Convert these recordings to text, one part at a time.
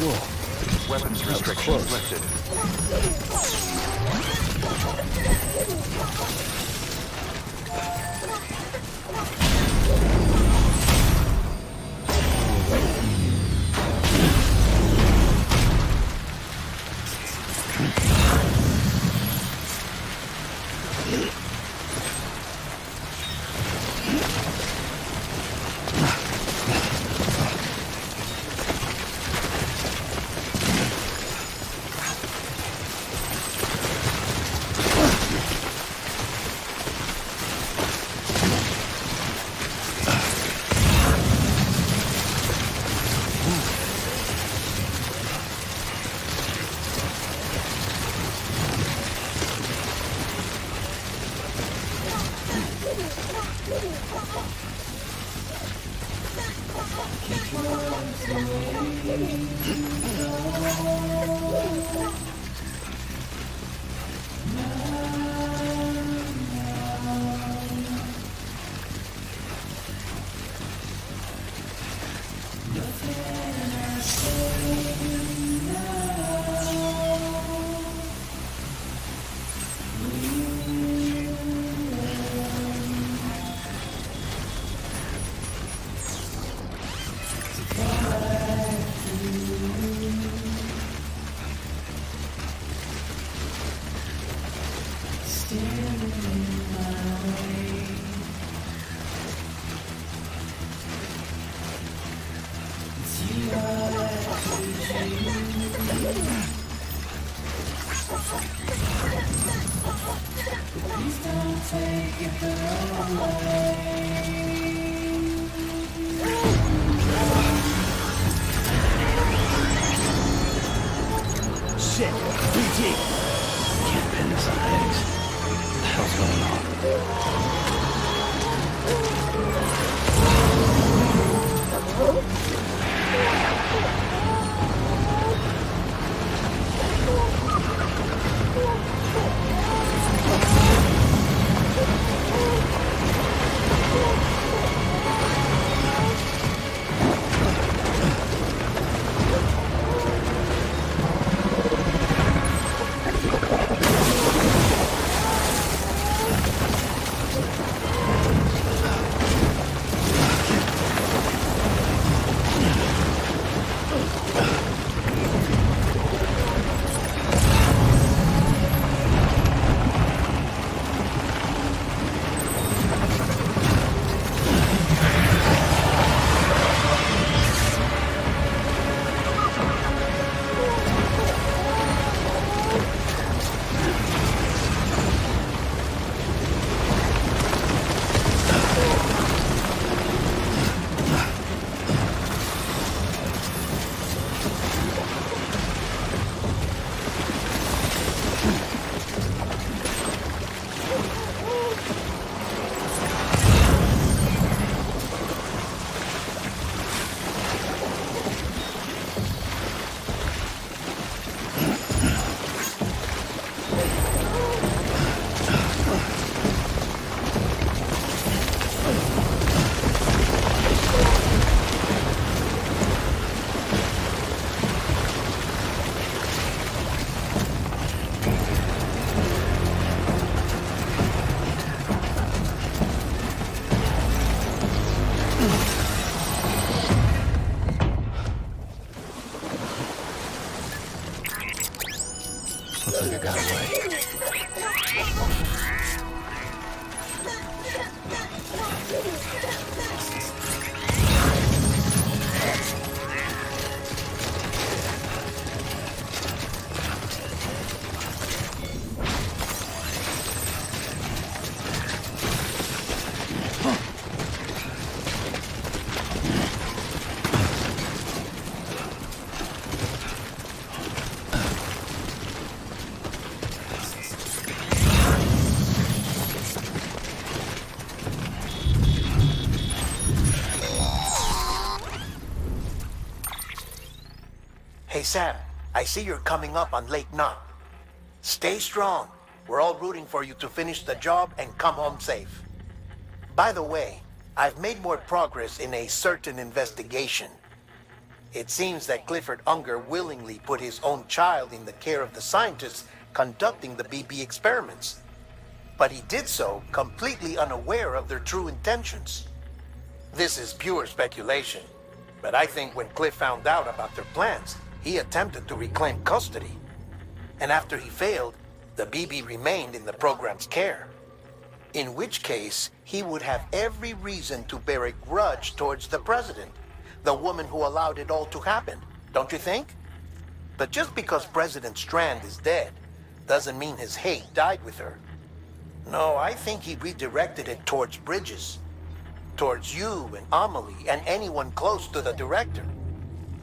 Whoa. Weapons restrictions lifted. Shit! BT! Can't pin this on eggs. What the hell's going on? Looks like I got away. Hey Sam, I see you're coming up on Lake Knot. Stay strong. We're all rooting for you to finish the job and come home safe. By the way, I've made more progress in a certain investigation. It seems that Clifford Unger willingly put his own child in the care of the scientists conducting the BB experiments. But he did so completely unaware of their true intentions. This is pure speculation, but I think when Cliff found out about their plans, he attempted to reclaim custody. And after he failed, the BB remained in the program's care. In which case, he would have every reason to bear a grudge towards the president, the woman who allowed it all to happen, don't you think? But just because President Strand is dead, doesn't mean his hate died with her. No, I think he redirected it towards Bridges. Towards you and Amelie and anyone close to the director.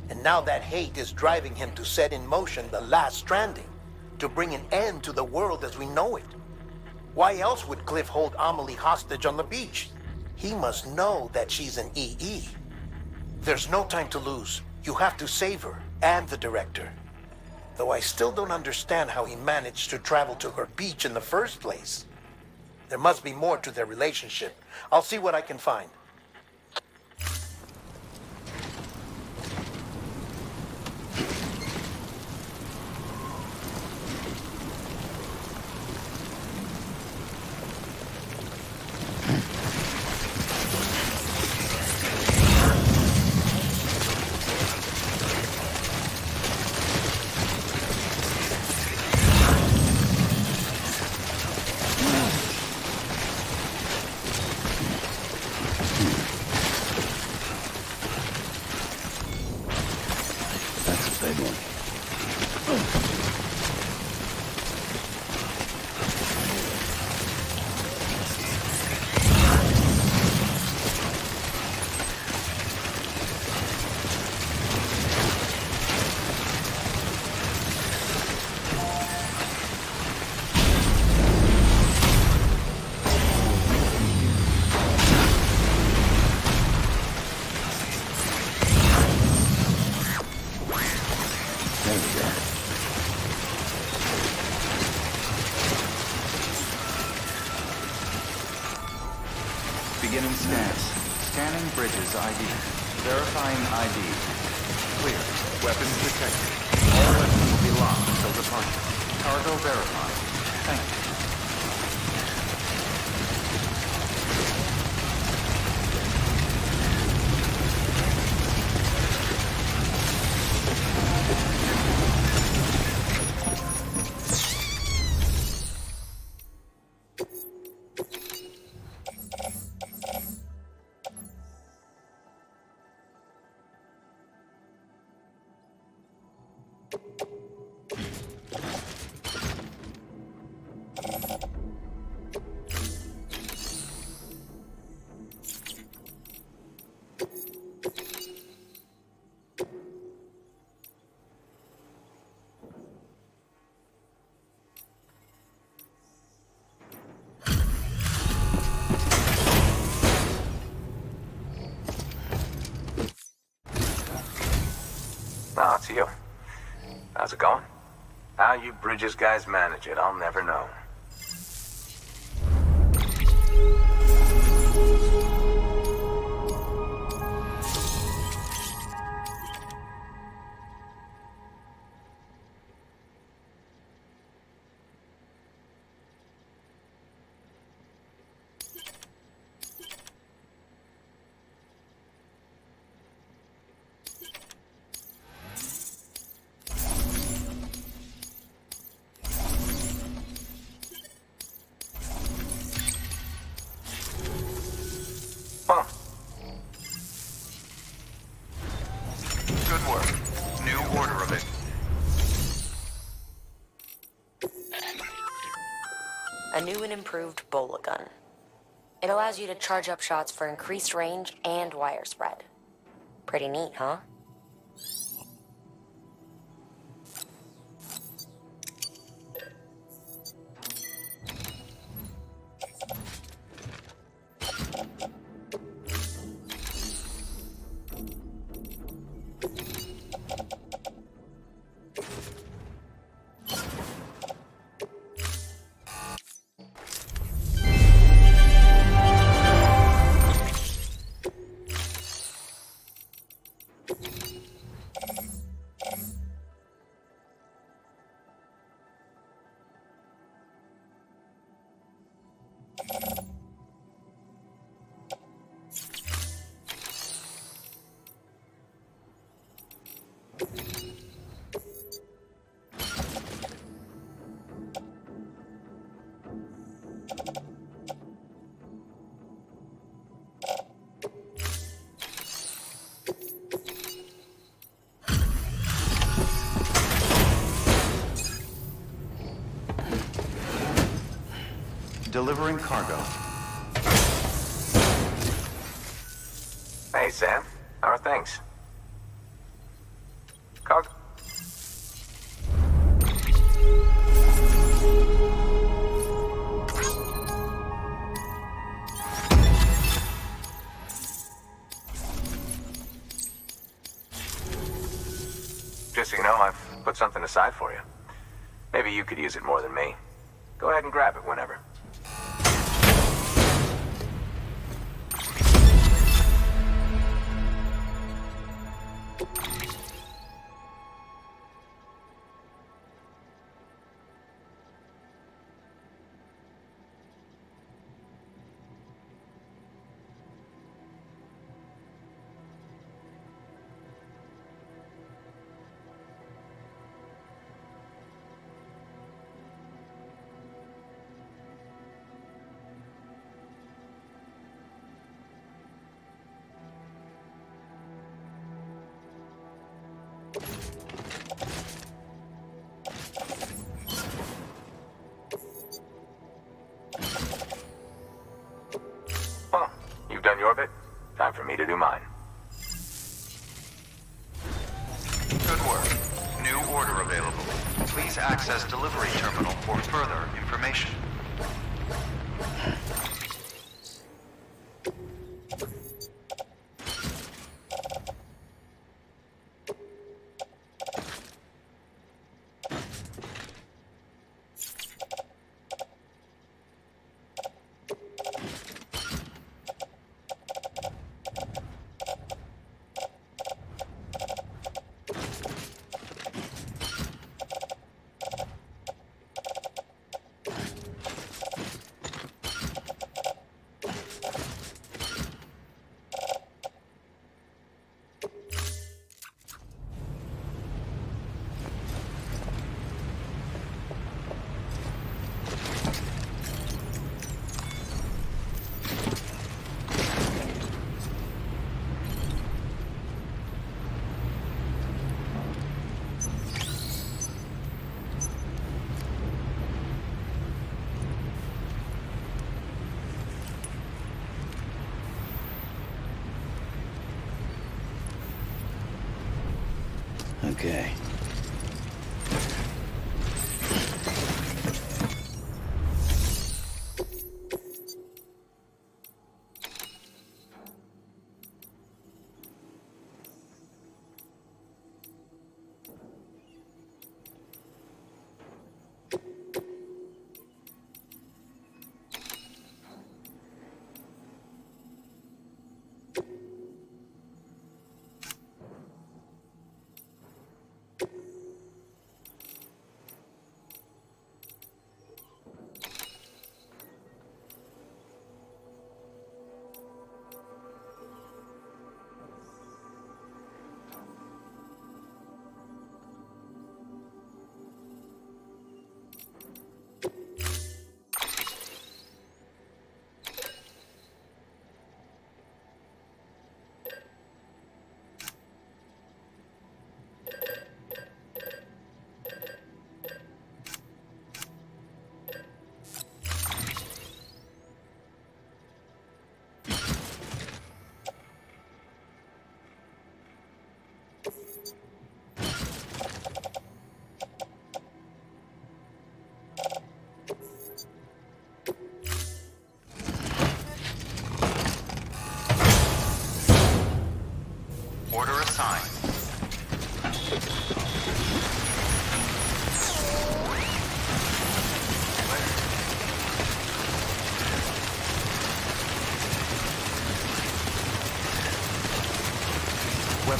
And now that hate is driving him to set in motion the last Stranding, to bring an end to the world as we know it. Why else would Cliff hold Amelie hostage on the beach? He must know that she's an EE. There's no time to lose. You have to save her and the director. Though I still don't understand how he managed to travel to her beach in the first place. There must be more to their relationship. I'll see what I can find. That's a big one. There we go. Beginning scans. Scanning Bridges ID. Verifying ID. Clear. Weapons detected. All weapons will be locked until departure. Cargo verified. Thank you. No, it's you. How's it going? How you Bridges guys manage it, I'll never know. Huh. Good work. New order of it. A new and improved Bola gun. It allows you to charge up shots for increased range and wire spread. Pretty neat, huh? Delivering cargo. Hey, Sam. How are things? Cargo? Just so you know, I've put something aside for you. Maybe you could use it more than me. Go ahead and grab it whenever. Well, you've done your bit. Time for me to do mine. Good work. New order available. Please access delivery terminal for further information. Okay.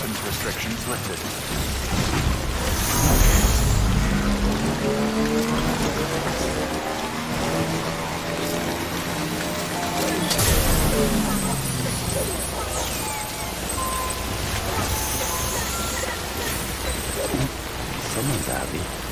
weapons restrictions lifted. Someone's happy.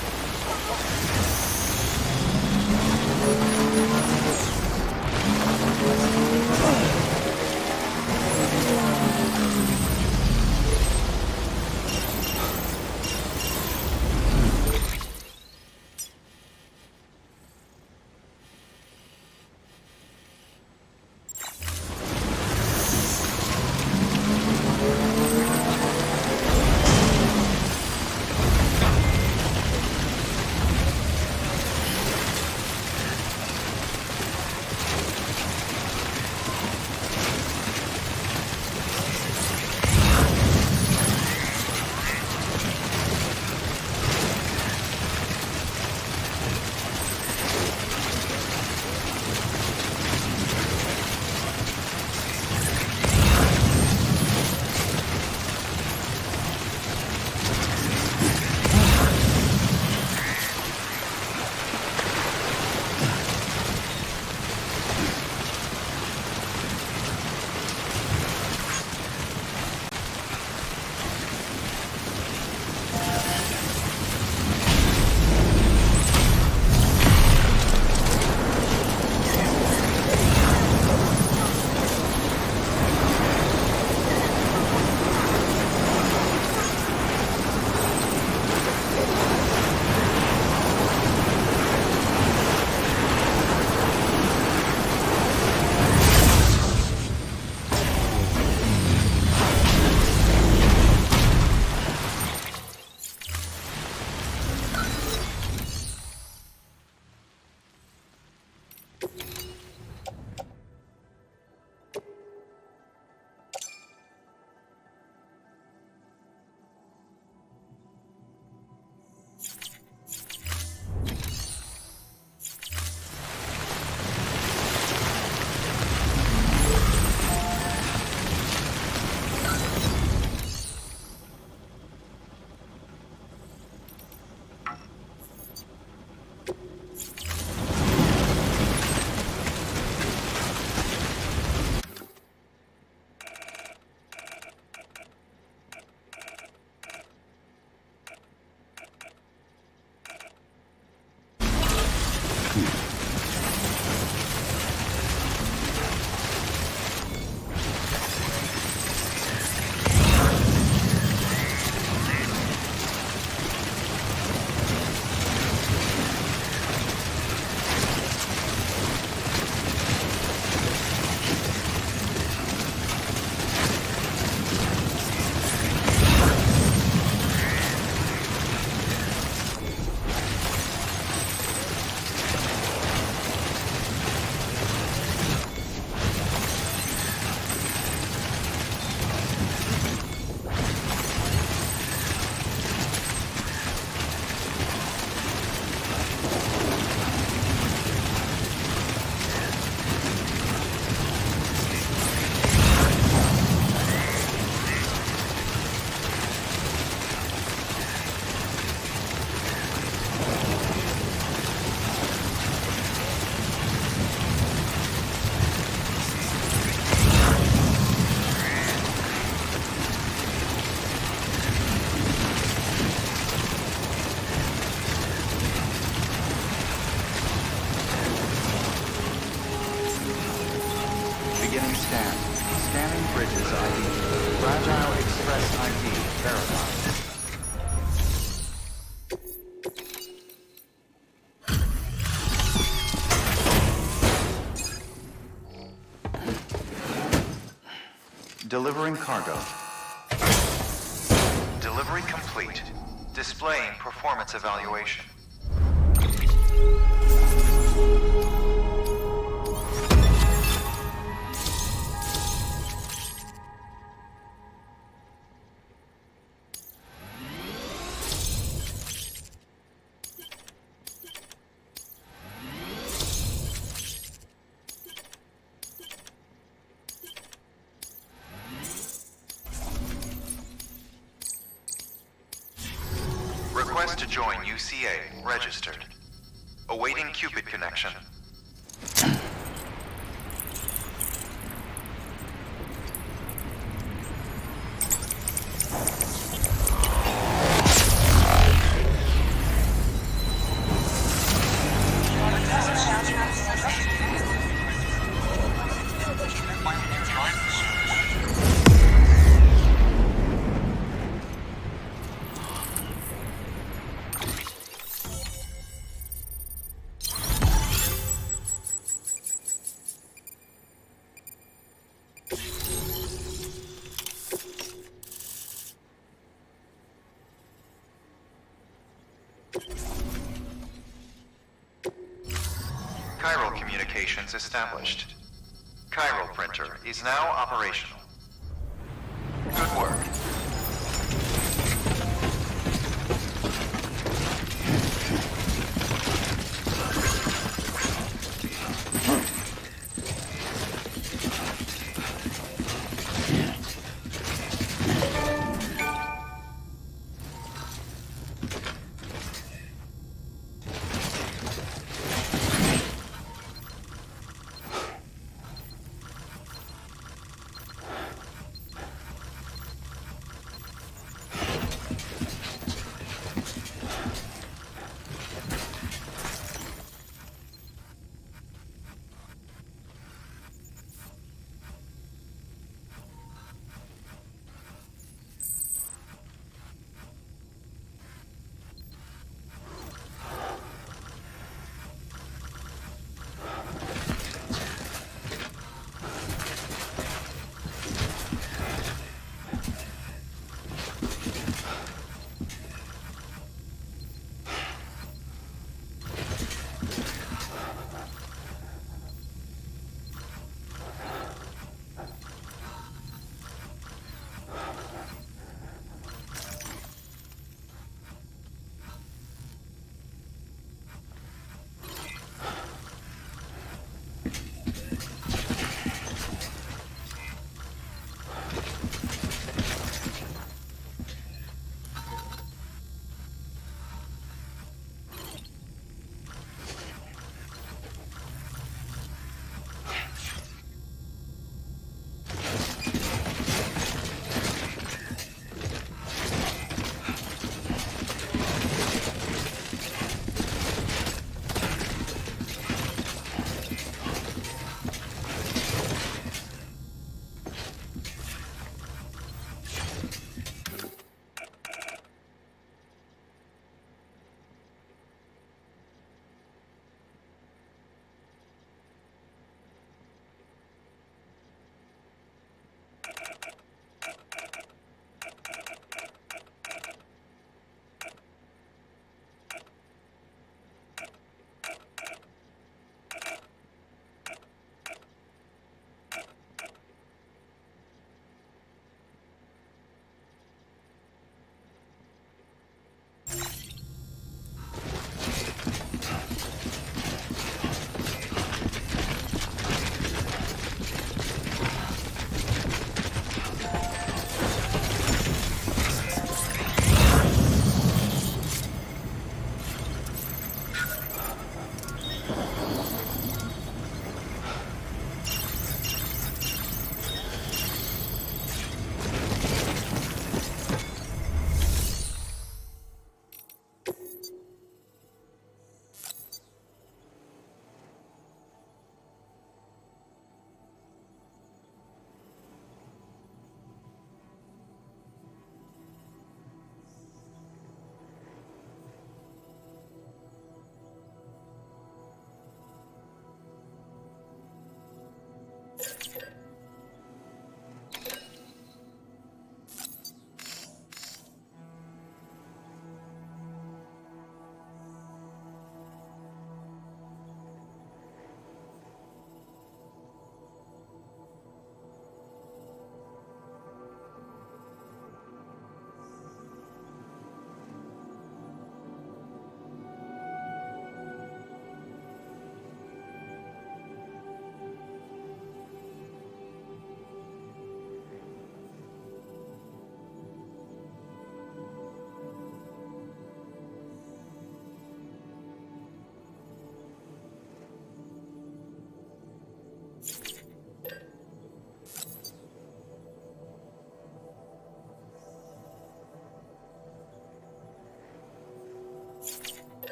Scanning bridges ID. Fragile Express ID verified. Delivering cargo. Delivery complete. Displaying performance evaluation. Request to join UCA. Registered. Awaiting Cupid connection. Chiral communications established. Chiral printer is now operational. Good work.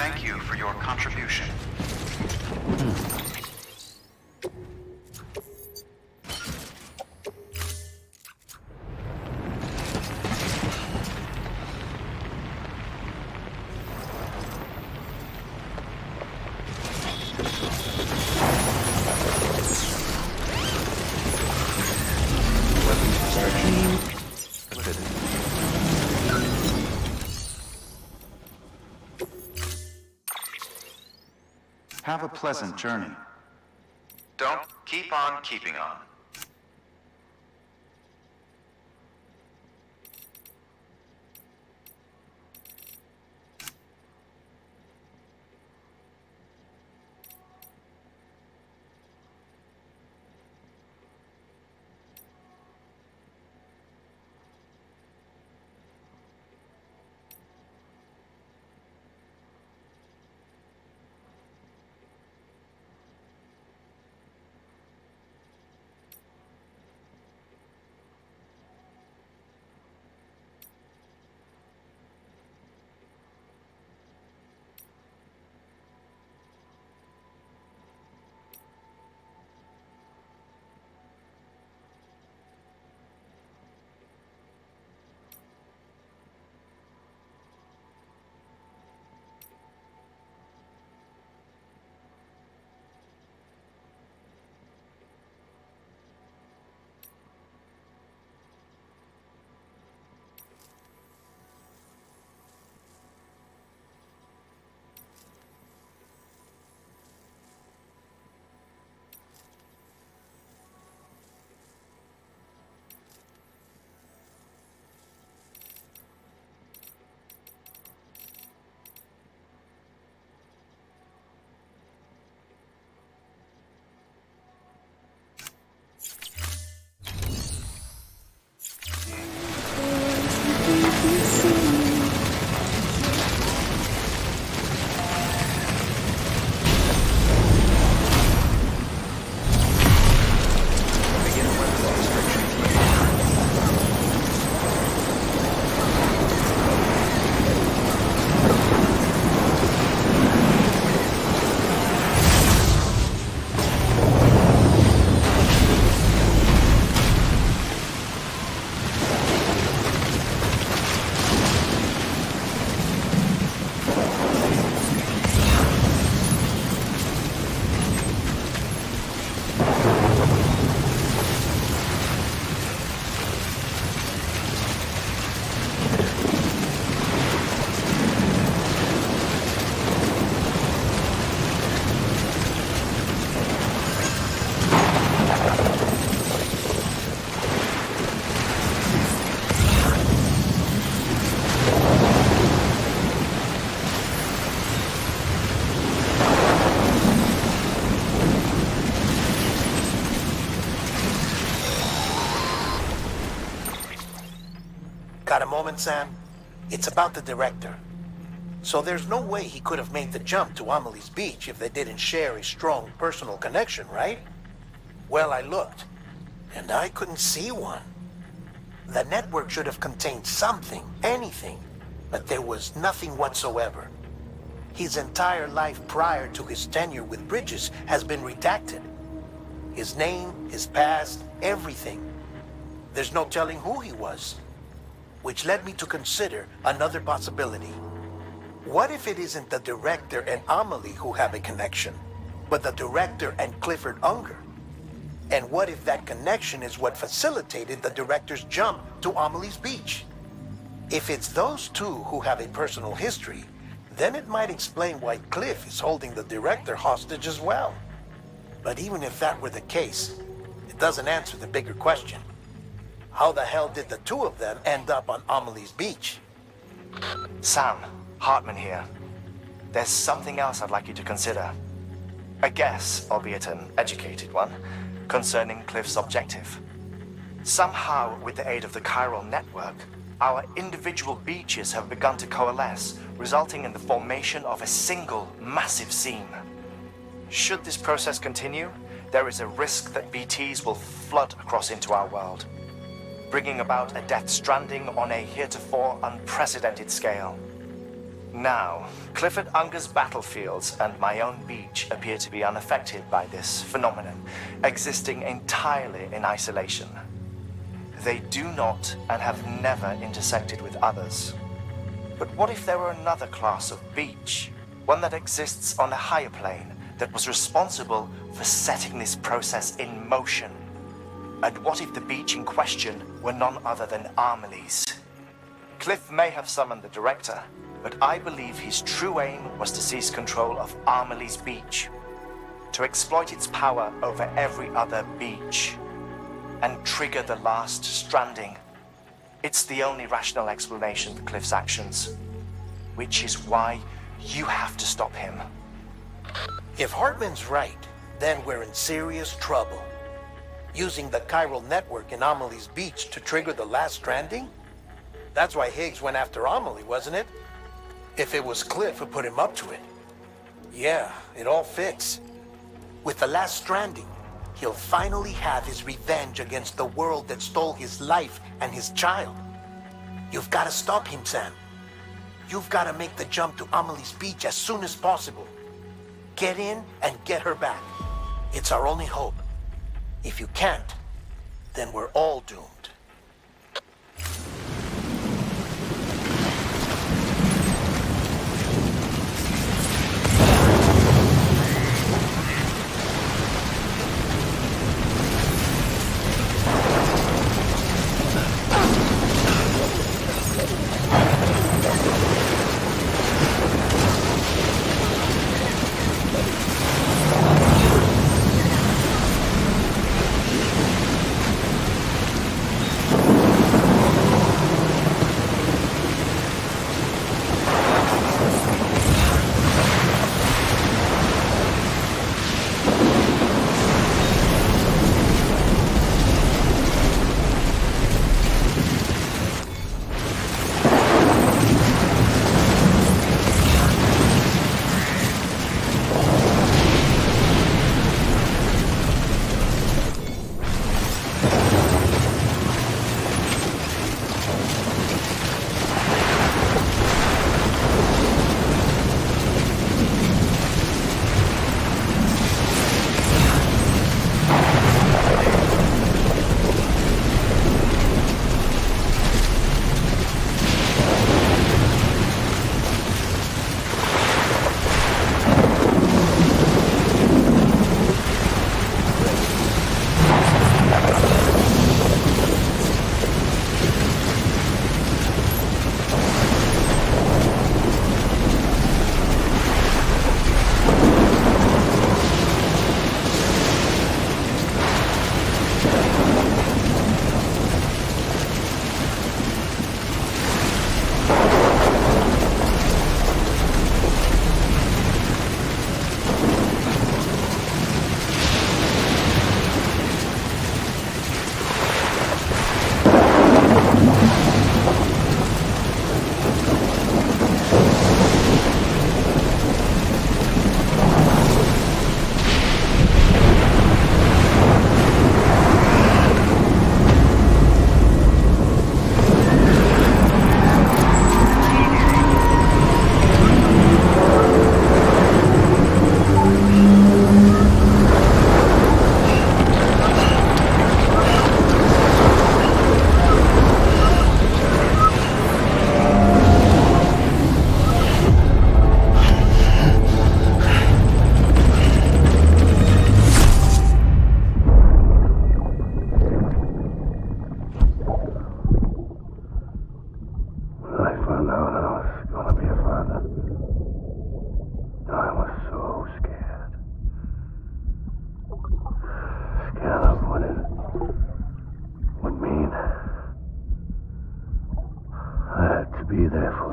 Thank you for your contribution. Have a pleasant journey. Don't keep on keeping on. Got a moment, Sam? It's about the director. So there's no way he could have made the jump to Amelie's Beach if they didn't share a strong personal connection, right? Well, I looked, and I couldn't see one. The network should have contained something, anything, but there was nothing whatsoever. His entire life prior to his tenure with Bridges has been redacted. His name, his past, everything. There's no telling who he was. Which led me to consider another possibility. What if it isn't the director and Amelie who have a connection, but the director and Clifford Unger? And what if that connection is what facilitated the director's jump to Amelie's Beach? If it's those two who have a personal history, then it might explain why Cliff is holding the director hostage as well. But even if that were the case, it doesn't answer the bigger question. How the hell did the two of them end up on Amelie's Beach? Sam, Hartman here. There's something else I'd like you to consider. A guess, albeit an educated one, concerning Cliff's objective. Somehow, with the aid of the chiral network, our individual beaches have begun to coalesce, resulting in the formation of a single massive seam. Should this process continue, there is a risk that BTs will flood across into our world, bringing about a death stranding on a heretofore unprecedented scale. Now, Clifford Unger's battlefields and my own beach appear to be unaffected by this phenomenon, existing entirely in isolation. They do not and have never intersected with others. But what if there were another class of beach, one that exists on a higher plane, that was responsible for setting this process in motion? And what if the beach in question were none other than Amelie's? Cliff may have summoned the director, but I believe his true aim was to seize control of Amelie's Beach, to exploit its power over every other beach, and trigger the last stranding. It's the only rational explanation for Cliff's actions, which is why you have to stop him. If Hartman's right, then we're in serious trouble. Using the chiral network in Amelie's Beach to trigger the last stranding? That's why Higgs went after Amelie, wasn't it? If it was Cliff who put him up to it. Yeah, it all fits. With the last stranding, he'll finally have his revenge against the world that stole his life and his child. You've got to stop him, Sam. You've got to make the jump to Amelie's Beach as soon as possible. Get in and get her back. It's our only hope. If you can't, then we're all doomed.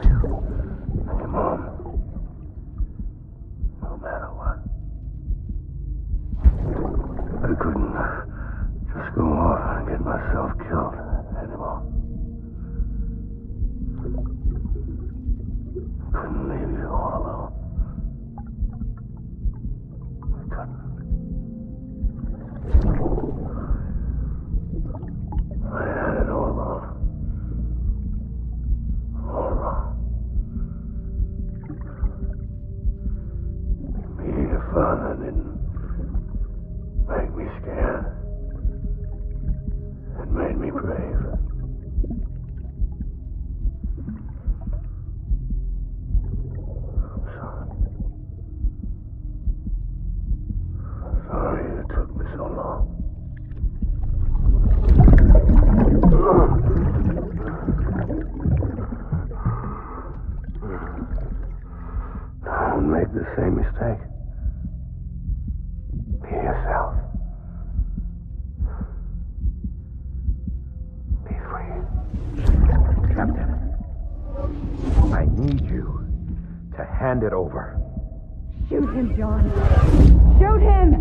for you. And your mom. No matter what. I couldn't just go off and get myself killed anymore. Couldn't leave you all alone. I couldn't. I had it all wrong. All wrong. Being a father didn't make me scared. It made me brave. I'm sorry. Sorry it took me so long. Don't make the same mistake. Be yourself. Be free. Captain, I need you to hand it over. Shoot him, John. Shoot him!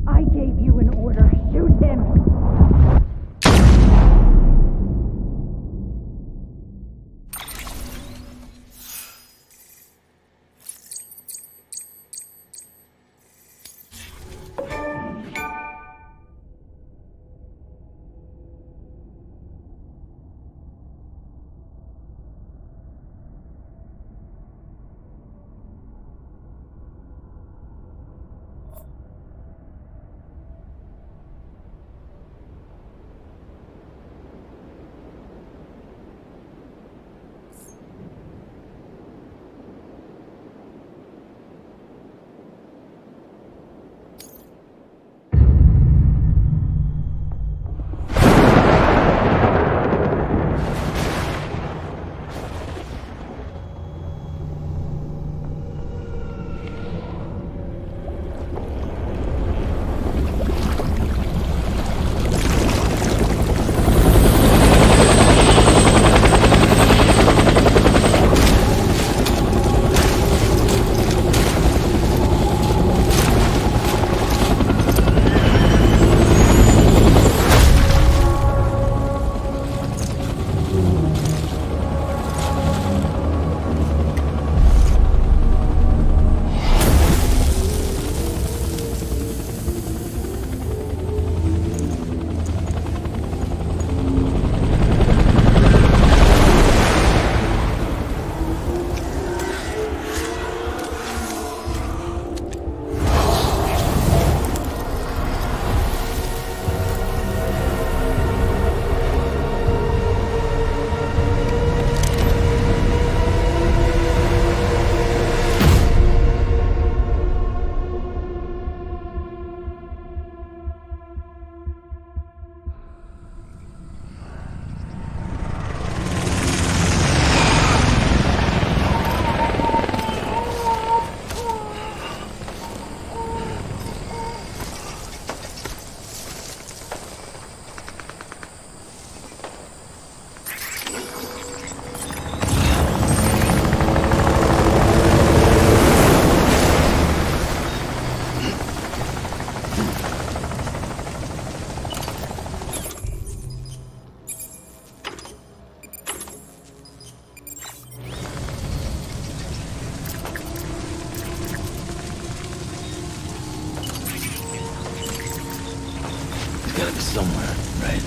I gave you an order. Shoot him! somewhere, right?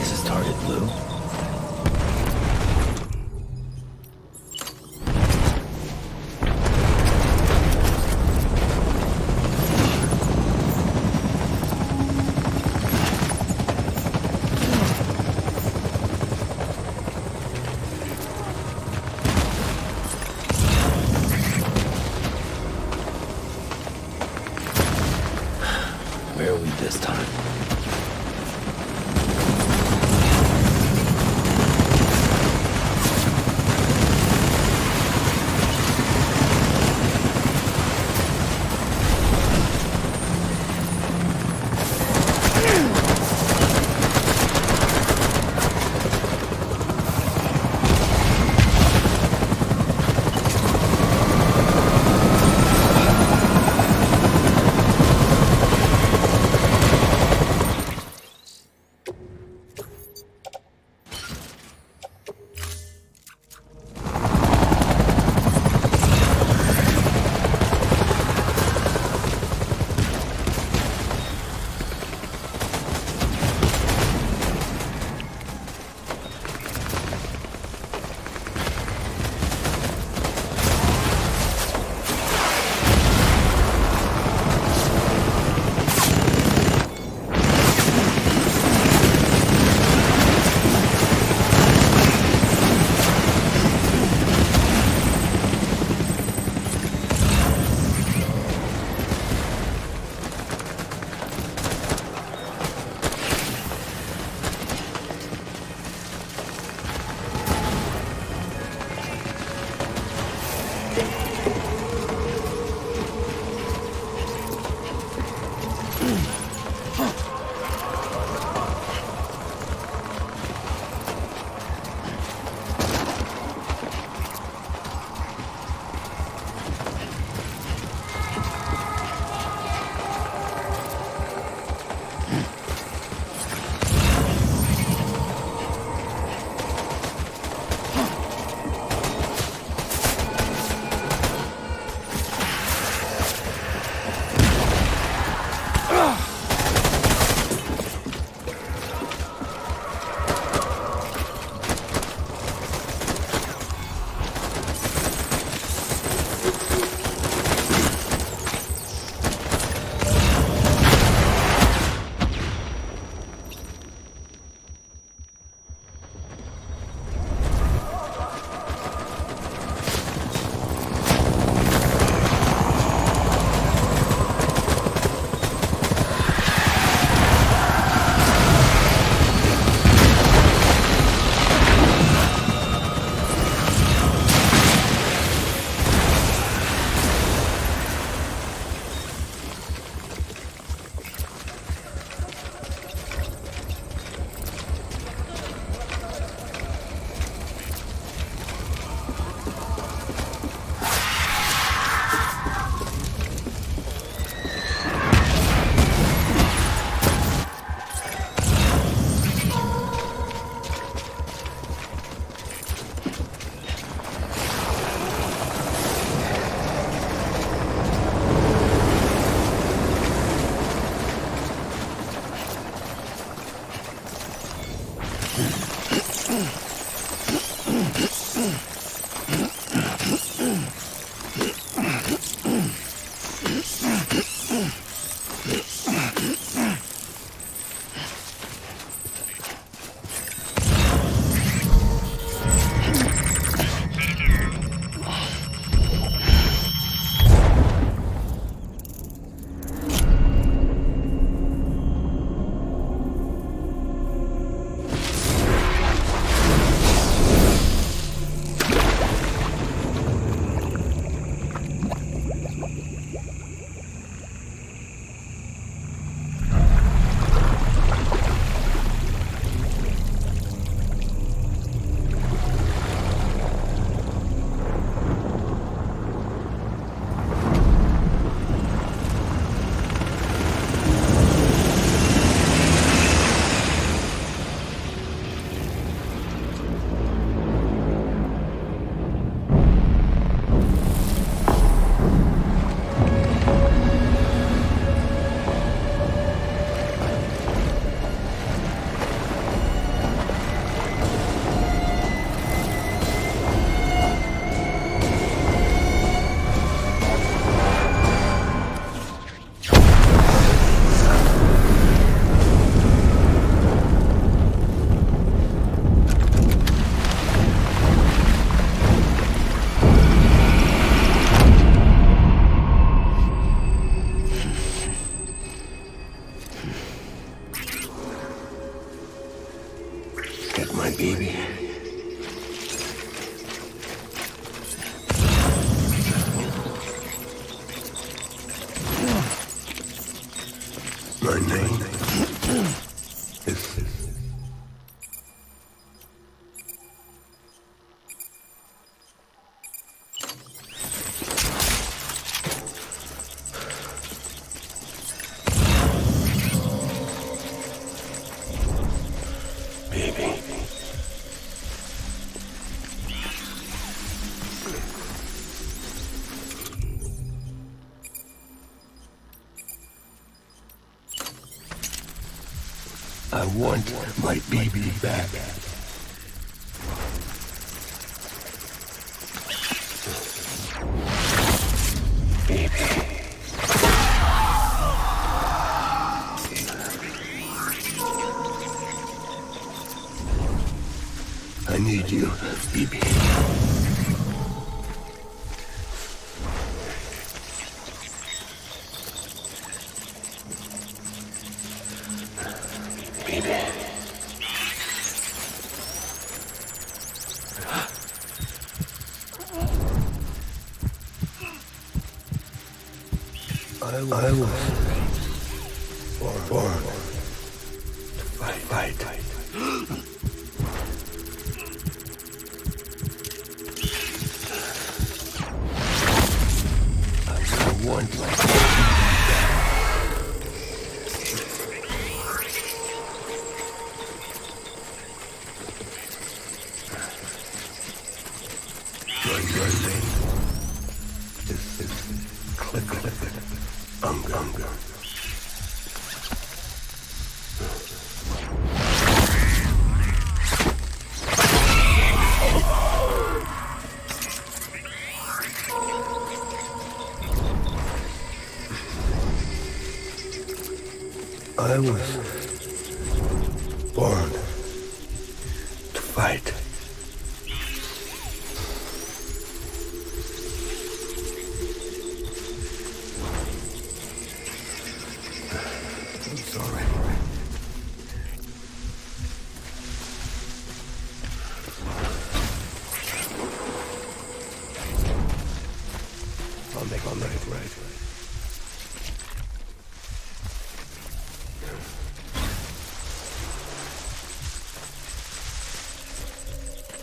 Is this target blue? Where are we this time? my baby. My name is... Baby. I want my baby back. Baby. I need you, baby. Baby. I was born to fight. I want my name is Click. Unger. I was born to fight. I'm sorry. I'll make it right.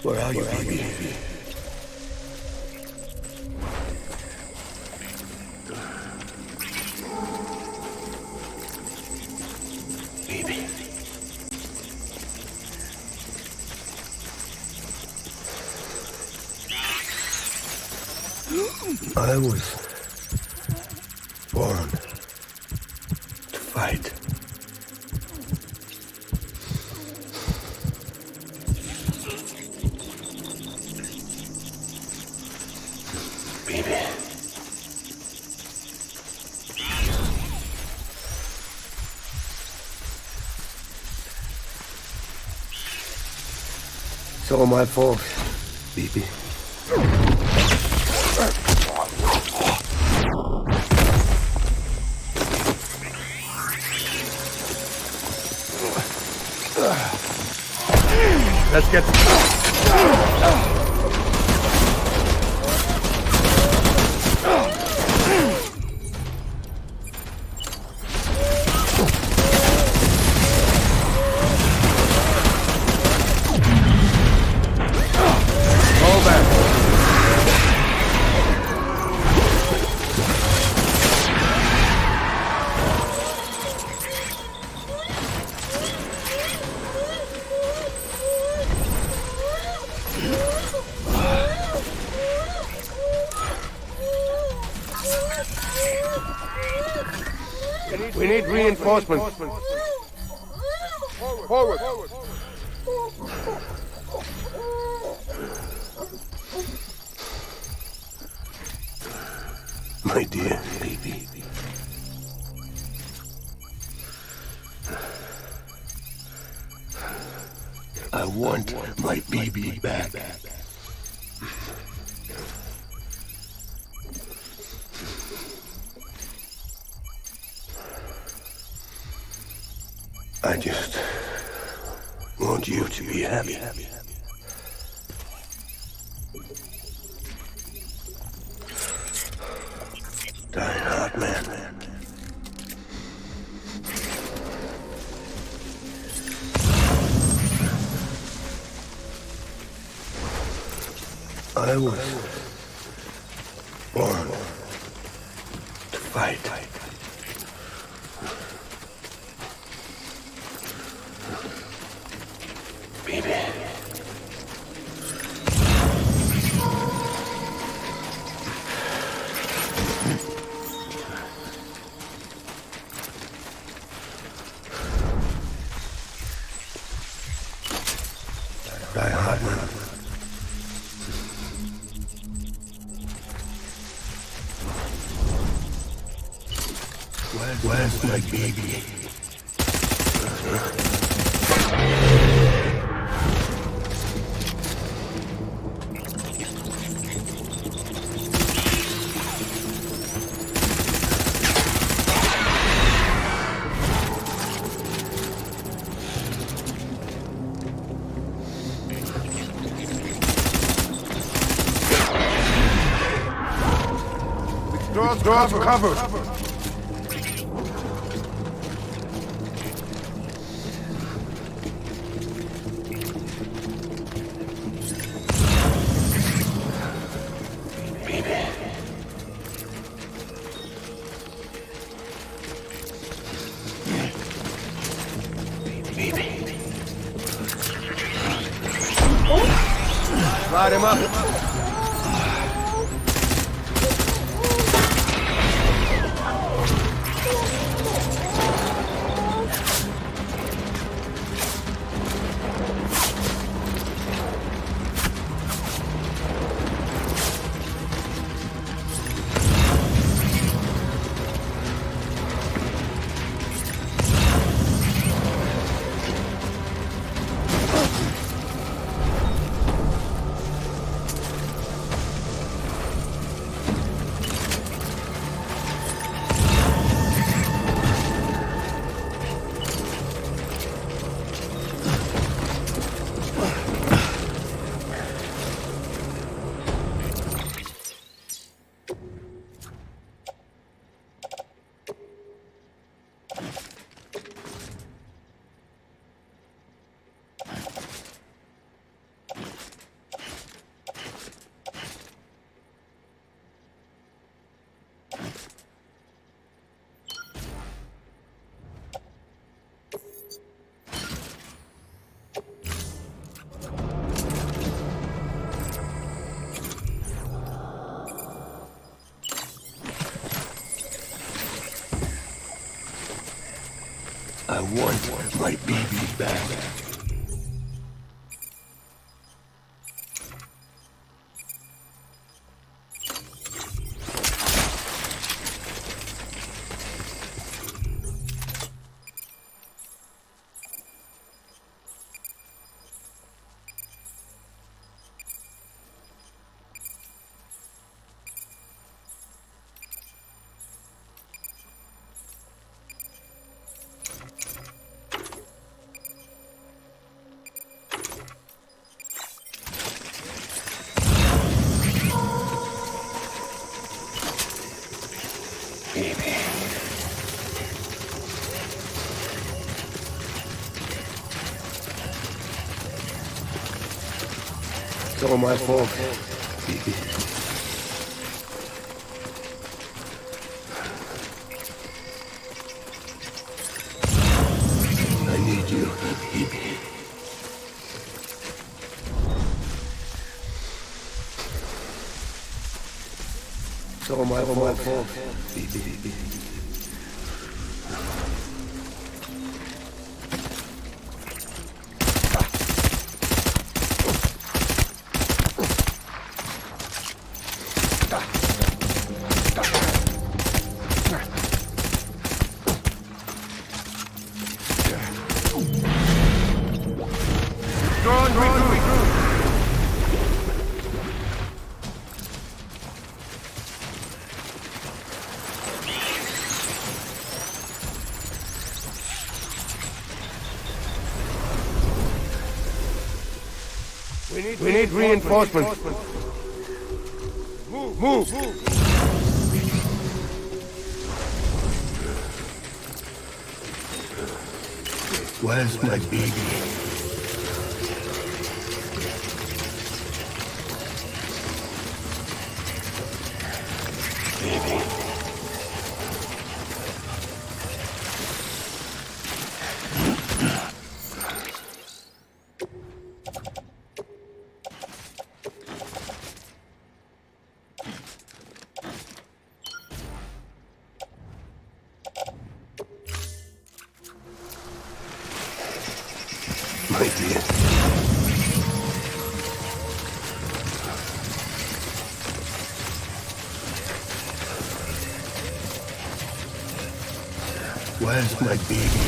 Where are you, baby? Baby. I was born to fight. Baby. It's all my fault, baby. Let's get... Hold back. We need reinforcements. Forward. My dear baby. I want my baby back. I just want you to be happy. Dying hard, man. I was born to fight. Baby. Die hard, man. Where's my baby? Draw for cover. Light him up. I want my baby back. It's all my fault. I need you, baby. It's all my fault. We need reinforcements. Move! Where's my baby? Baby. My dear. Where's my baby?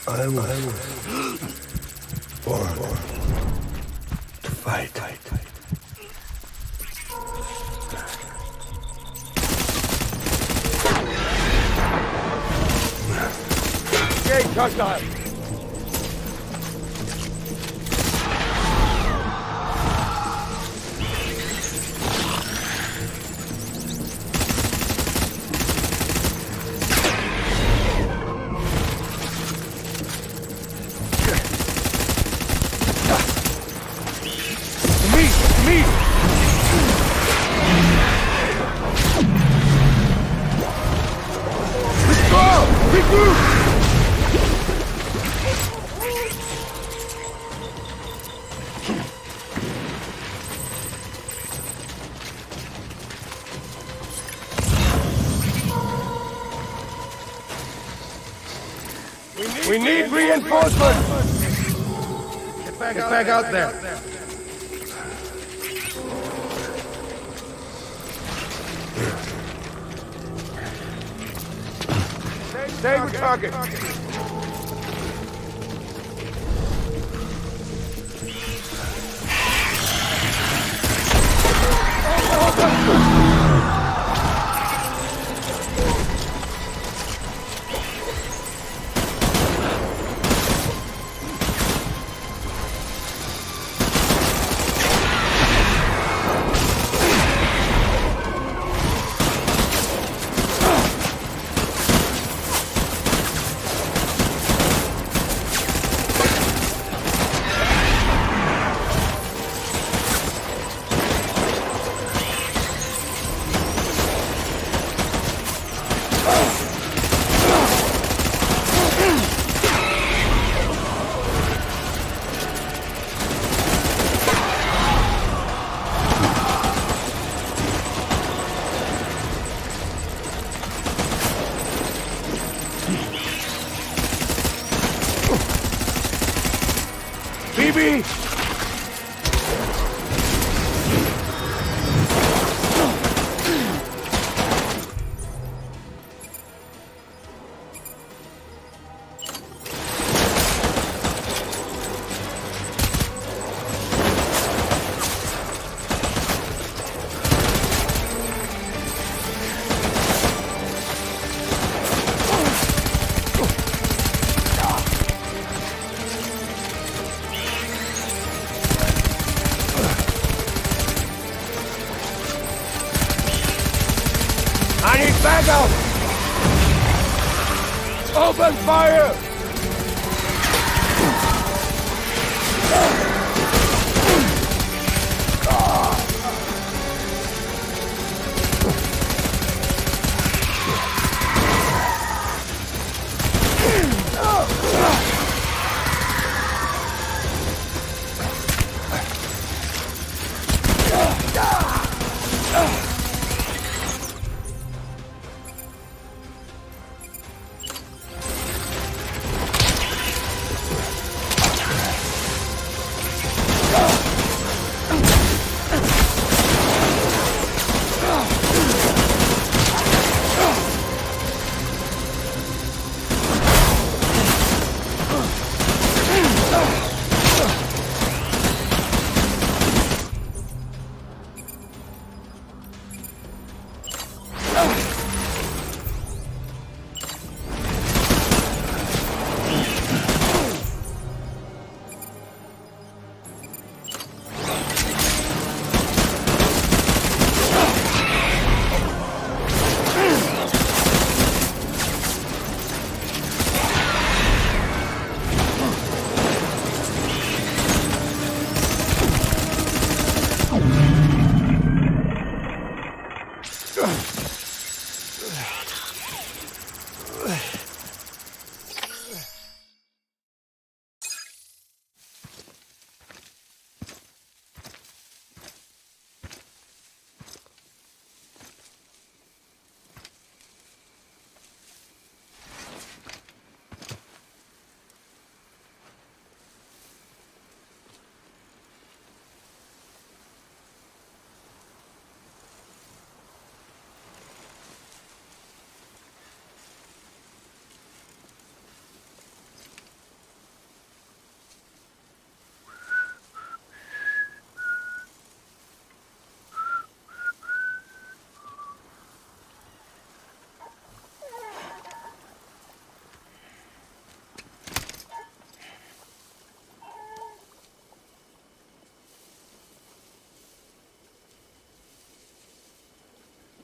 I was born to fight. Engage hostile! We need reinforcements! Get back out there! Stay with target! BB! I need backup! Open fire!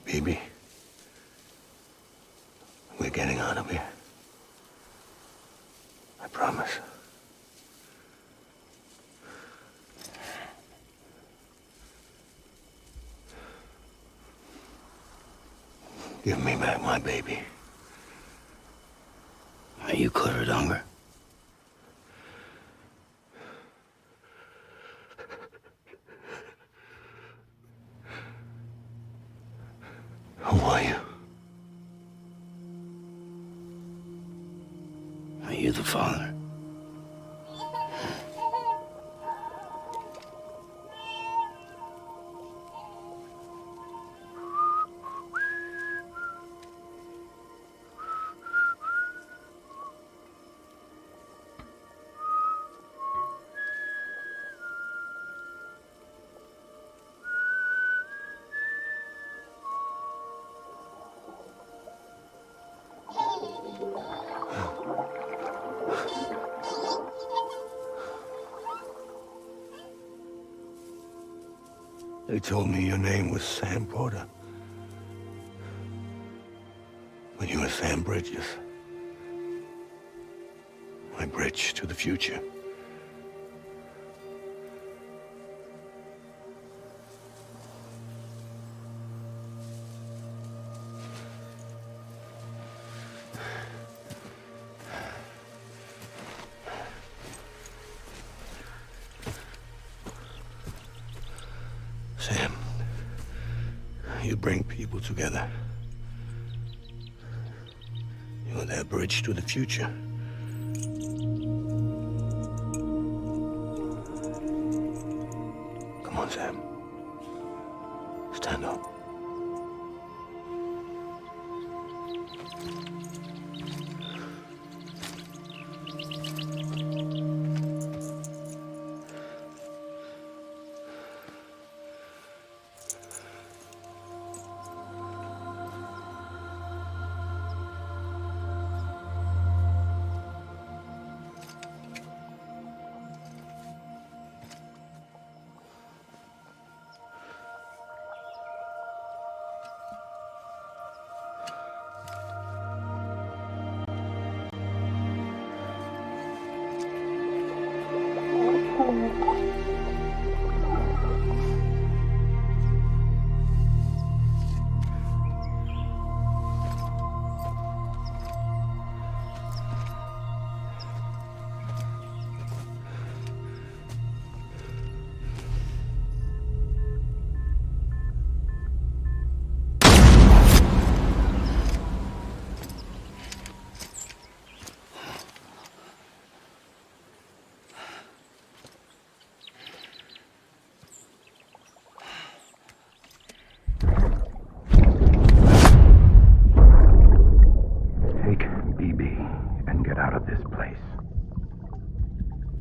Baby, we're getting out of here. I promise. Give me back my baby. Are you cleared, Unger? Who are you? Are you the father? They told me your name was Sam Porter. But you were Sam Bridges. My bridge to the future. Sam, you bring people together. You're their bridge to the future. Come on, Sam. Stand up.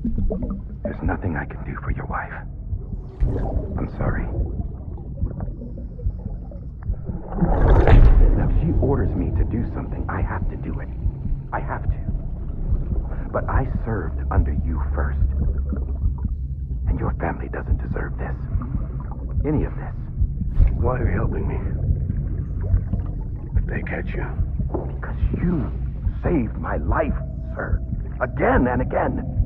There's nothing I can do for your wife. I'm sorry. Now, if she orders me to do something, I have to do it. I have to. But I served under you first. And your family doesn't deserve this. Any of this. Why are you helping me? If they catch you. Because you saved my life, sir. Again and again.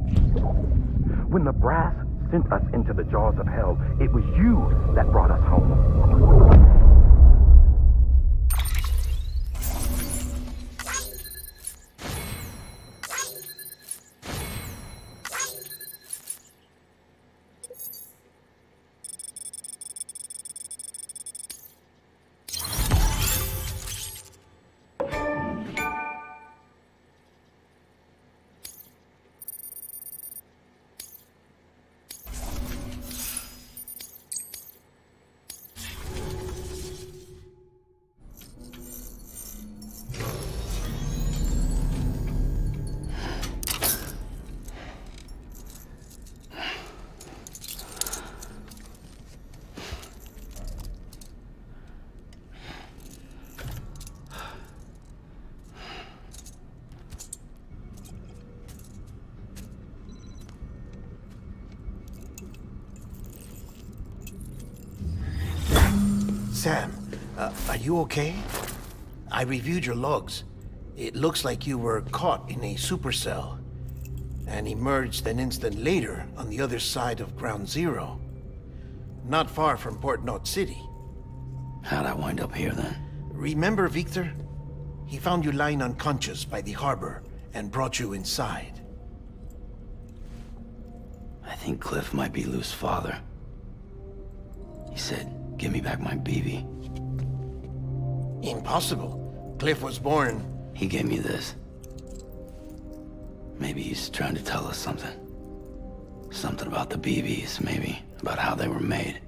When the brass sent us into the jaws of hell, it was you that brought us home. Sam, are you okay? I reviewed your logs. It looks like you were caught in a supercell and emerged an instant later on the other side of Ground Zero. Not far from Port Knot City. How'd I wind up here then? Remember Victor? He found you lying unconscious by the harbor and brought you inside. I think Cliff might be Lou's father. He said, "Give me back my BB." Impossible. Cliff was born... He gave me this. Maybe he's trying to tell us something. Something about the BBs, maybe. About how they were made.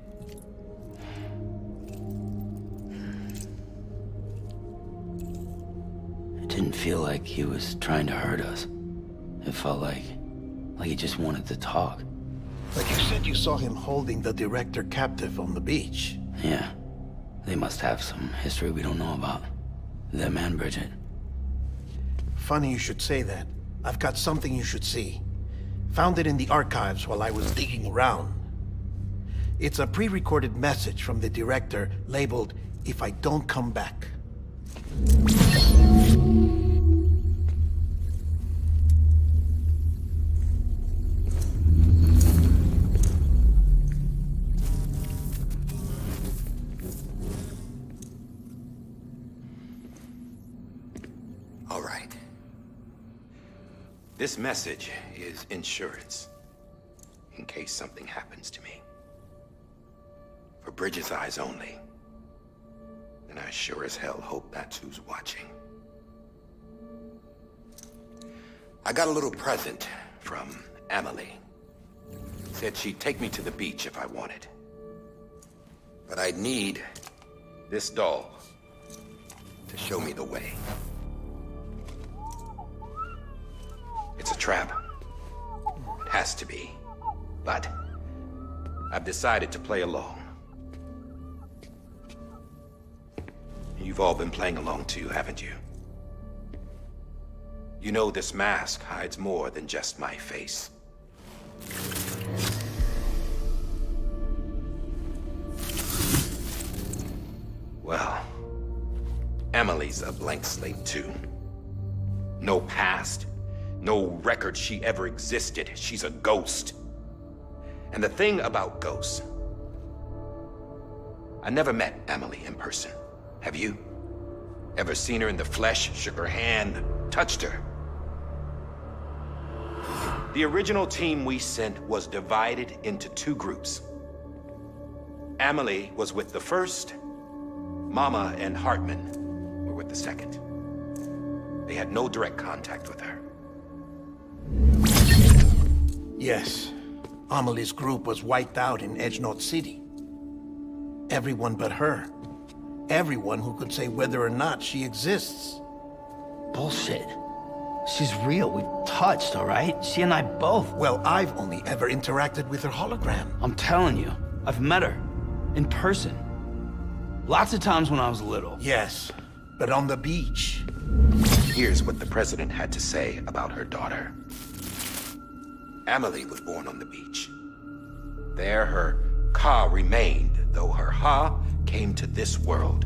It didn't feel like he was trying to hurt us. It felt like he just wanted to talk. But you said you saw him holding the director captive on the beach. Yeah. They must have some history we don't know about. Them and Bridget. Funny you should say that. I've got something you should see. Found it in the archives while I was digging around. It's a pre-recorded message from the director labeled, "If I don't come back." All right. This message is insurance, in case something happens to me. For Bridget's eyes only. And I sure as hell hope that's who's watching. I got a little present from Emily. Said she'd take me to the beach if I wanted. But I'd need this doll to show me the way. It's a trap. It has to be. But I've decided to play along. You've all been playing along too, haven't you? You know this mask hides more than just my face. Well, Emily's a blank slate too. No past. No record she ever existed. She's a ghost. And the thing about ghosts, I never met Emily in person. Have you? Ever seen her in the flesh, shook her hand, touched her? The original team we sent was divided into two groups. Emily was with the first. Mama and Hartman were with the second. They had no direct contact with her. Yes. Amelie's group was wiped out in Edge Knot City. Everyone but her. Everyone who could say whether or not she exists. Bullshit. She's real. We've touched, all right? She and I both. Well, I've only ever interacted with her hologram. I'm telling you, I've met her. In person. Lots of times when I was little. Yes, but on the beach. Here's what the president had to say about her daughter. Amelie was born on the beach. There her Ka remained, though her Ha came to this world.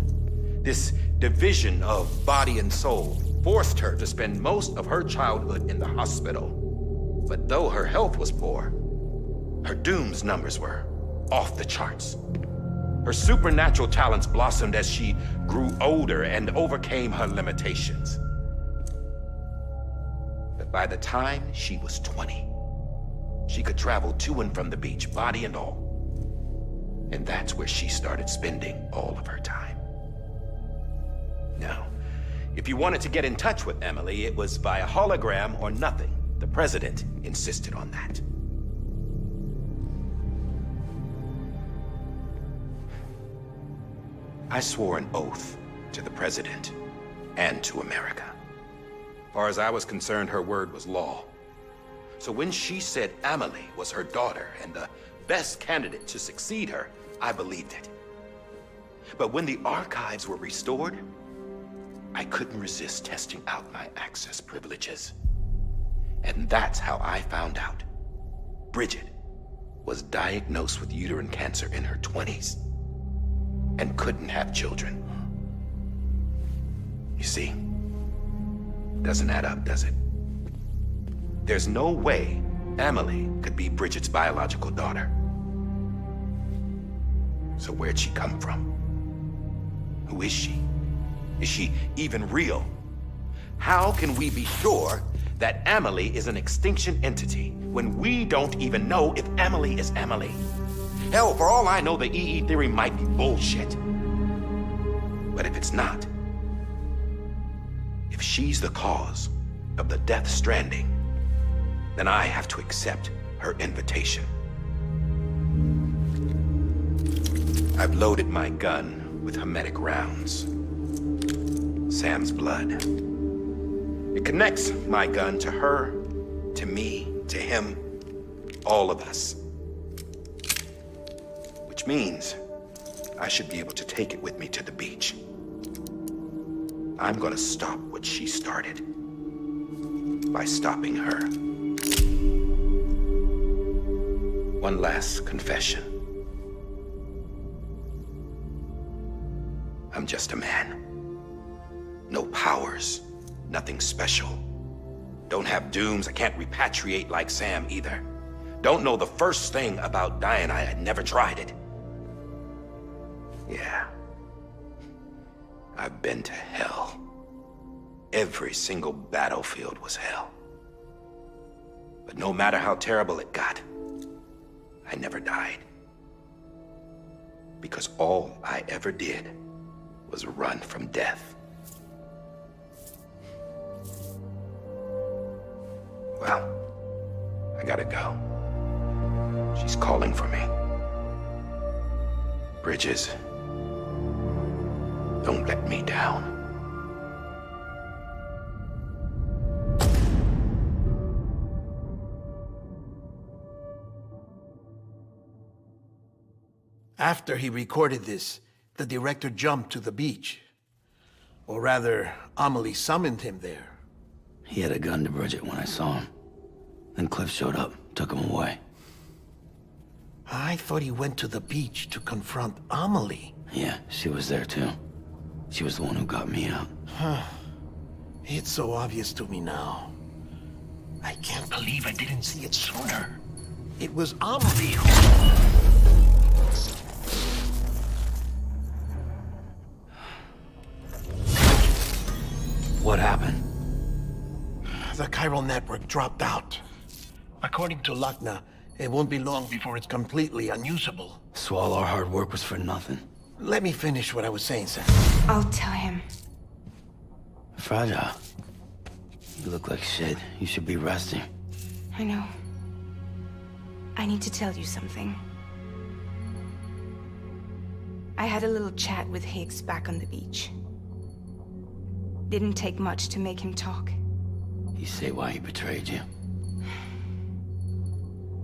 This division of body and soul forced her to spend most of her childhood in the hospital. But though her health was poor, her Doom's numbers were off the charts. Her supernatural talents blossomed as she grew older and overcame her limitations. But by the time she was 20, she could travel to and from the beach, body and all. And that's where she started spending all of her time. Now, if you wanted to get in touch with Emily, it was via hologram or nothing. The president insisted on that. I swore an oath to the president and to America. As far as I was concerned, her word was law. So when she said Amelie was her daughter and the best candidate to succeed her, I believed it. But when the archives were restored, I couldn't resist testing out my access privileges. And that's how I found out Bridget was diagnosed with uterine cancer in her 20s and couldn't have children. You see, doesn't add up, does it? There's no way Amelie could be Bridget's biological daughter. So where'd she come from? Who is she? Is she even real? How can we be sure that Amelie is an extinction entity when we don't even know if Amelie is Amelie? Hell, for all I know, the EE theory might be bullshit. But if it's not, if she's the cause of the death stranding, then I have to accept her invitation. I've loaded my gun with hermetic rounds. Sam's blood. It connects my gun to her, to me, to him, all of us. Which means I should be able to take it with me to the beach. I'm gonna stop what she started by stopping her. One last confession. I'm just a man. No powers, nothing special. Don't have dooms, I can't repatriate like Sam either. Don't know the first thing about dying, I had never tried it. Yeah. I've been to hell. Every single battlefield was hell. But no matter how terrible it got, I never died. Because all I ever did was run from death. Well, I gotta go. She's calling for me. Bridges, don't let me down. After he recorded this, the director jumped to the beach. Or rather, Amelie summoned him there. He had a gun to Bridget when I saw him. Then Cliff showed up, took him away. I thought he went to the beach to confront Amelie. Yeah, she was there too. She was the one who got me out. It's so obvious to me now. I can't believe I didn't see it sooner. It was Amelie who... What happened? The chiral network dropped out. According to Lakna, it won't be long before it's completely unusable. So all our hard work was for nothing. Let me finish what I was saying, Sam. I'll tell him. Fragile. You look like shit. You should be resting. I know. I need to tell you something. I had a little chat with Higgs back on the beach. Didn't take much to make him talk. You say why he betrayed you?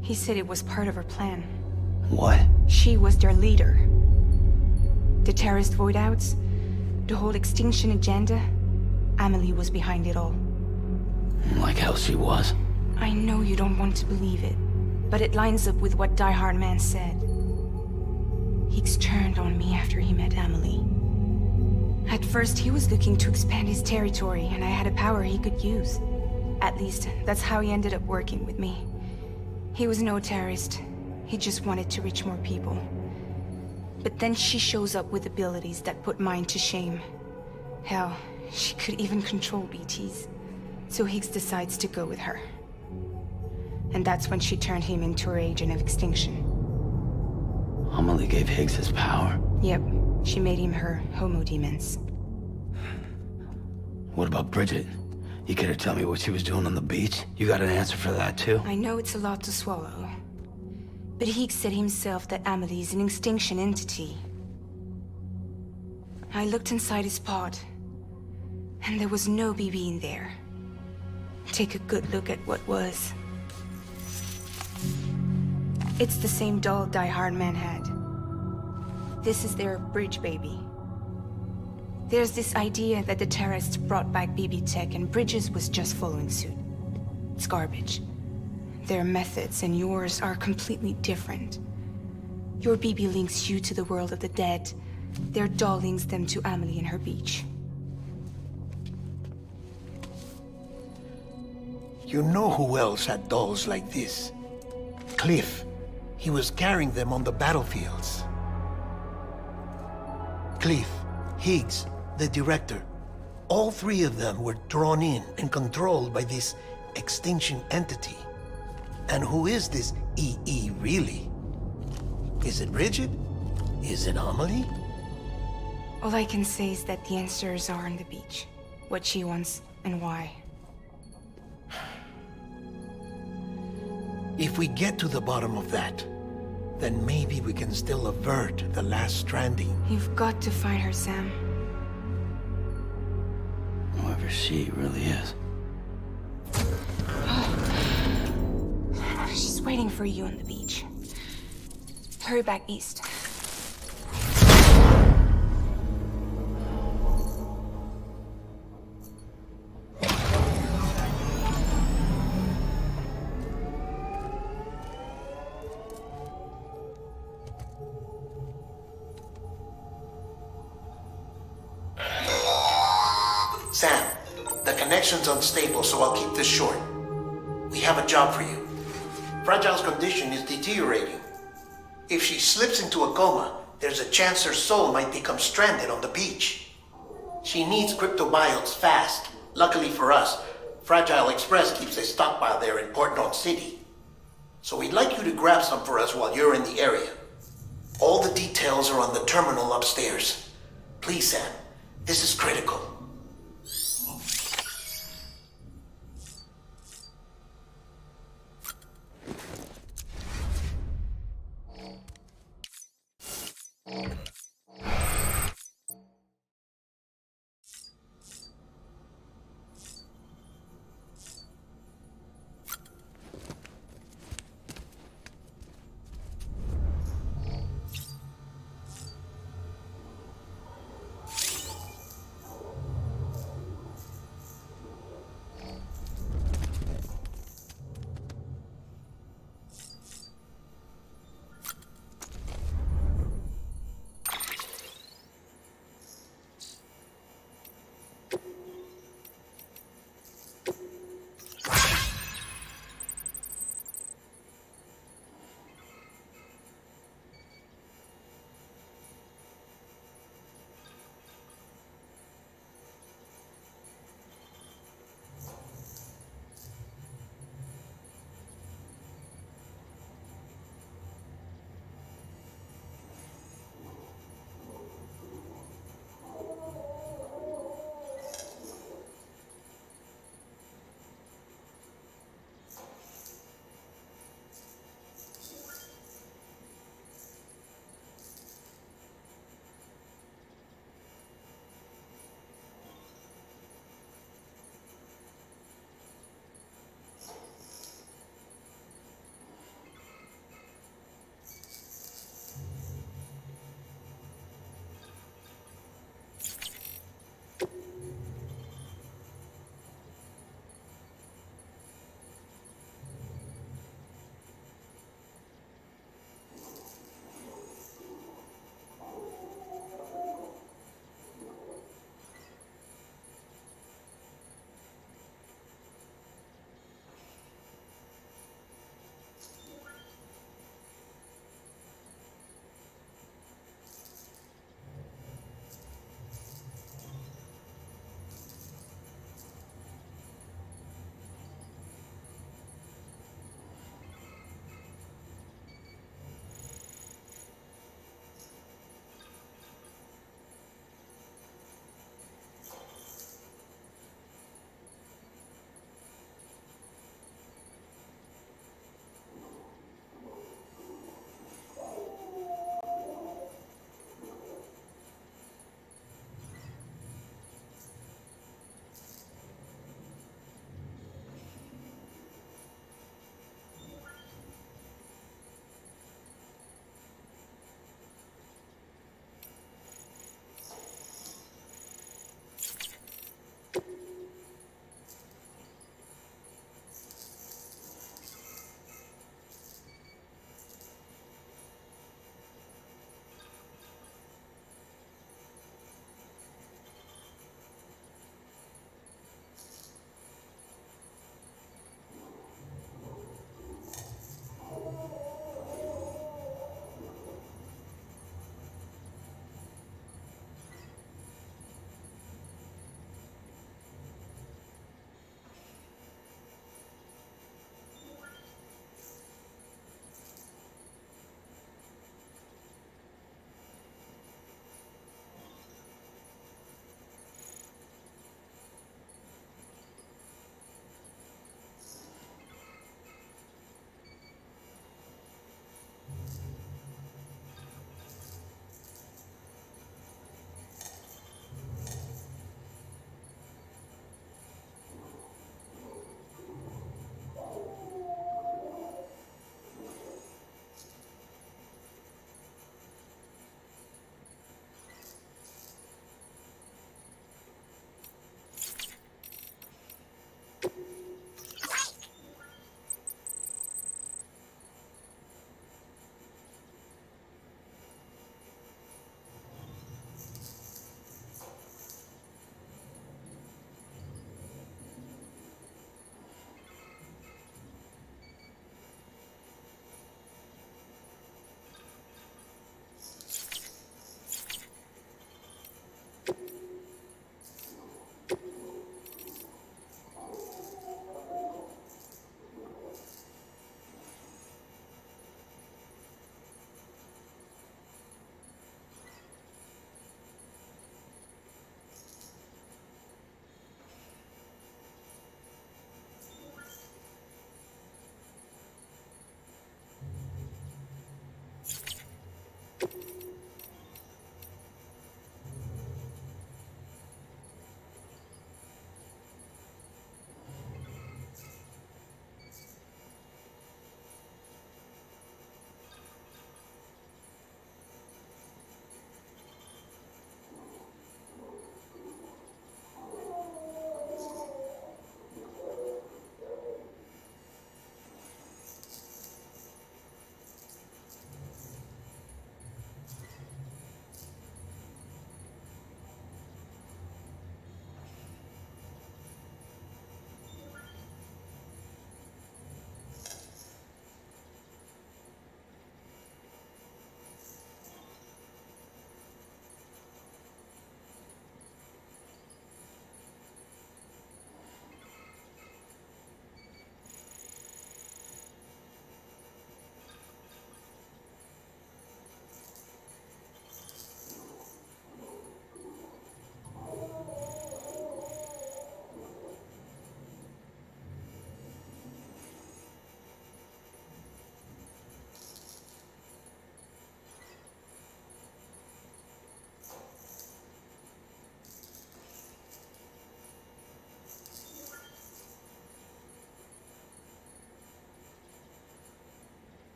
He said it was part of her plan. What? She was their leader. The terrorist voidouts, the whole extinction agenda, Amelie was behind it all. Like hell she was. I know you don't want to believe it, but it lines up with what Die Hard Man said. Higgs turned on me after he met Amelie. At first, he was looking to expand his territory, and I had a power he could use. At least, that's how he ended up working with me. He was no terrorist. He just wanted to reach more people. But then she shows up with abilities that put mine to shame. Hell, she could even control BTs. So Higgs decides to go with her. And that's when she turned him into her agent of extinction. Amelie gave Higgs his power? Yep, she made him her homo demons. What about Bridget? You care to tell me what she was doing on the beach? You got an answer for that too? I know it's a lot to swallow. But Higgs said himself that Amelie is an extinction entity. I looked inside his pod, and there was no BB in there. Take a good look at what was. It's the same doll Die Hard Man had. This is their bridge baby. There's this idea that the terrorists brought back BB tech and Bridges was just following suit. It's garbage. Their methods and yours are completely different. Your BB links you to the world of the dead. Their doll links them to Amelie and her beach. You know who else had dolls like this? Cliff. He was carrying them on the battlefields. Cliff, Higgs, the director. All three of them were drawn in and controlled by this extinction entity. And who is this EE really? Is it Bridget? Is it Amelie? All I can say is that the answers are on the beach. What she wants and why. If we get to the bottom of that, then maybe we can still avert the last stranding. You've got to find her, Sam. Whoever she really is. She's waiting for you on the beach. Hurry back east. Sam, the connection's unstable, so I'll keep this short. We have a job for you. Fragile's condition is deteriorating. If she slips into a coma, there's a chance her soul might become stranded on the beach. She needs cryptobiotes fast. Luckily for us, Fragile Express keeps a stockpile there in Port North City. So we'd like you to grab some for us while you're in the area. All the details are on the terminal upstairs. Please, Sam, this is critical.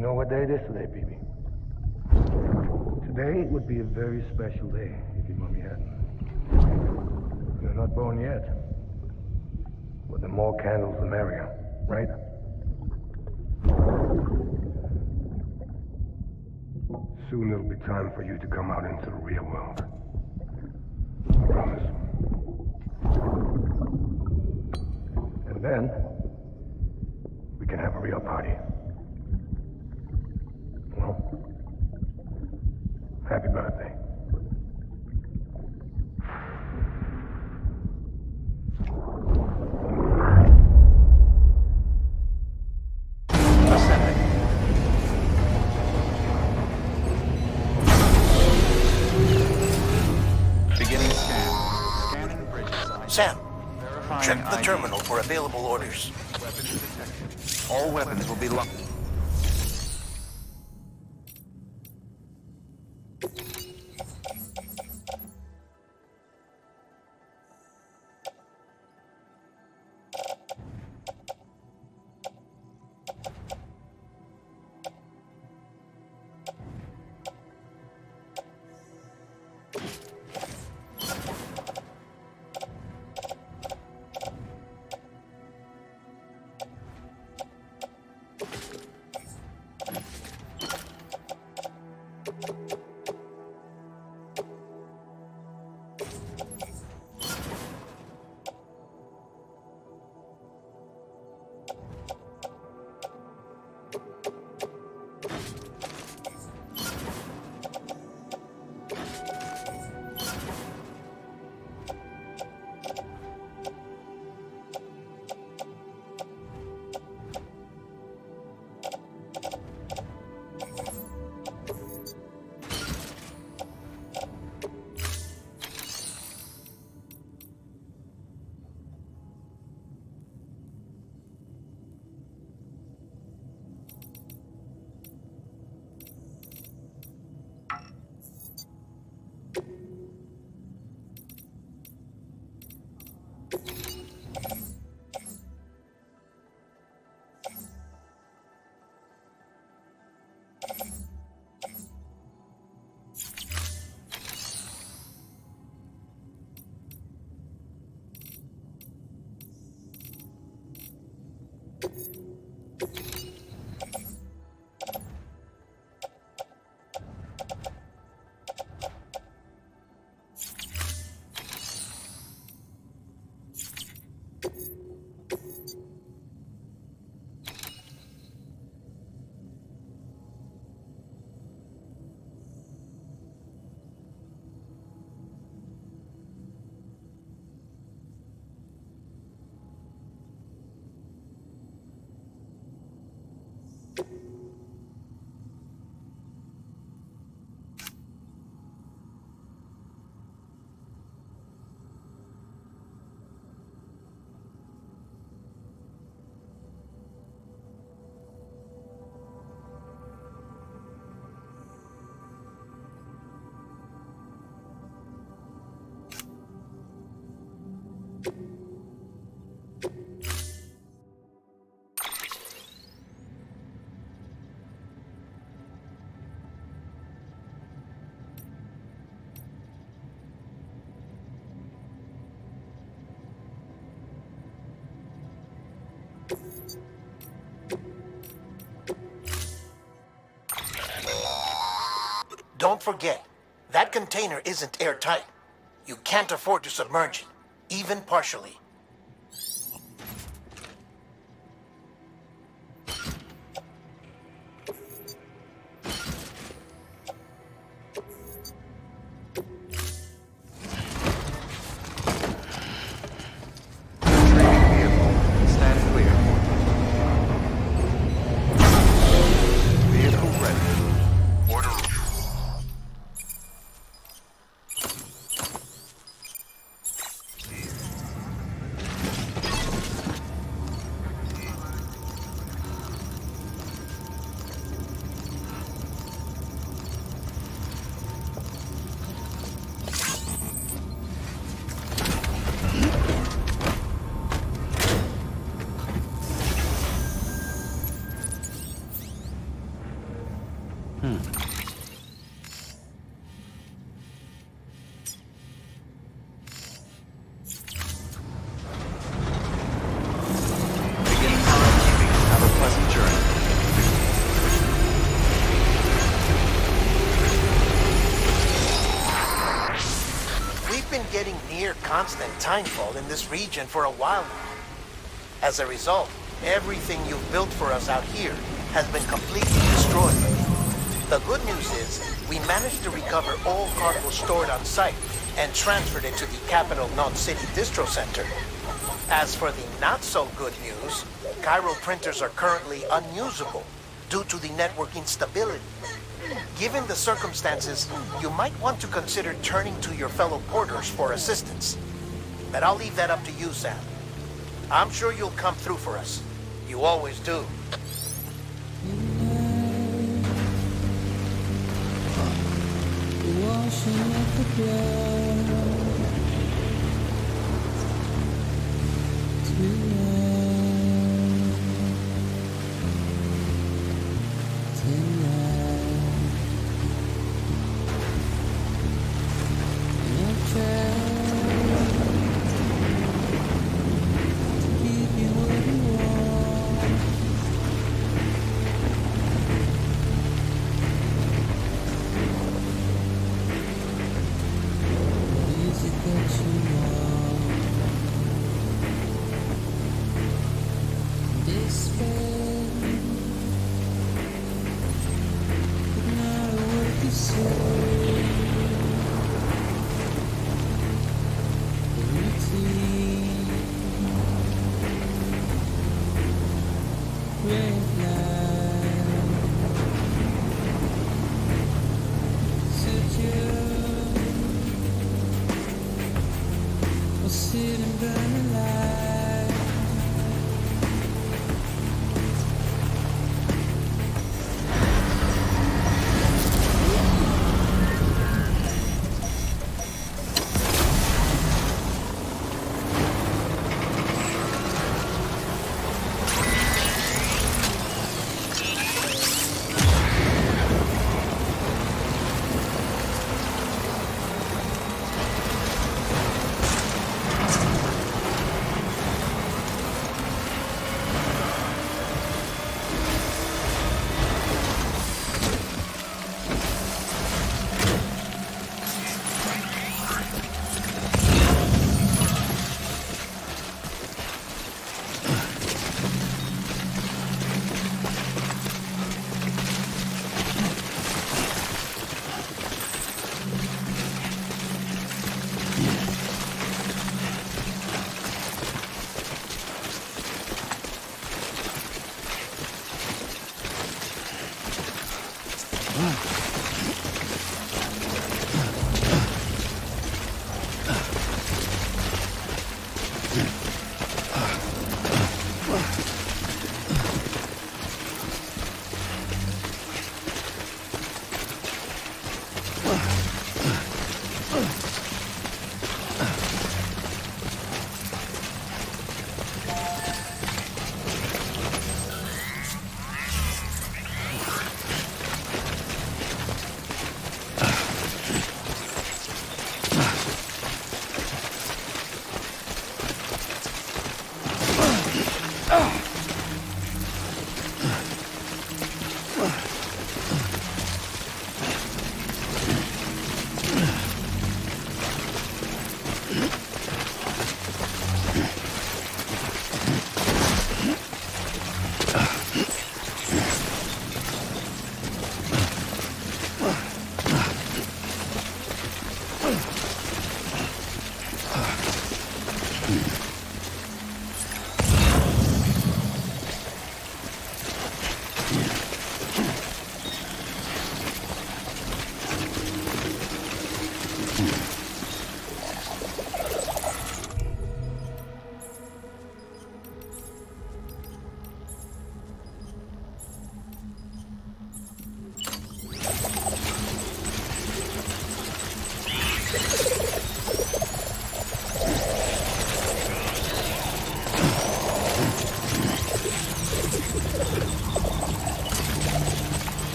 know what day it is today, BB? Today would be a very special day if your mommy hadn't. You're not born yet. But the more candles, the merrier, right? Soon it'll be time for you to come out into the real world. I promise. And then, we can have a real party. Well, happy birthday. Beginning scan. Scanning bridges. Sam, Verifying check the ID. terminal for available orders. Weapons detected. All weapons will be locked. Don't forget, that container isn't airtight. You can't afford to submerge it, even partially. Training vehicle. Stand clear. Vehicle ready. Order. Beginning housekeeping. Have a pleasant journey. We've been getting near constant timefall in this region for a while now. As a result, everything you've built for us out here has been completely destroyed. The good news is, we managed to recover all cargo stored on site and transferred it to the Capital Knot City Distro Center. As for the not-so-good news, Cairo printers are currently unusable due to the network instability. Given the circumstances, you might want to consider turning to your fellow porters for assistance. But I'll leave that up to you, Sam. I'm sure you'll come through for us. You always do.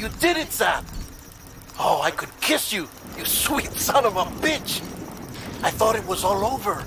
You did it, Sam! Oh, I could kiss you, you sweet son of a bitch! I thought it was all over.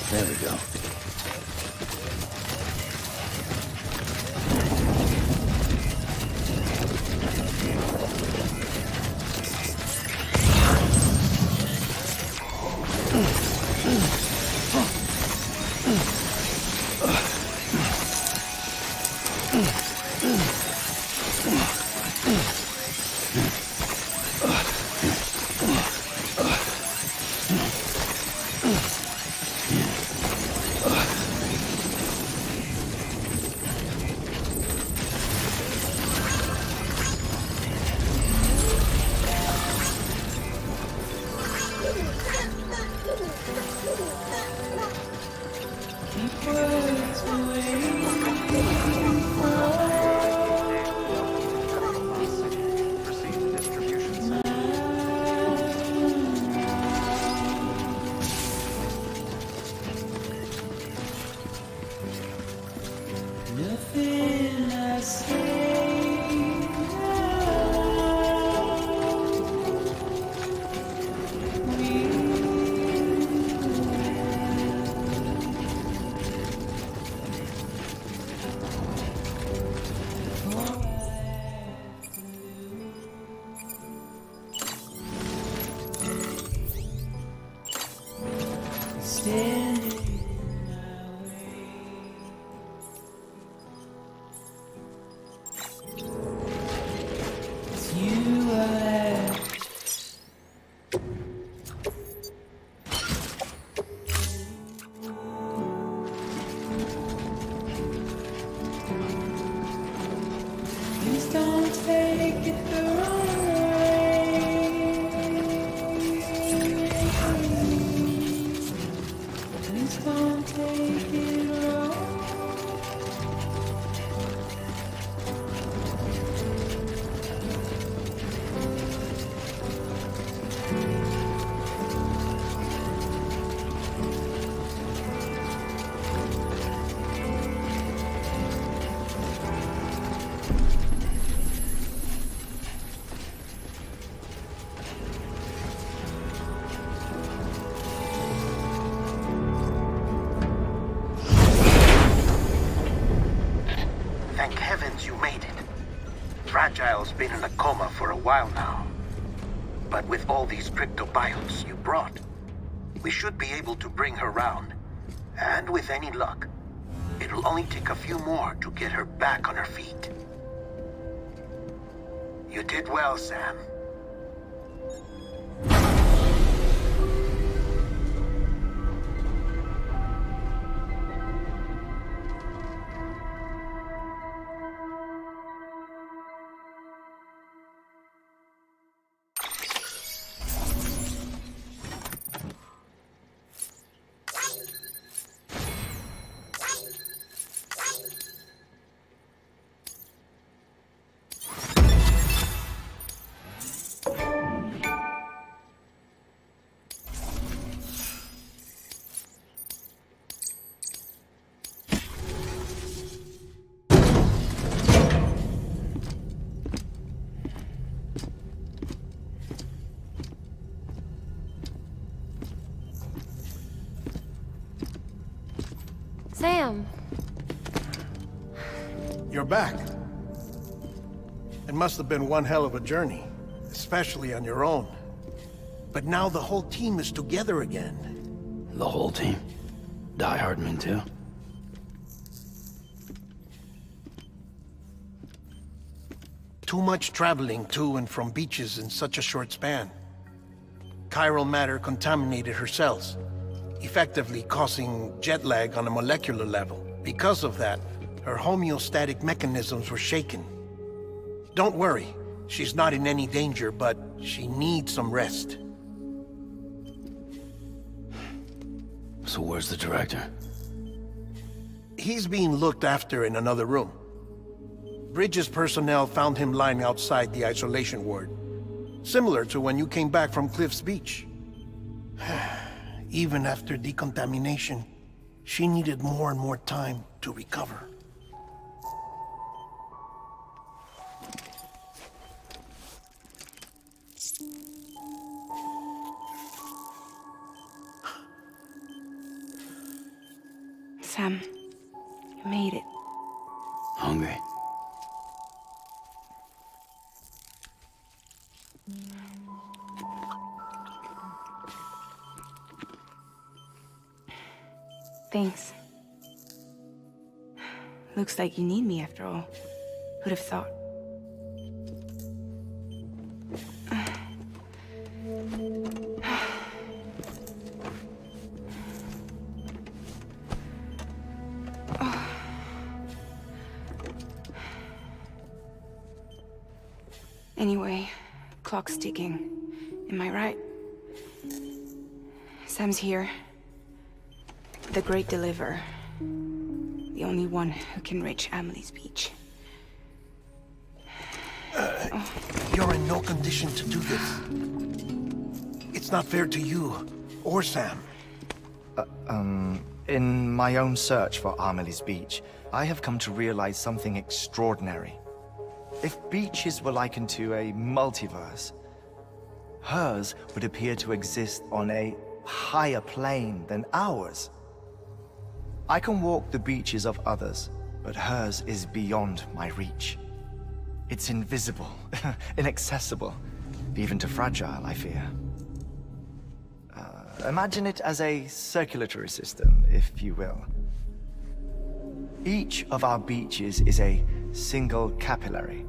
There we go. Thank heavens you made it. Fragile's been in a coma for a while now. But with all these cryptobiotes you brought, we should be able to bring her round. And with any luck, it'll only take a few more to get her back on her feet. You did well, Sam. Sam. You're back. It must have been one hell of a journey, especially on your own. But now the whole team is together again. The whole team? Die Hardman too? Too much traveling to and from beaches in such a short span. Chiral matter contaminated her cells, effectively causing jet lag on a molecular level. Because of that, her homeostatic mechanisms were shaken. Don't worry, she's not in any danger, but she needs some rest. So where's the director? He's being looked after in another room. Bridges personnel found him lying outside the isolation ward. Similar to when you came back from Cliff's Beach. Even after decontamination, she needed more and more time to recover. Sam, you made it. Hungry? Thanks. Looks like you need me after all. Who'd have thought? Anyway, clock's ticking. Am I right? Sam's here. The Great Deliverer. The only one who can reach Amelie's beach. You're in no condition to do this. It's not fair to you, or Sam. In my own search for Amelie's beach, I have come to realize something extraordinary. If beaches were likened to a multiverse, hers would appear to exist on a higher plane than ours. I can walk the beaches of others, but hers is beyond my reach. It's invisible, inaccessible, even to fragile, I fear. Imagine it as a circulatory system, if you will. Each of our beaches is a single capillary.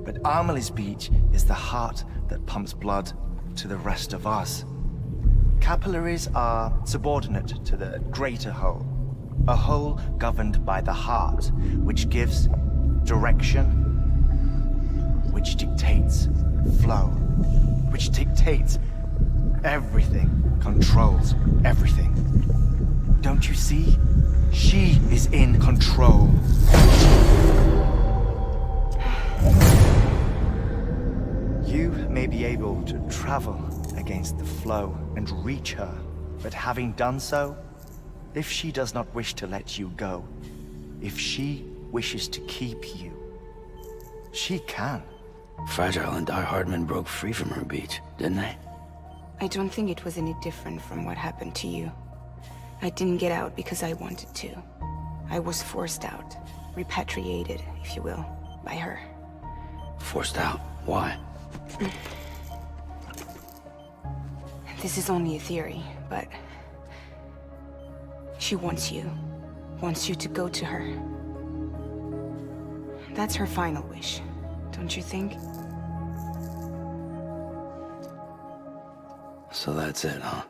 But Amelie's beach is the heart that pumps blood to the rest of us. Capillaries are subordinate to the greater whole. A whole governed by the heart, which gives direction, which dictates flow, which dictates everything, controls everything. Don't you see? She is in control. You may be able to travel against the flow and reach her, but having done so, if she does not wish to let you go, if she wishes to keep you, she can. Fragile and Die Hardman broke free from her beach, didn't they? I don't think it was any different from what happened to you. I didn't get out because I wanted to. I was forced out, repatriated, if you will, by her. Forced out? Why? This is only a theory, but she wants you to go to her. That's her final wish, don't you think? So that's it, huh?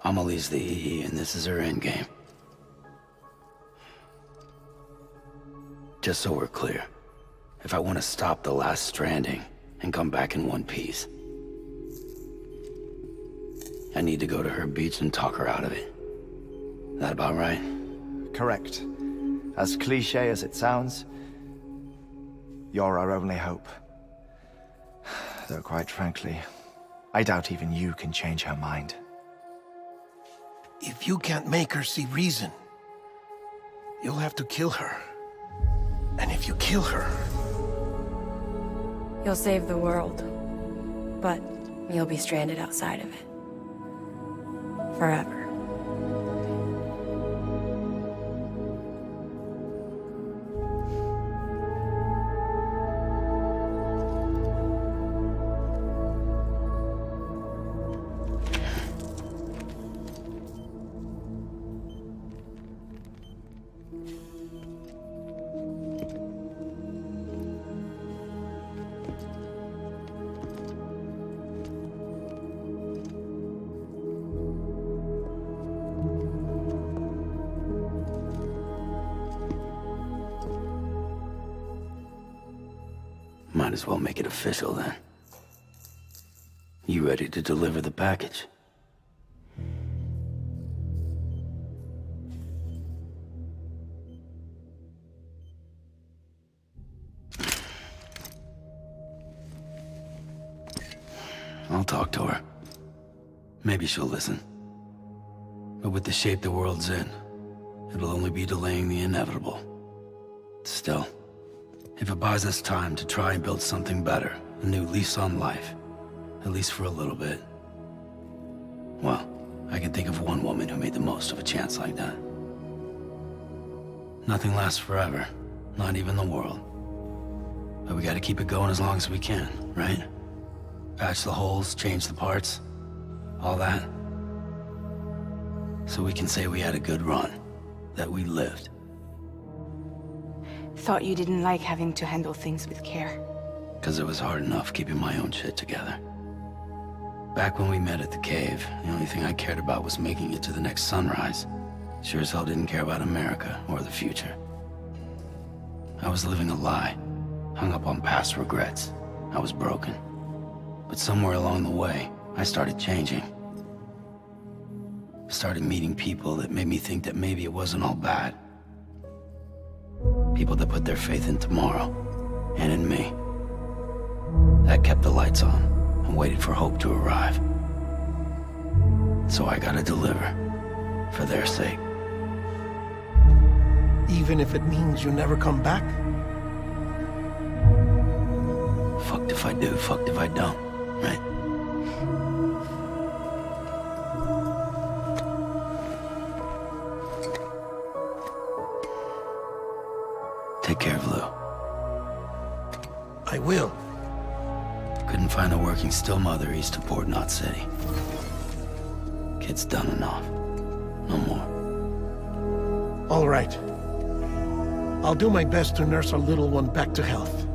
Amelie's the EE, and this is her endgame. Just so we're clear, if I want to stop the last Stranding and come back in one piece, I need to go to her beach and talk her out of it. That about right? Correct. As cliché as it sounds, you're our only hope. Though quite frankly, I doubt even you can change her mind. If you can't make her see reason, you'll have to kill her. And if you kill her... You'll save the world, but you'll be stranded outside of it. Forever. might as well make it official then. You ready to deliver the package? I'll talk to her. Maybe she'll listen. But with the shape the world's in, it'll only be delaying the inevitable. Still, if it buys us time to try and build something better, a new lease on life, at least for a little bit, well, I can think of one woman who made the most of a chance like that. Nothing lasts forever, not even the world. But we gotta keep it going as long as we can, right? Patch the holes, change the parts, all that. So we can say we had a good run, that we lived. Thought you didn't like having to handle things with care. 'Cause it was hard enough keeping my own shit together. Back when we met at the cave, the only thing I cared about was making it to the next sunrise. Sure as hell didn't care about America or the future. I was living a lie, hung up on past regrets. I was broken. But somewhere along the way, I started changing. Started meeting people that made me think that maybe it wasn't all bad. People that put their faith in tomorrow, and in me. That kept the lights on, and waited for hope to arrive. So I gotta deliver, for their sake. Even if it means you never come back? Fucked if I do, fucked if I don't, right? Take care of Lou. I will. Couldn't find a working still mother east of Port Knot City. Kid's done enough. No more. All right. I'll do my best to nurse our little one back to health.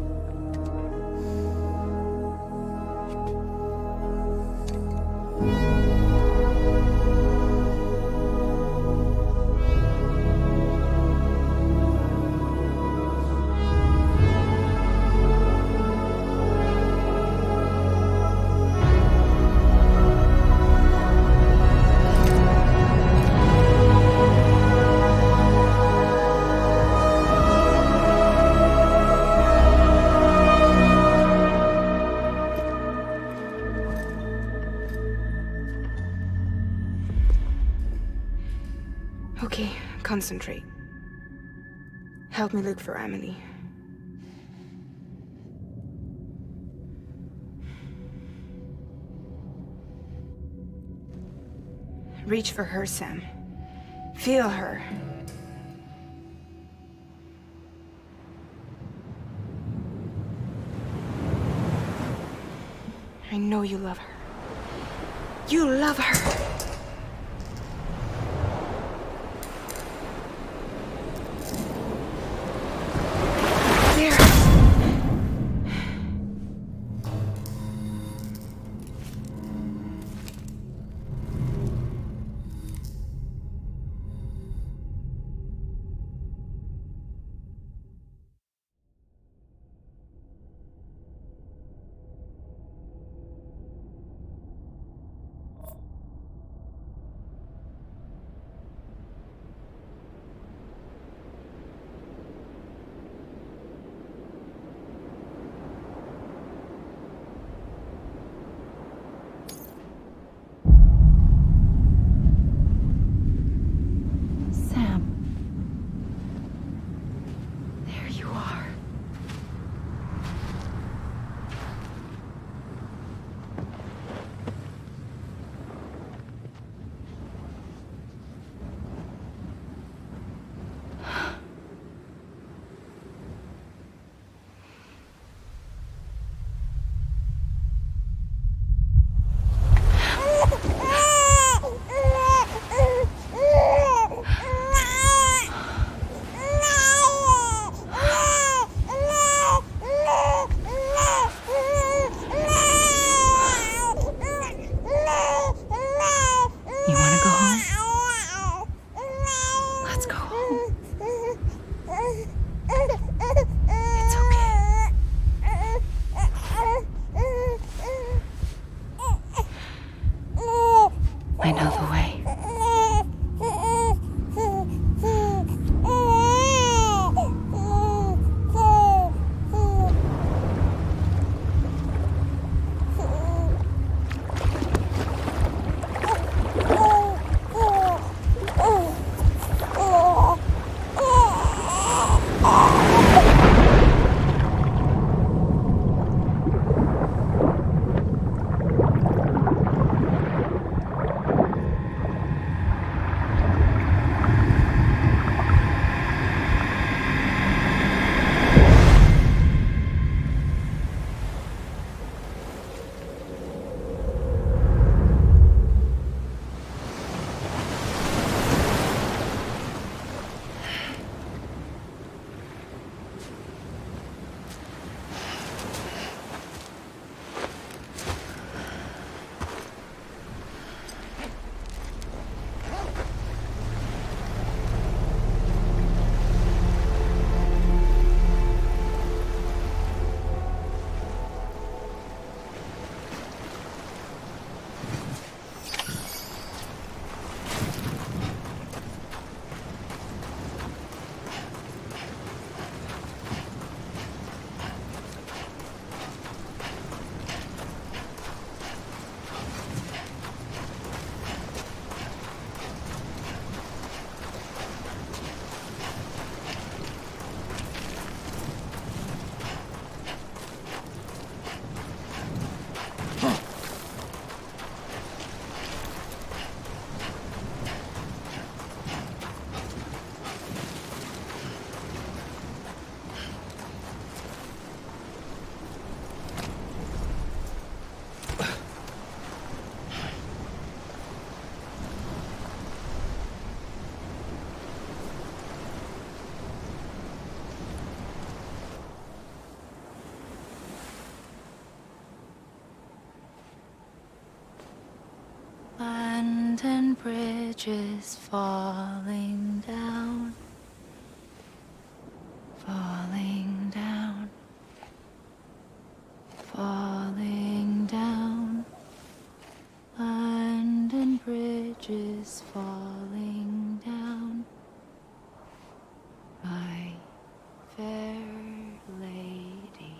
Okay, concentrate. Help me look for Emily. Reach for her, Sam. Feel her. I know you love her. You love her! I know the way. Land and bridges falling down, falling down, falling down. Land and bridges falling down, my fair lady.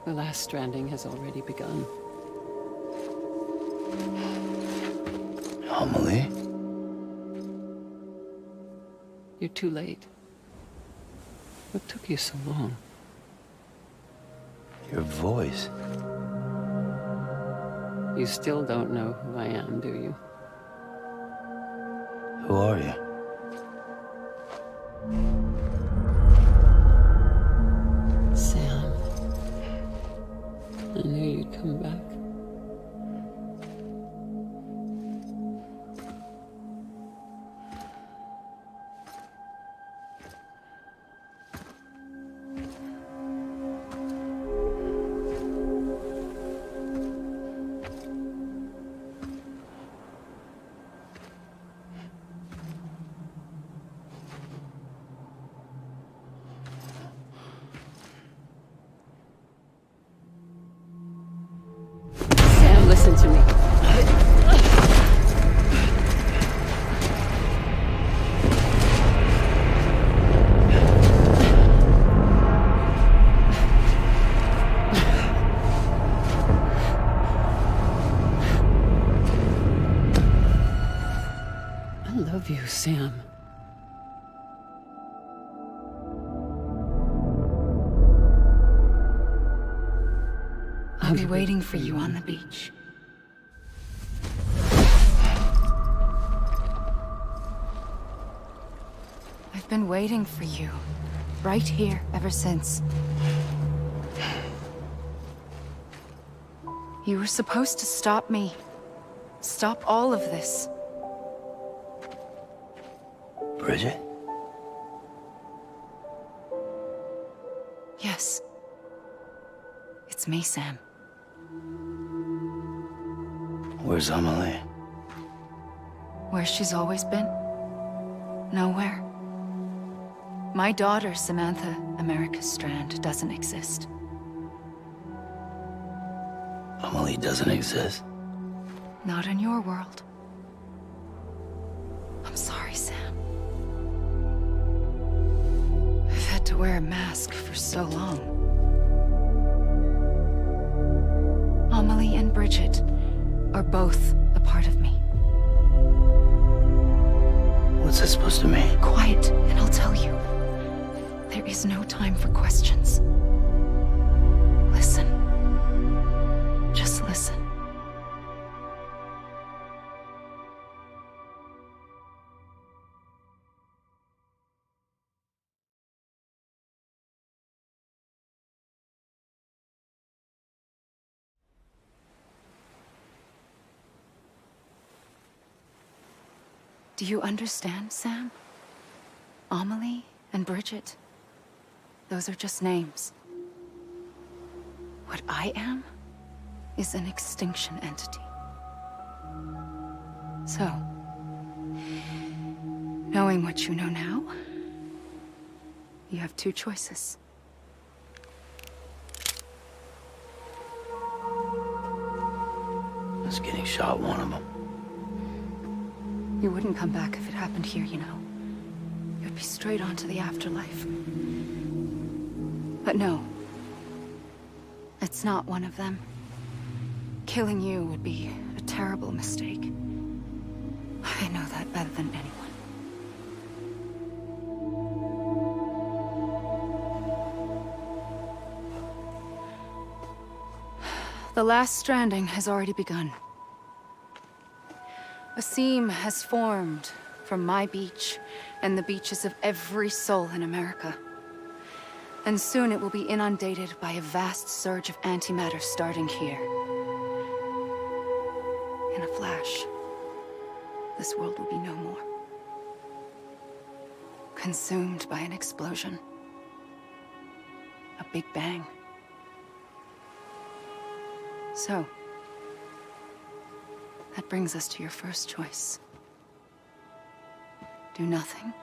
The last stranding has already begun. Amelie? You're too late. What took you so long? Your voice. You still don't know who I am, do you? Who are you? Sam. I knew you'd come back. Listen to me. I love you, Sam. I'll be waiting for you on the beach. I've been waiting for you, right here, ever since. You were supposed to stop me. Stop all of this. Bridget? Yes. It's me, Sam. Where's Amelie? Where she's always been. Nowhere. My daughter, Samantha America Strand, doesn't exist. Amelie doesn't exist. Not in your world. I'm sorry, Sam. I've had to wear a mask for so long. Amelie and Bridget are both a part of me. What's that supposed to mean? Quiet, and I'll tell you. There is no time for questions. Listen. Just listen. Do you understand, Sam? Amelie and Bridget, those are just names. What I am is an extinction entity. So, knowing what you know now, you have two choices. Just getting shot, one of them. You wouldn't come back if it happened here, you know. You'd be straight on to the afterlife. But no. It's not one of them. Killing you would be a terrible mistake. I know that better than anyone. The last stranding has already begun. A seam has formed from my beach and the beaches of every soul in America. And soon it will be inundated by a vast surge of antimatter starting here. In a flash, this world will be no more. Consumed by an explosion. A big bang. So, that brings us to your first choice. Do nothing.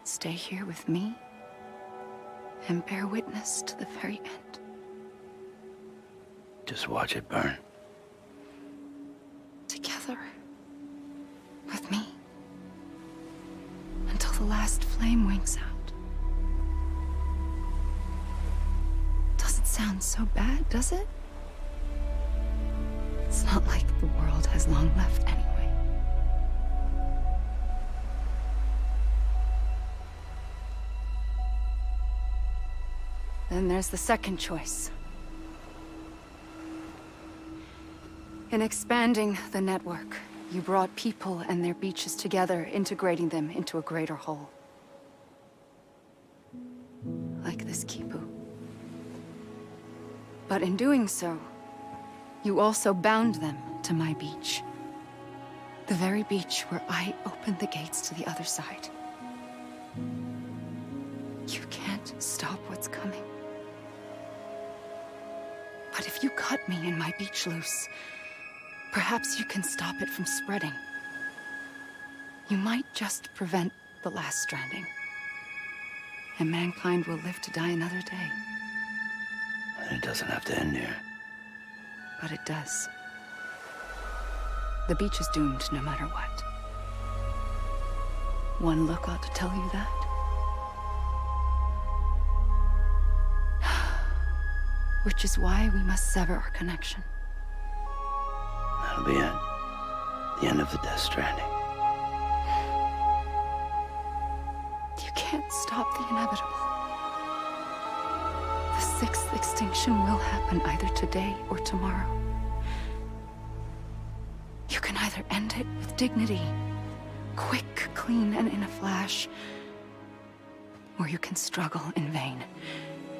Stay here with me and bear witness to the very end. Just watch it burn. Together. With me. Until the last flame winks out. Doesn't sound so bad, does it? It's not like the world has long left anyway. Then there's the second choice. In expanding the network, you brought people and their beaches together, integrating them into a greater whole. Like this Kipu. But in doing so, you also bound them to my beach. The very beach where I opened the gates to the other side. You can't stop what's coming. But if you cut me and my beach loose, perhaps you can stop it from spreading. You might just prevent the last stranding. And mankind will live to die another day. And it doesn't have to end here. But it does. The beach is doomed no matter what. One look ought to tell you that. Which is why we must sever our connection. That'll be it. The end of the Death Stranding. You can't stop the inevitable. The sixth extinction will happen either today or tomorrow. You can either end it with dignity, quick, clean, and in a flash, or you can struggle in vain,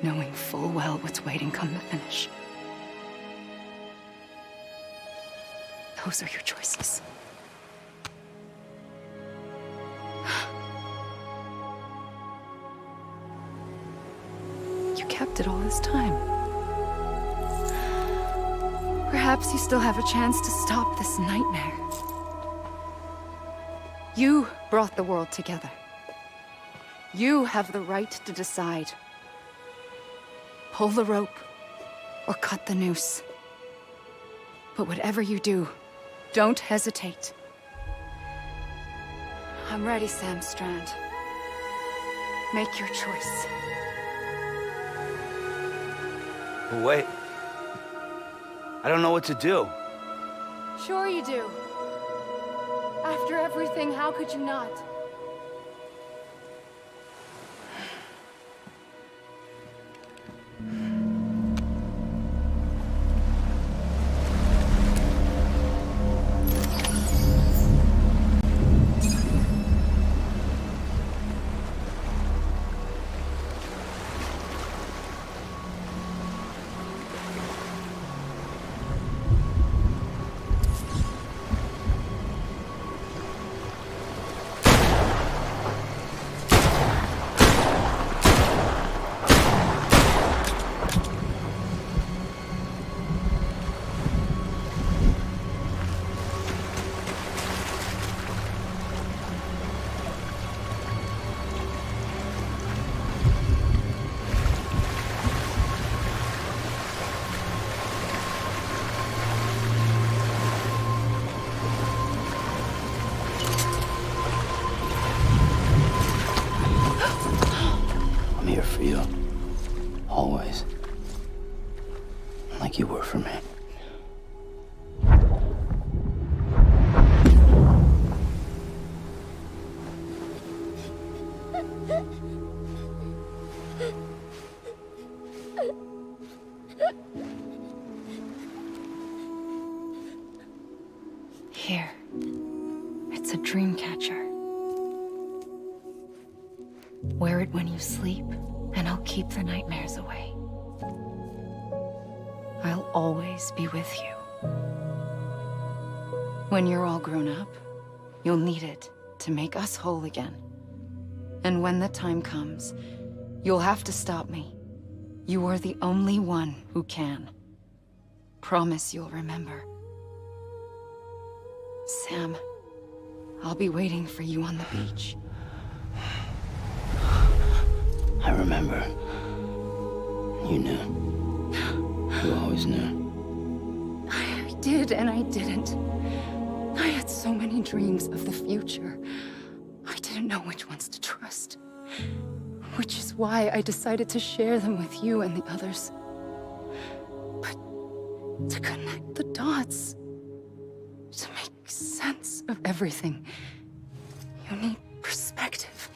knowing full well what's waiting come the finish. Those are your choices. You kept it all this time. Perhaps you still have a chance to stop this nightmare. You brought the world together. You have the right to decide. Pull the rope, or cut the noose. But whatever you do, don't hesitate. I'm ready, Sam Strand. Make your choice. But wait. I don't know what to do. Sure you do. After everything, how could you not? I'm here for you. Always. Like you were for me. Here. It's a dream catcher. Wear it when you sleep, and I'll keep the nightmares away. I'll always be with you. When you're all grown up, you'll need it to make us whole again. And when the time comes, you'll have to stop me. You are the only one who can. Promise you'll remember. Sam, I'll be waiting for you on the beach. I remember. You knew. You always knew. I did and I didn't. I had so many dreams of the future. I didn't know which ones to trust. Which is why I decided to share them with you and the others. But to connect the dots, to make sense of everything, you need perspective.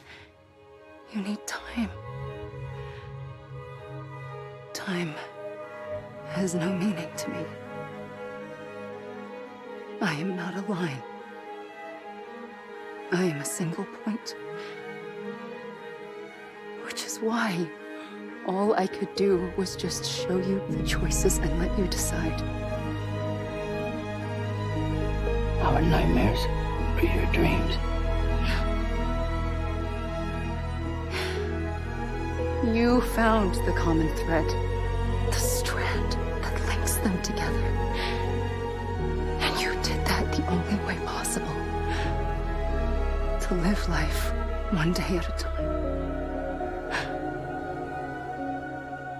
You need time. Time has no meaning to me. I am not a line. I am a single point. Which is why all I could do was just show you the choices and let you decide. Our nightmares are your dreams. You found the common thread, the strand that links them together. And you did that the only way possible. To live life one day at a time.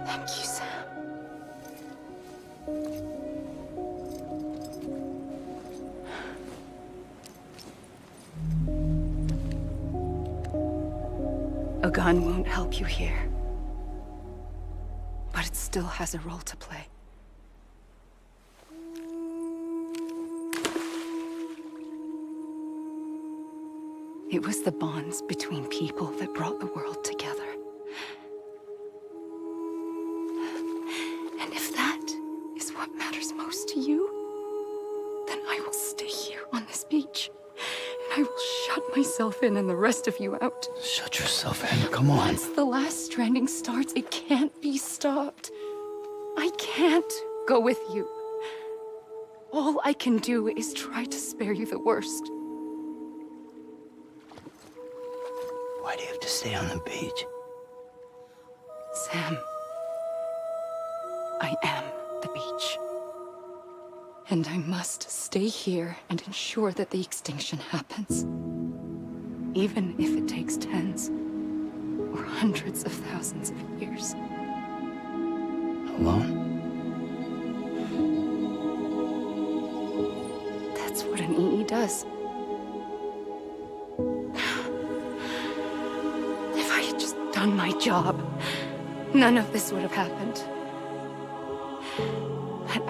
Thank you, Sam. A gun won't help you here. But it still has a role to play. It was the bonds between people that brought the world together. And if that is what matters most to you, then I will stay here on this beach. And I will shut myself in and the rest of you out. Shut yourself in, come on. Once the last stranding starts, it can't be stopped. I can't go with you. All I can do is try to spare you the worst. Why do you have to stay on the beach? Sam, I am the beach. And I must stay here and ensure that the extinction happens. Even if it takes tens or hundreds of thousands of years. Alone? That's what an EE does. If I had just done my job, none of this would have happened. But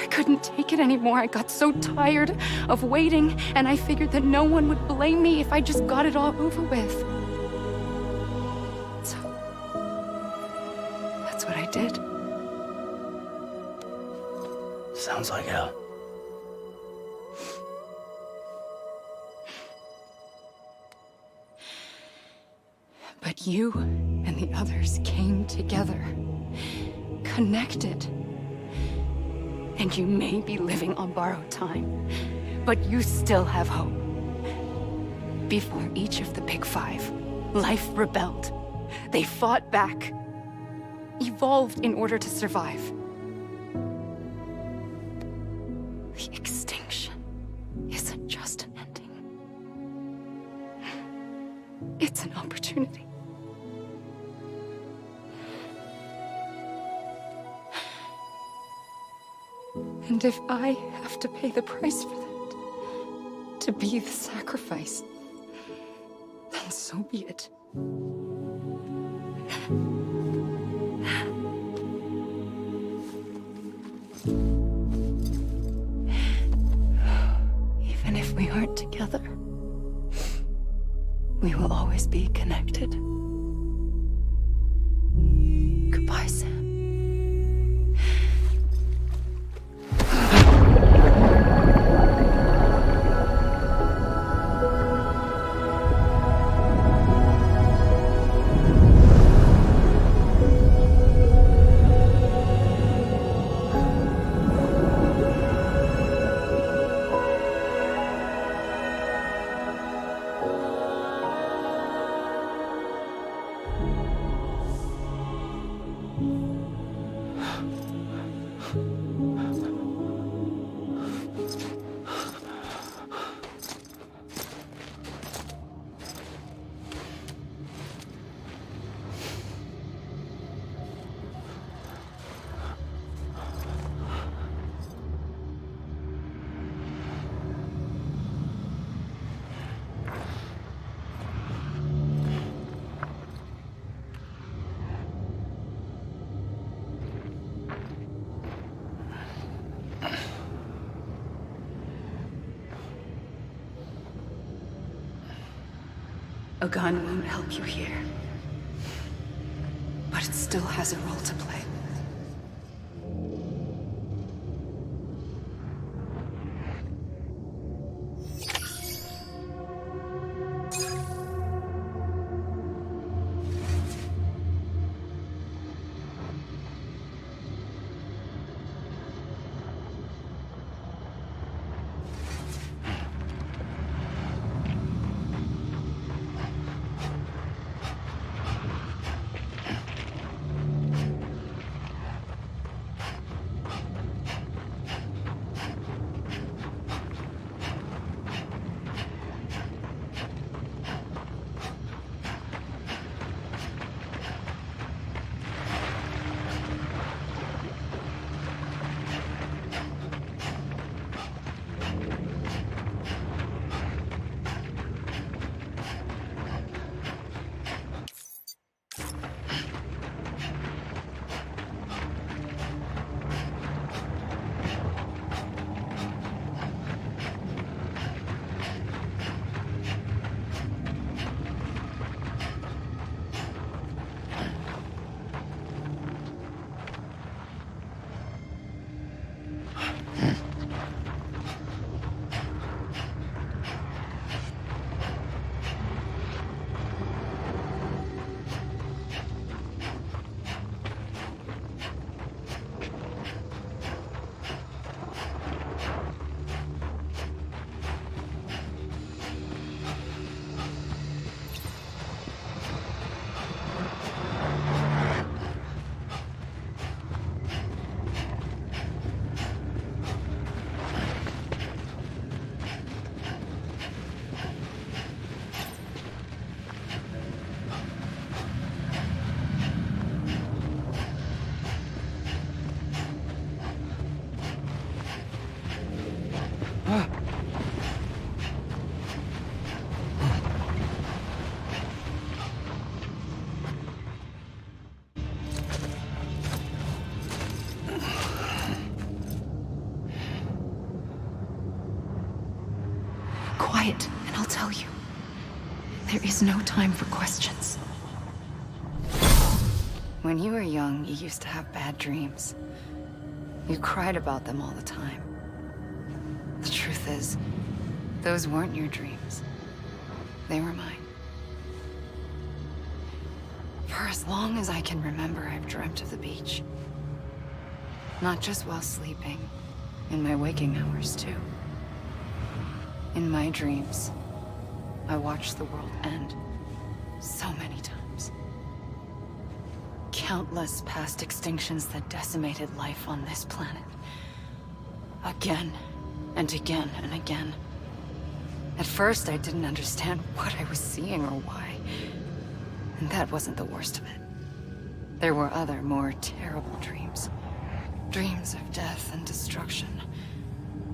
I couldn't take it anymore. I got so tired of waiting, and I figured that no one would blame me if I just got it all over with. So, that's what I did. Sounds like hell. But you and the others came together, connected. And you may be living on borrowed time, but you still have hope. Before each of the Big Five, life rebelled. They fought back, evolved in order to survive. The extinction isn't just an ending. It's an opportunity. And if I have to pay the price for that, to be the sacrifice, then so be it. Even if we aren't together, we will always be connected. Goodbye, Sam. A gun won't help you here, but it still has a role to play. quiet, and I'll tell you. There is no time for questions. When you were young, you used to have bad dreams. You cried about them all the time. The truth is, those weren't your dreams. They were mine. For as long as I can remember, I've dreamt of the beach. Not just while sleeping, in my waking hours too. In my dreams, I watched the world end so many times. Countless past extinctions that decimated life on this planet. Again, and again, and again. At first, I didn't understand what I was seeing or why. And that wasn't the worst of it. There were other, more terrible dreams. Dreams of death and destruction.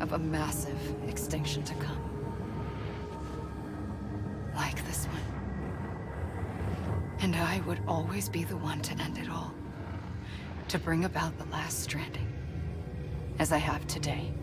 Of a massive extinction to come. Like this one. And I would always be the one to end it all. To bring about the last stranding. As I have today.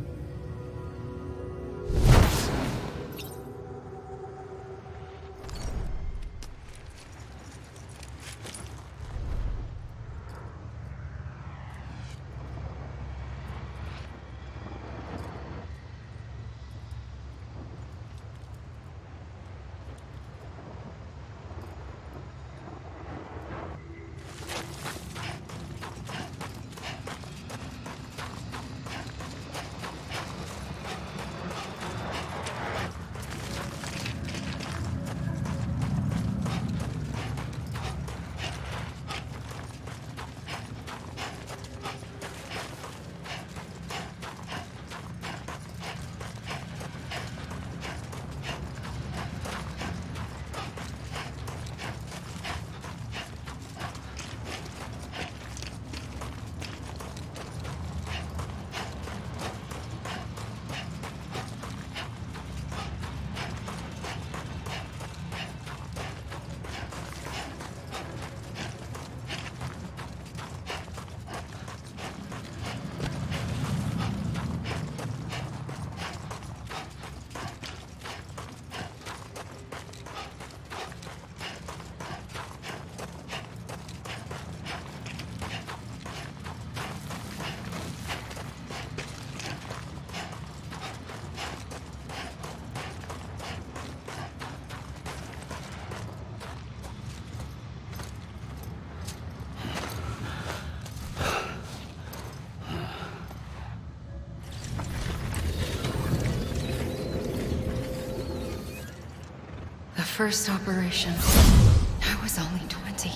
First operation, I was only 20.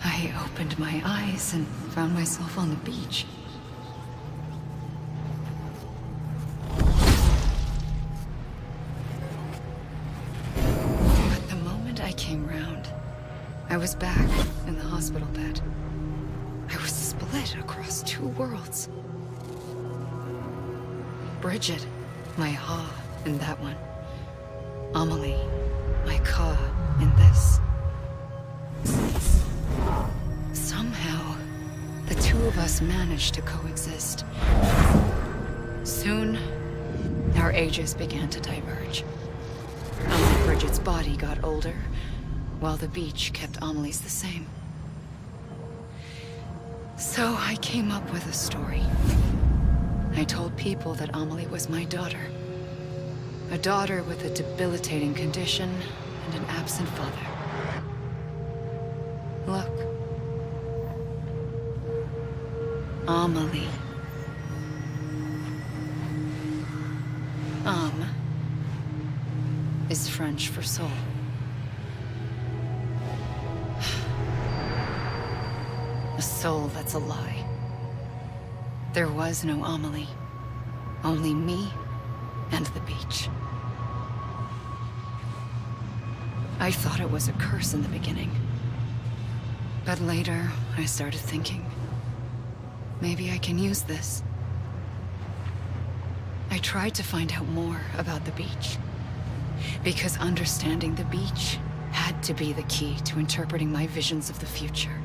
I opened my eyes and found myself on the beach. But the moment I came round, I was back in the hospital bed. I was split across two worlds. Bridget, my Ha in that one. Amelie, my Ka in this. Somehow, the two of us managed to coexist. Soon, our ages began to diverge. Bridget's body got older, while the beach kept Amelie's the same. So I came up with a story. I told people that Amelie was my daughter. A daughter with a debilitating condition and an absent father. Look. Amelie. Is French for soul. A soul that's a lie. There was no Amelie. Only me and the beach. I thought it was a curse in the beginning. But later, I started thinking, maybe I can use this. I tried to find out more about the beach. Because understanding the beach had to be the key to interpreting my visions of the future.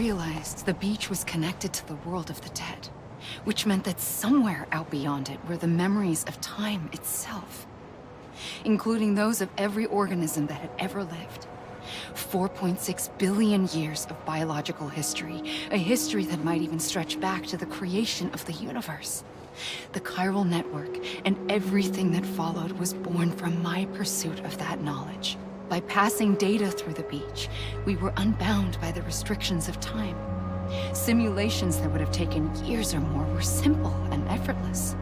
realized the beach was connected to the world of the dead, which meant that somewhere out beyond it were the memories of time itself, including those of every organism that had ever lived. 4.6 billion years of biological history, a history that might even stretch back to the creation of the universe. The chiral network and everything that followed was born from my pursuit of that knowledge. By passing data through the beach, we were unbound by the restrictions of time. Simulations that would have taken years or more were simple and effortless.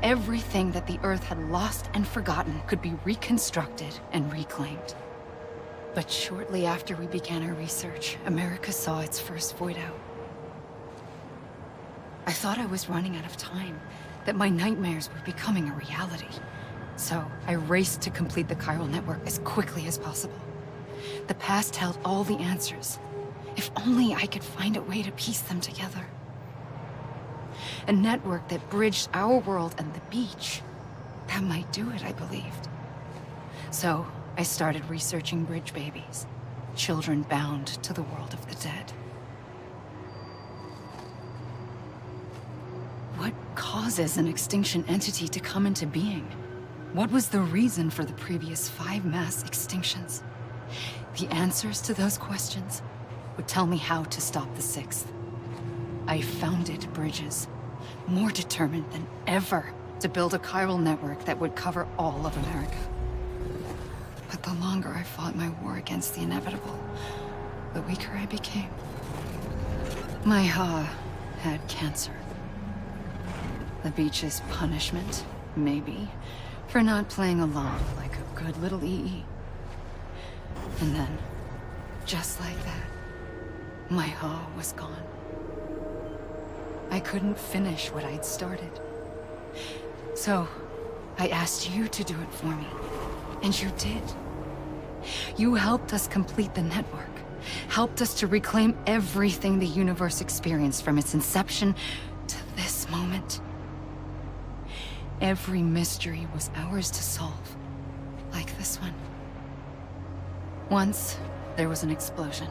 Everything that the Earth had lost and forgotten could be reconstructed and reclaimed. But shortly after we began our research, America saw its first void out. I thought I was running out of time, that my nightmares were becoming a reality. So I raced to complete the chiral network as quickly as possible. The past held all the answers. If only I could find a way to piece them together. A network that bridged our world and the beach. That might do it, I believed. So I started researching bridge babies, children bound to the world of the dead. What causes an extinction entity to come into being? What was the reason for the previous 5 mass extinctions? The answers to those questions would tell me how to stop the 6th. I founded bridges, more determined than ever to build a chiral network that would cover all of America. But the longer I fought my war against the inevitable, the weaker I became. My Ha had cancer. The beach's punishment, maybe, for not playing along like a good little EE. And then, just like that, my Ha was gone. I couldn't finish what I'd started. So, I asked you to do it for me, and you did. You helped us complete the network, helped us to reclaim everything the universe experienced from its inception to this moment. Every mystery was ours to solve, like this one. Once, there was an explosion.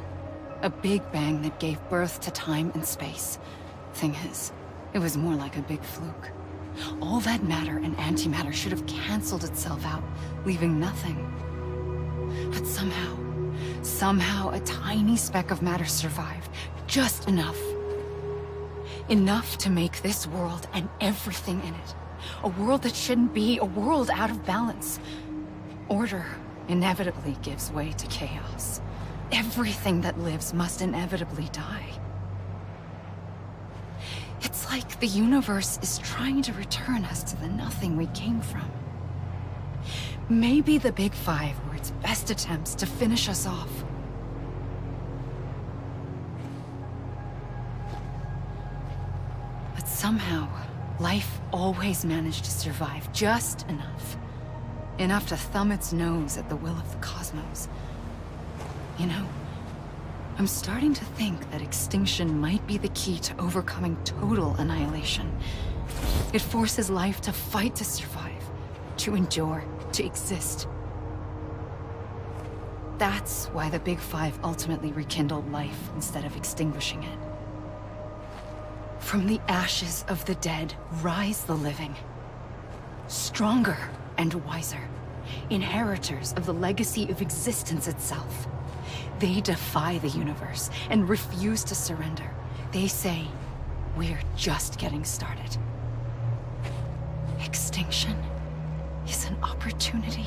A big bang that gave birth to time and space. Thing is, it was more like a big fluke. All that matter and antimatter should have canceled itself out, leaving nothing. But somehow a tiny speck of matter survived. Just enough. Enough to make this world and everything in it. A world that shouldn't be, a world out of balance. Order inevitably gives way to chaos. Everything that lives must inevitably die. It's like the universe is trying to return us to the nothing we came from. Maybe the Big Five were its best attempts to finish us off. But somehow, life always managed to survive just enough. Enough to thumb its nose at the will of the cosmos. You know, I'm starting to think that extinction might be the key to overcoming total annihilation. It forces life to fight to survive, to endure, to exist. That's why the Big Five ultimately rekindled life instead of extinguishing it. From the ashes of the dead rise the living. Stronger and wiser. Inheritors of the legacy of existence itself. They defy the universe and refuse to surrender. They say, we're just getting started. Extinction is an opportunity.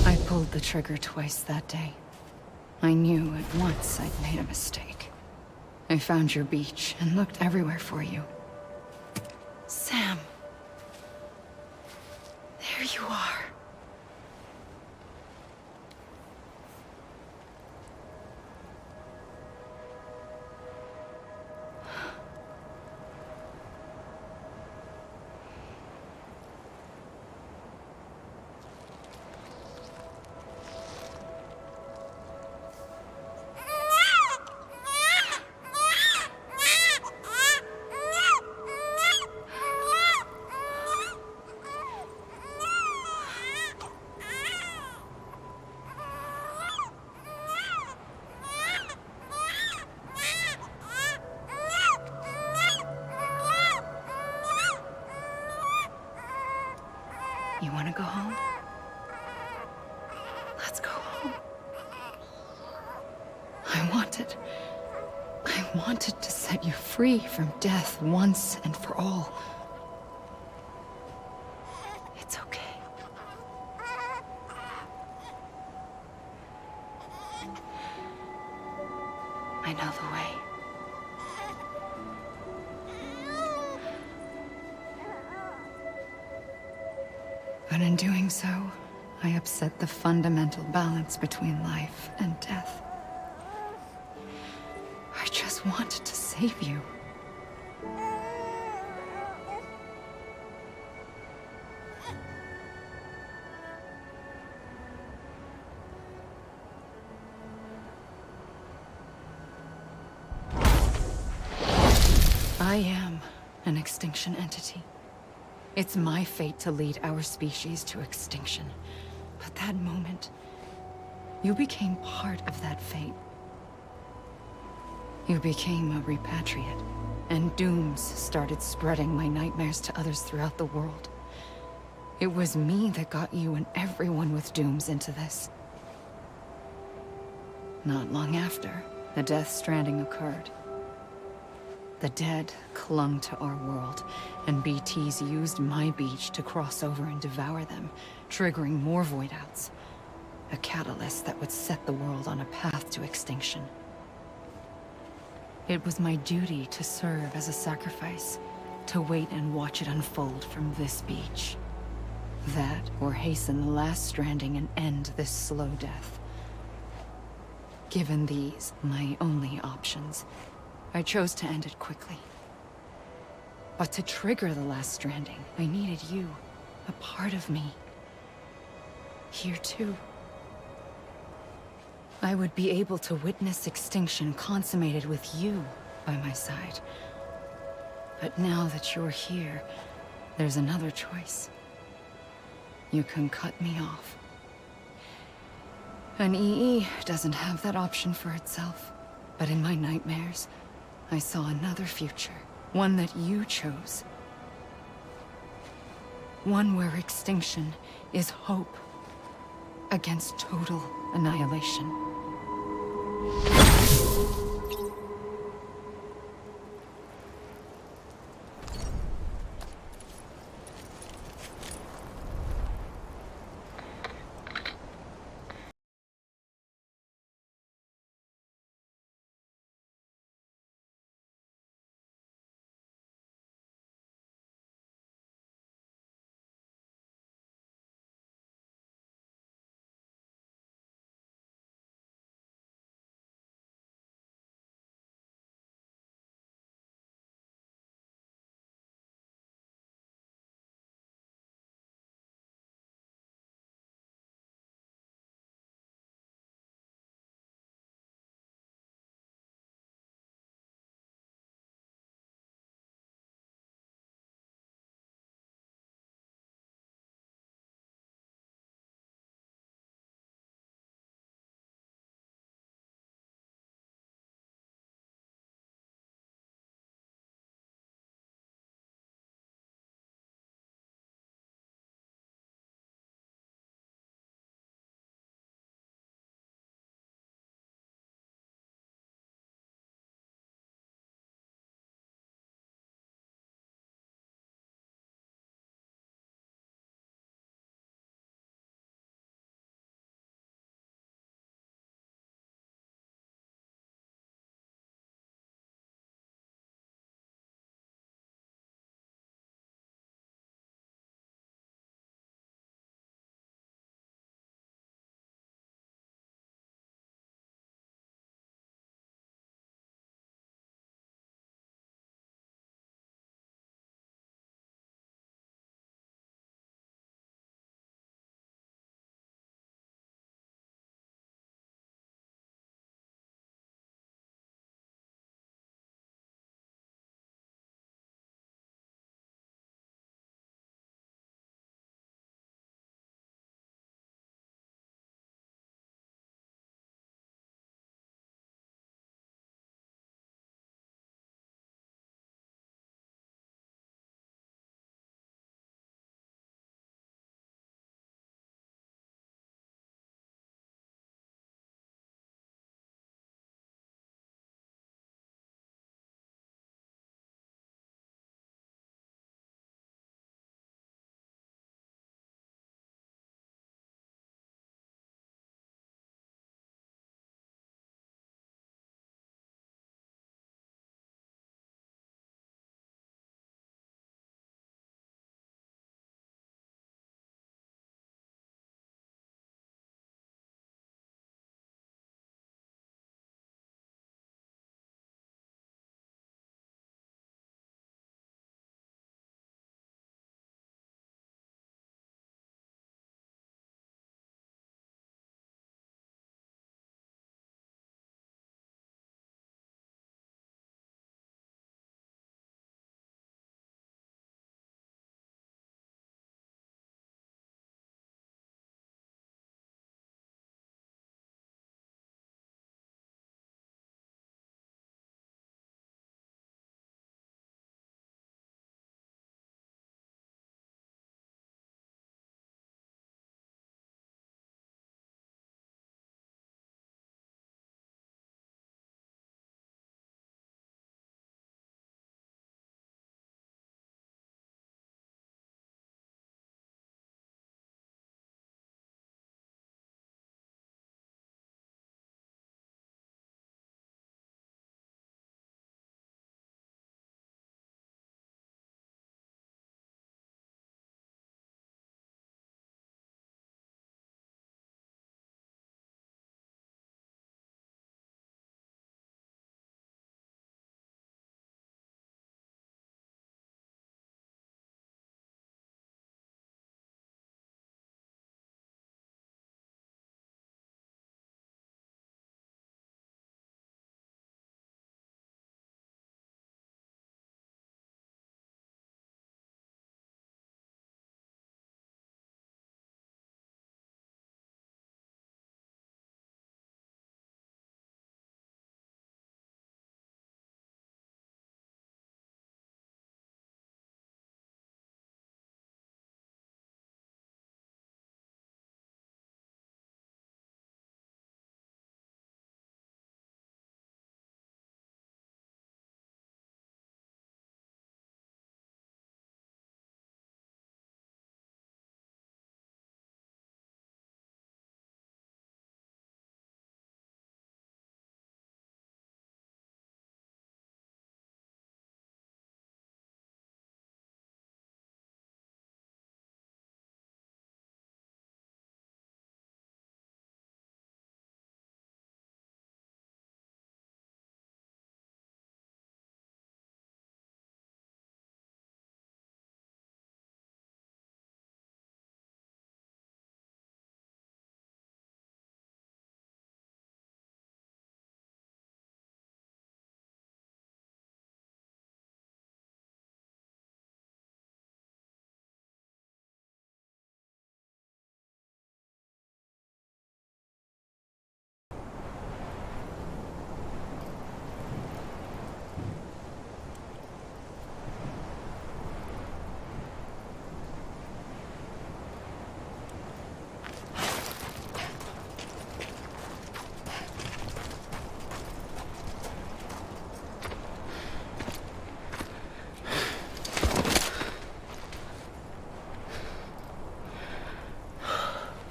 I pulled the trigger twice that day. I knew at once I'd made a mistake. I found your beach and looked everywhere for you. Sam. There you are. You want to go home? Let's go home. I wanted to set you free from death once and for all. It's okay. I know the way. But in doing so, I upset the fundamental balance between life and death. I just wanted to save you. I am an extinction entity. It's my fate to lead our species to extinction. But that moment, you became part of that fate. You became a repatriate, and dooms started spreading my nightmares to others throughout the world. It was me that got you and everyone with dooms into this. Not long after, the Death Stranding occurred. The dead clung to our world, and BTs used my beach to cross over and devour them, triggering more void outs. A catalyst that would set the world on a path to extinction. It was my duty to serve as a sacrifice, to wait and watch it unfold from this beach. That, or hasten the last stranding and end this slow death. Given these, my only options, I chose to end it quickly. But to trigger the last stranding, I needed you, a part of me. Here too. I would be able to witness extinction consummated with you by my side. But now that you're here, there's another choice. You can cut me off. An EE doesn't have that option for itself. But in my nightmares, I saw another future. One that you chose. One where extinction is hope against total annihilation.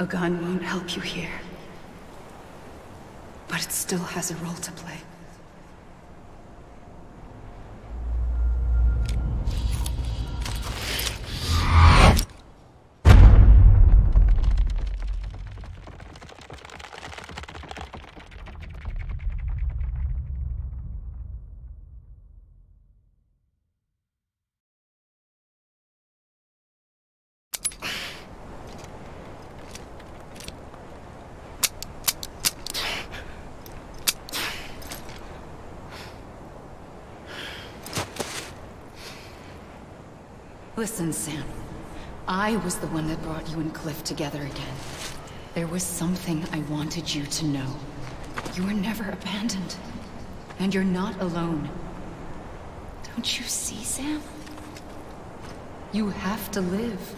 A gun won't help you here. But it still has a role to play. Listen, Sam. I was the one that brought you and Cliff together again. There was something I wanted you to know. You were never abandoned. And you're not alone. Don't you see, Sam? You have to live.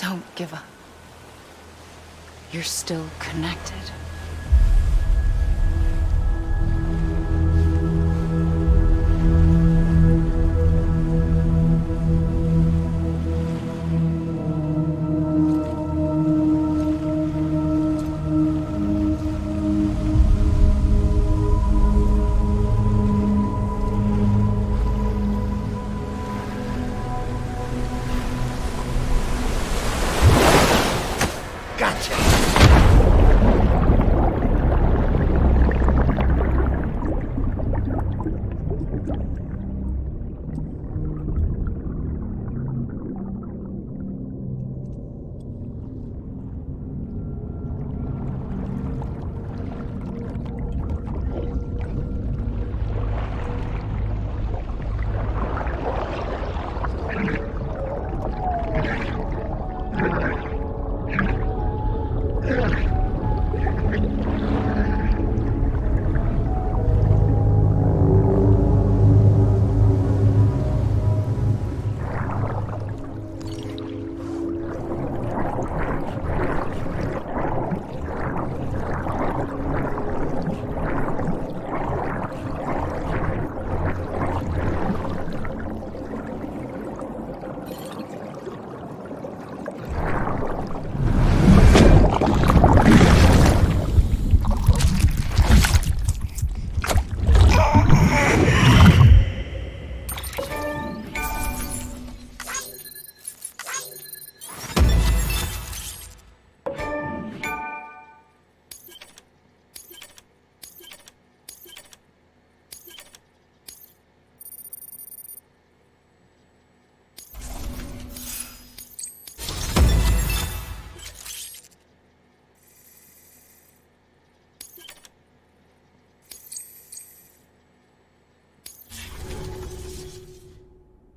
Don't give up. You're still connected.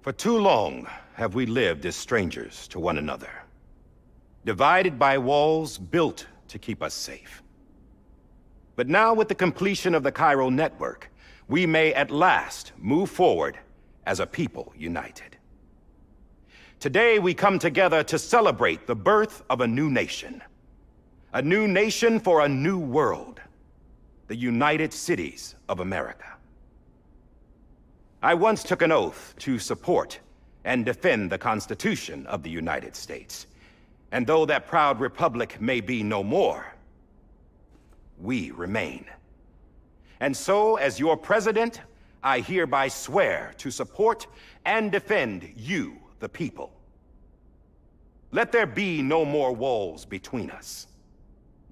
For too long have we lived as strangers to one another, divided by walls built to keep us safe. But now, with the completion of the Cairo network, we may at last move forward as a people united. Today we come together to celebrate the birth of a new nation. A new nation for a new world. The United Cities of America. I once took an oath to support and defend the Constitution of the United States. And though that proud republic may be no more, we remain. And so, as your president, I hereby swear to support and defend you, the people. Let there be no more walls between us,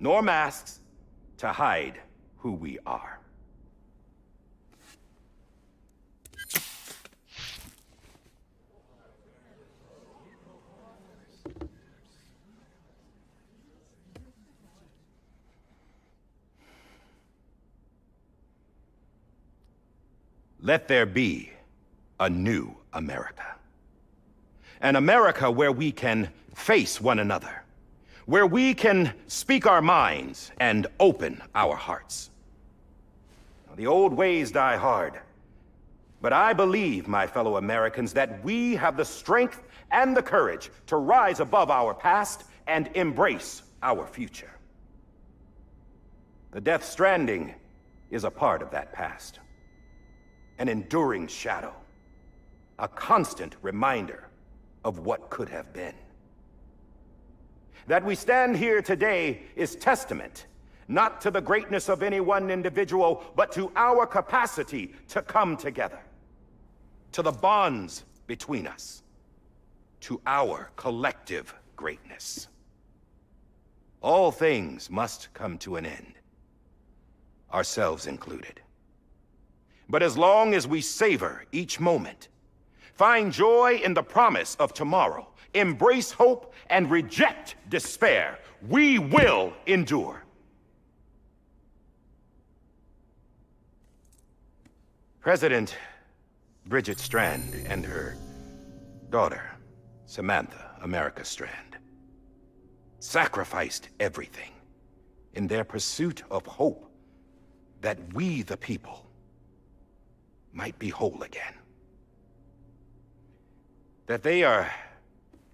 nor masks to hide who we are. Let there be a new America. An America where we can face one another, where we can speak our minds and open our hearts. Now, the old ways die hard, but I believe, my fellow Americans, that we have the strength and the courage to rise above our past and embrace our future. The Death Stranding is a part of that past. An enduring shadow, a constant reminder of what could have been. That we stand here today is testament, not to the greatness of any one individual, but to our capacity to come together, to the bonds between us, to our collective greatness. All things must come to an end, ourselves included. But as long as we savor each moment, find joy in the promise of tomorrow, embrace hope, and reject despair, we will endure. President Bridget Strand and her daughter, Samantha America Strand, sacrificed everything in their pursuit of hope that we, the people, might be whole again. That they are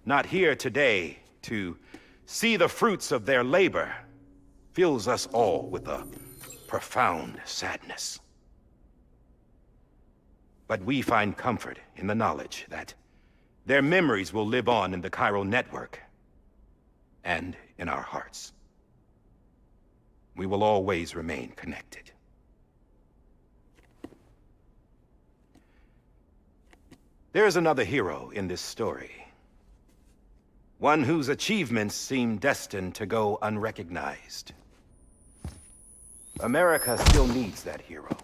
not here today to see the fruits of their labor fills us all with a profound sadness. But we find comfort in the knowledge that their memories will live on in the chiral network and in our hearts. We will always remain connected. There's another hero in this story. One whose achievements seem destined to go unrecognized. America still needs that hero.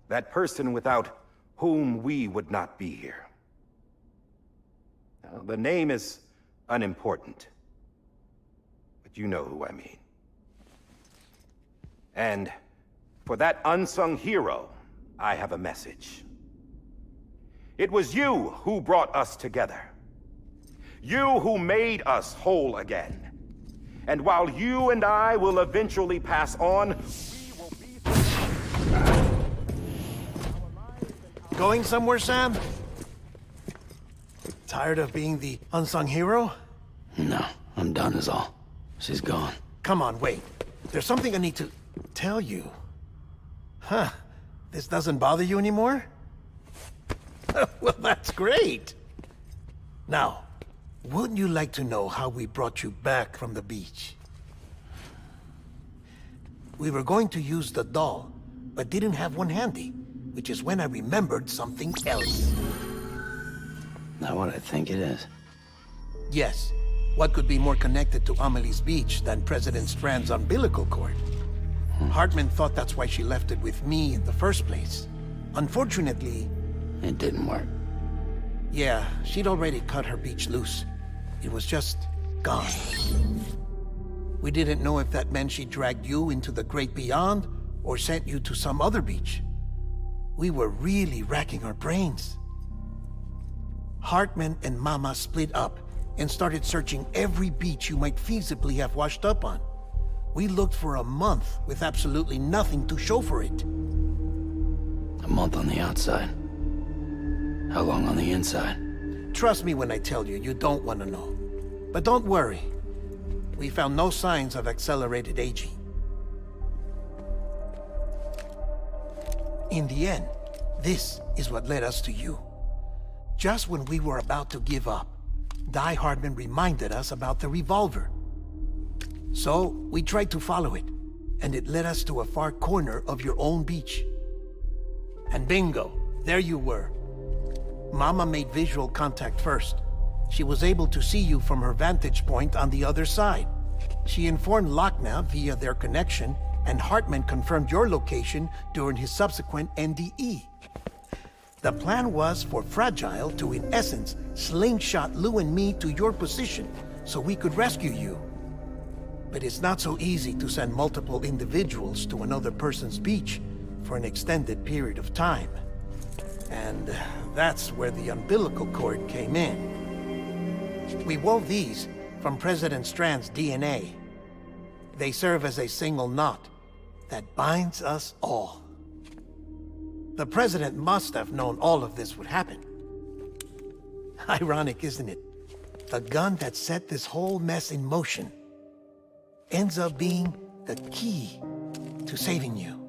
That person without whom we would not be here. Now, the name is unimportant, but you know who I mean. And for that unsung hero, I have a message. It was you who brought us together. You who made us whole again. And while you and I will eventually pass on, we will be... Going somewhere, Sam? Tired of being the unsung hero? No, I'm done is all. She's gone. Come on, wait. There's something I need to tell you. Huh. This doesn't bother you anymore? Well, that's great. Now, wouldn't you like to know how we brought you back from the beach? We were going to use the doll, but didn't have one handy, which is when I remembered something else. Not what I think it is. Yes. What could be more connected to Amelie's beach than President Strand's umbilical cord? Hartman thought that's why she left it with me in the first place. Unfortunately... It didn't work. Yeah, she'd already cut her beach loose. It was just gone. We didn't know if that meant she dragged you into the great beyond or sent you to some other beach. We were really racking our brains. Hartman and Mama split up and started searching every beach you might feasibly have washed up on. We looked for a month with absolutely nothing to show for it. A month on the outside. How long on the inside? Trust me when I tell you, you don't want to know. But don't worry. We found no signs of accelerated aging. In the end, this is what led us to you. Just when we were about to give up, Die Hardman reminded us about the revolver. So, we tried to follow it, and it led us to a far corner of your own beach. And bingo, there you were. Mama made visual contact first. She was able to see you from her vantage point on the other side. She informed Lochna via their connection, and Hartman confirmed your location during his subsequent NDE. The plan was for Fragile to, in essence, slingshot Lou and me to your position so we could rescue you. But it's not so easy to send multiple individuals to another person's beach for an extended period of time. And that's where the umbilical cord came in. We wove these from President Strand's DNA. They serve as a single knot that binds us all. The President must have known all of this would happen. Ironic, isn't it? The gun that set this whole mess in motion ends up being the key to saving you.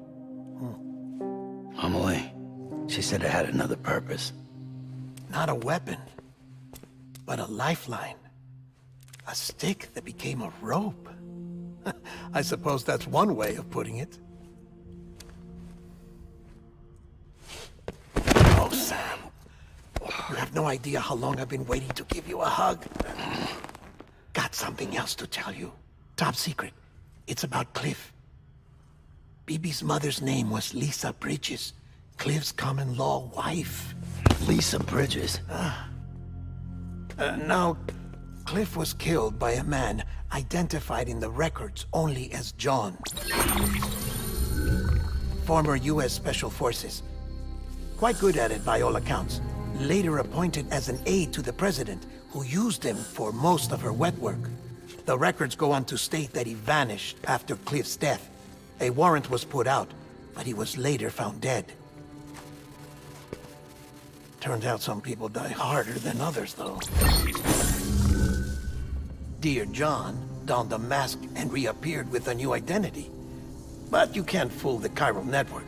Amelie, she said it had another purpose. Not a weapon, but a lifeline. A stick that became a rope. I suppose that's one way of putting it. Oh, Sam. You have no idea how long I've been waiting to give you a hug. Got something else to tell you. Top secret. It's about Cliff. BB's mother's name was Lisa Bridges, Cliff's common-law wife. Lisa Bridges? Now, Cliff was killed by a man identified in the records only as John. Former U.S. Special Forces. Quite good at it by all accounts. Later appointed as an aide to the president, who used him for most of her wet work. The records go on to state that he vanished after Cliff's death. A warrant was put out, but he was later found dead. Turns out some people die harder than others, though. Dear John donned a mask and reappeared with a new identity. But you can't fool the chiral network.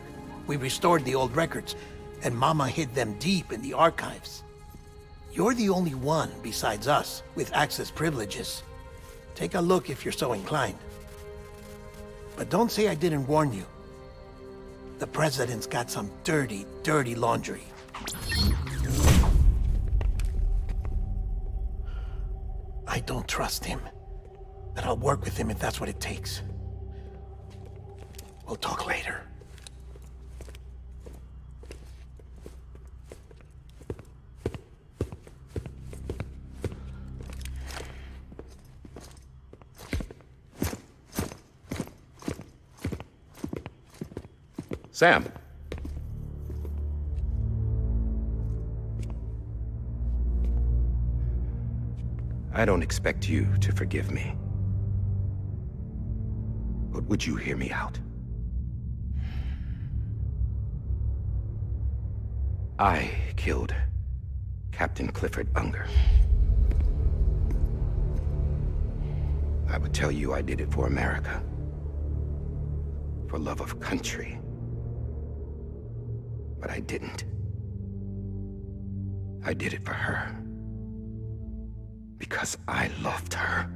We restored the old records, and Mama hid them deep in the archives. You're the only one, besides us, with access privileges. Take a look if you're so inclined. But don't say I didn't warn you. The President's got some dirty, dirty laundry. I don't trust him, but I'll work with him if that's what it takes. We'll talk later. Sam. I don't expect you to forgive me. But would you hear me out? I killed Captain Clifford Unger. I would tell you I did it for America. For love of country. But I didn't. I did it for her. Because I loved her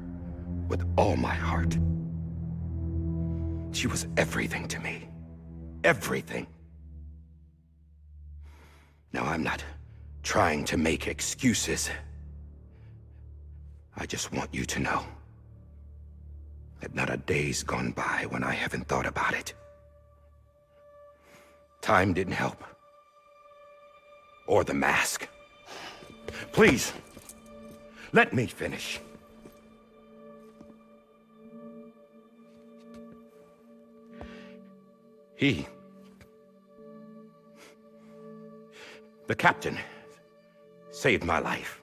with all my heart. She was everything to me. Everything. Now, I'm not trying to make excuses. I just want you to know that not a day's gone by when I haven't thought about it. Time didn't help. Or the mask. Please, let me finish. The captain, saved my life.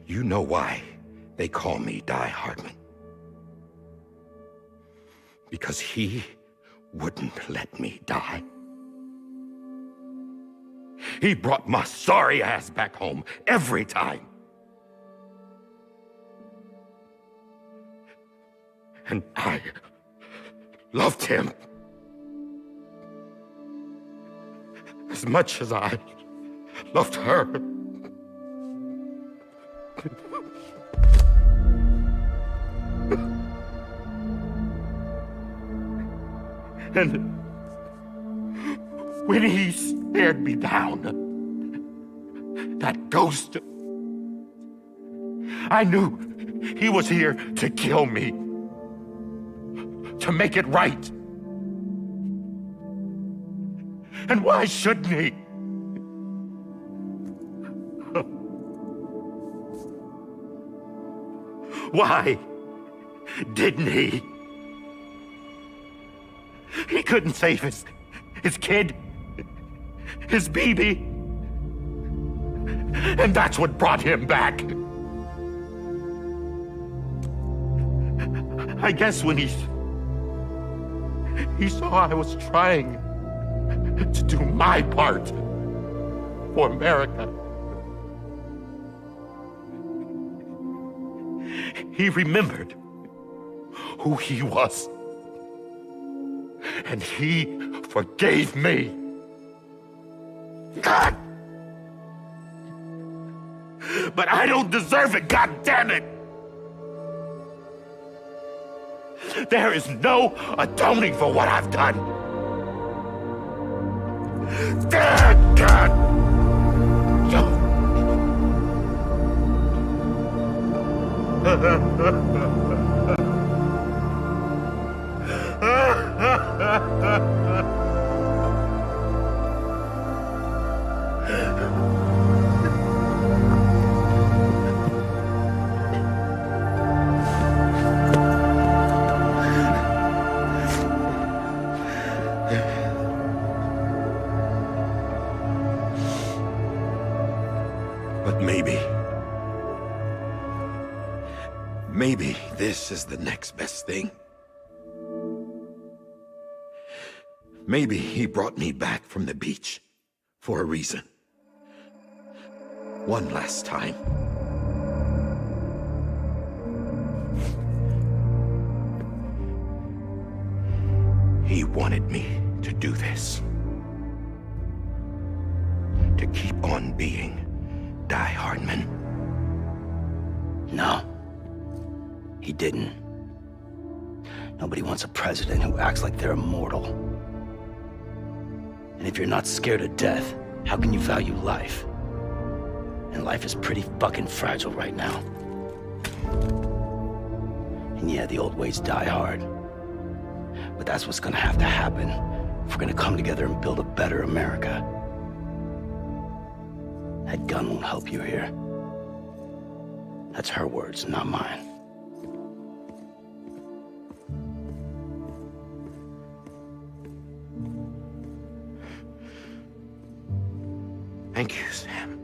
You know why they call me Die Hardman. Because he wouldn't let me die. He brought my sorry ass back home every time. And I loved him as much as I loved her. And when he stared me down, that ghost, I knew he was here to kill me, to make it right. And why shouldn't he? Why didn't he? He couldn't save his kid, his baby. And that's what brought him back. I guess when he saw I was trying to do my part for America, he remembered who he was. And he forgave me. God! But I don't deserve it, God damn it! There is no atoning for what I've done. God! But maybe this is the next best thing. Maybe he brought me back from the beach for a reason. One last time. He wanted me to do this. To keep on being Die Hardman. No. He didn't. Nobody wants a president who acts like they're immortal. And if you're not scared of death, how can you value life? And life is pretty fucking fragile right now. And yeah, the old ways die hard. But that's what's gonna have to happen if we're gonna come together and build a better America. That gun won't help you here. That's her words, not mine. Thank you, Sam.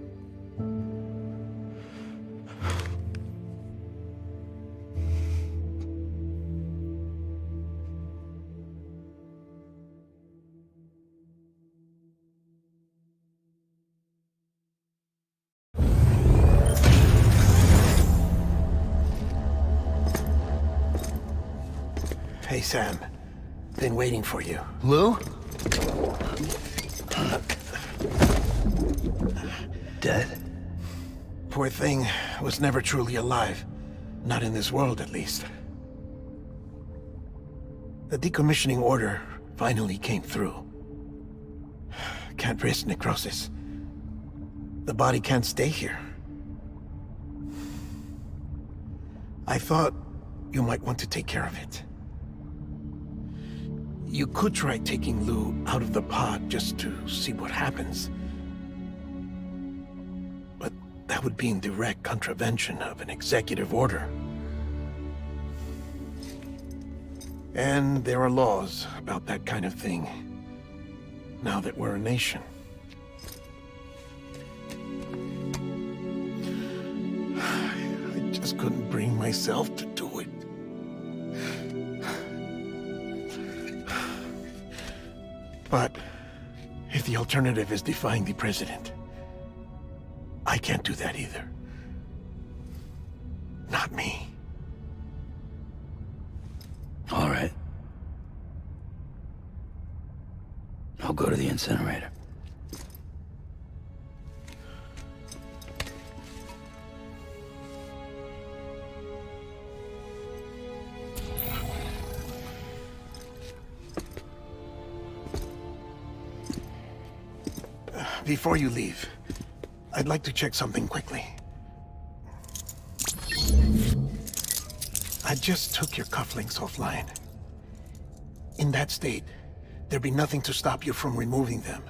Hey, Sam. Been waiting for you. Lou? Dead? Poor thing was never truly alive. Not in this world, at least. The decommissioning order finally came through. Can't risk necrosis. The body can't stay here. I thought you might want to take care of it. You could try taking Lou out of the pod just to see what happens. But that would be in direct contravention of an executive order. And there are laws about that kind of thing, now that we're a nation. I just couldn't bring myself to do it. But If the alternative is defying the President, I can't do that either. Not me. All right. I'll go to the incinerator. Before you leave, I'd like to check something quickly. I just took your cufflinks offline. In that state, there'd be nothing to stop you from removing them.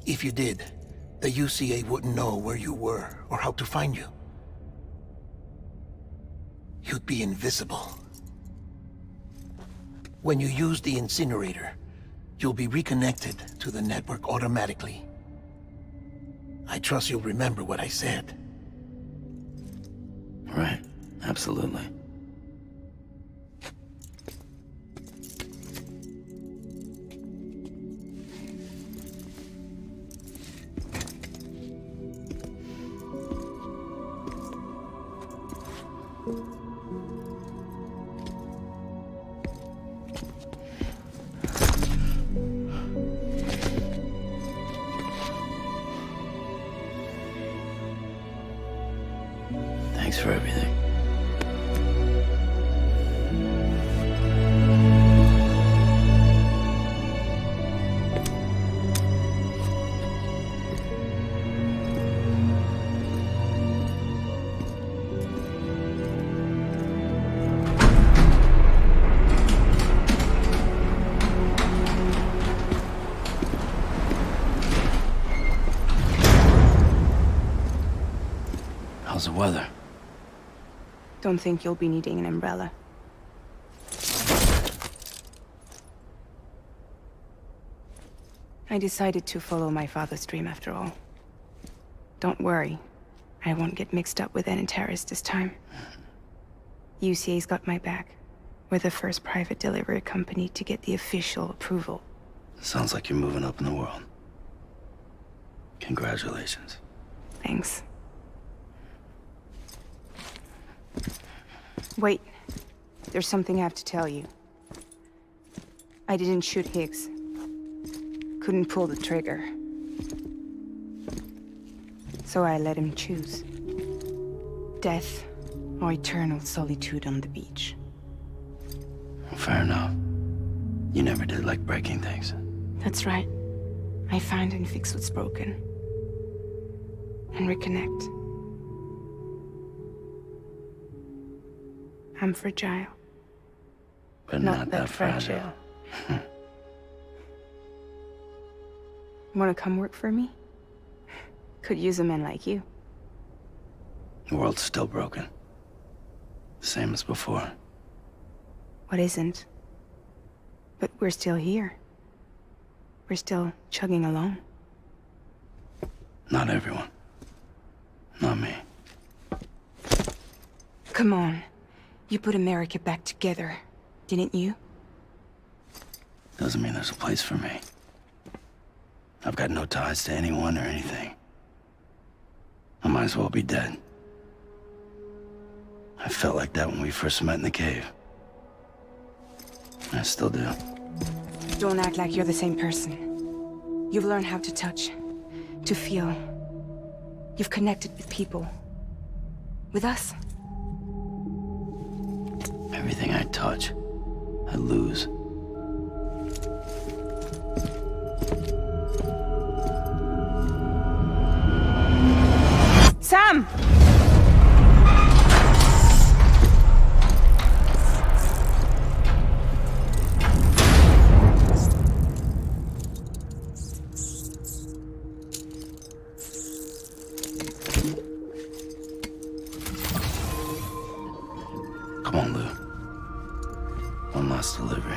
If you did, the UCA wouldn't know where you were or how to find you. You'd be invisible. When you use the incinerator, you'll be reconnected to the network automatically. I trust you'll remember what I said. Right, absolutely. Thanks for everything. How's the weather? Don't think you'll be needing an umbrella. I decided to follow my father's dream after all. Don't worry, I won't get mixed up with any terrorists this time. UCA's got my back. We're the first private delivery company to get the official approval. Sounds like you're moving up in the world. Congratulations. Thanks. Wait, there's something I have to tell you. I didn't shoot Higgs. Couldn't pull the trigger. So I let him choose. Death or eternal solitude on the beach. Fair enough. You never did like breaking things. That's right. I find and fix what's broken. And reconnect. I'm fragile. But not that fragile. Wanna come work for me? Could use a man like you. The world's still broken. Same as before. What isn't? But we're still here. We're still chugging along. Not everyone. Not me. Come on. You put America back together, didn't you? Doesn't mean there's a place for me. I've got no ties to anyone or anything. I might as well be dead. I felt like that when we first met in the cave. I still do. Don't act like you're the same person. You've learned how to touch, to feel. You've connected with people. With us. Everything I touch, I lose. Sam! Come on, Lou. One last delivery.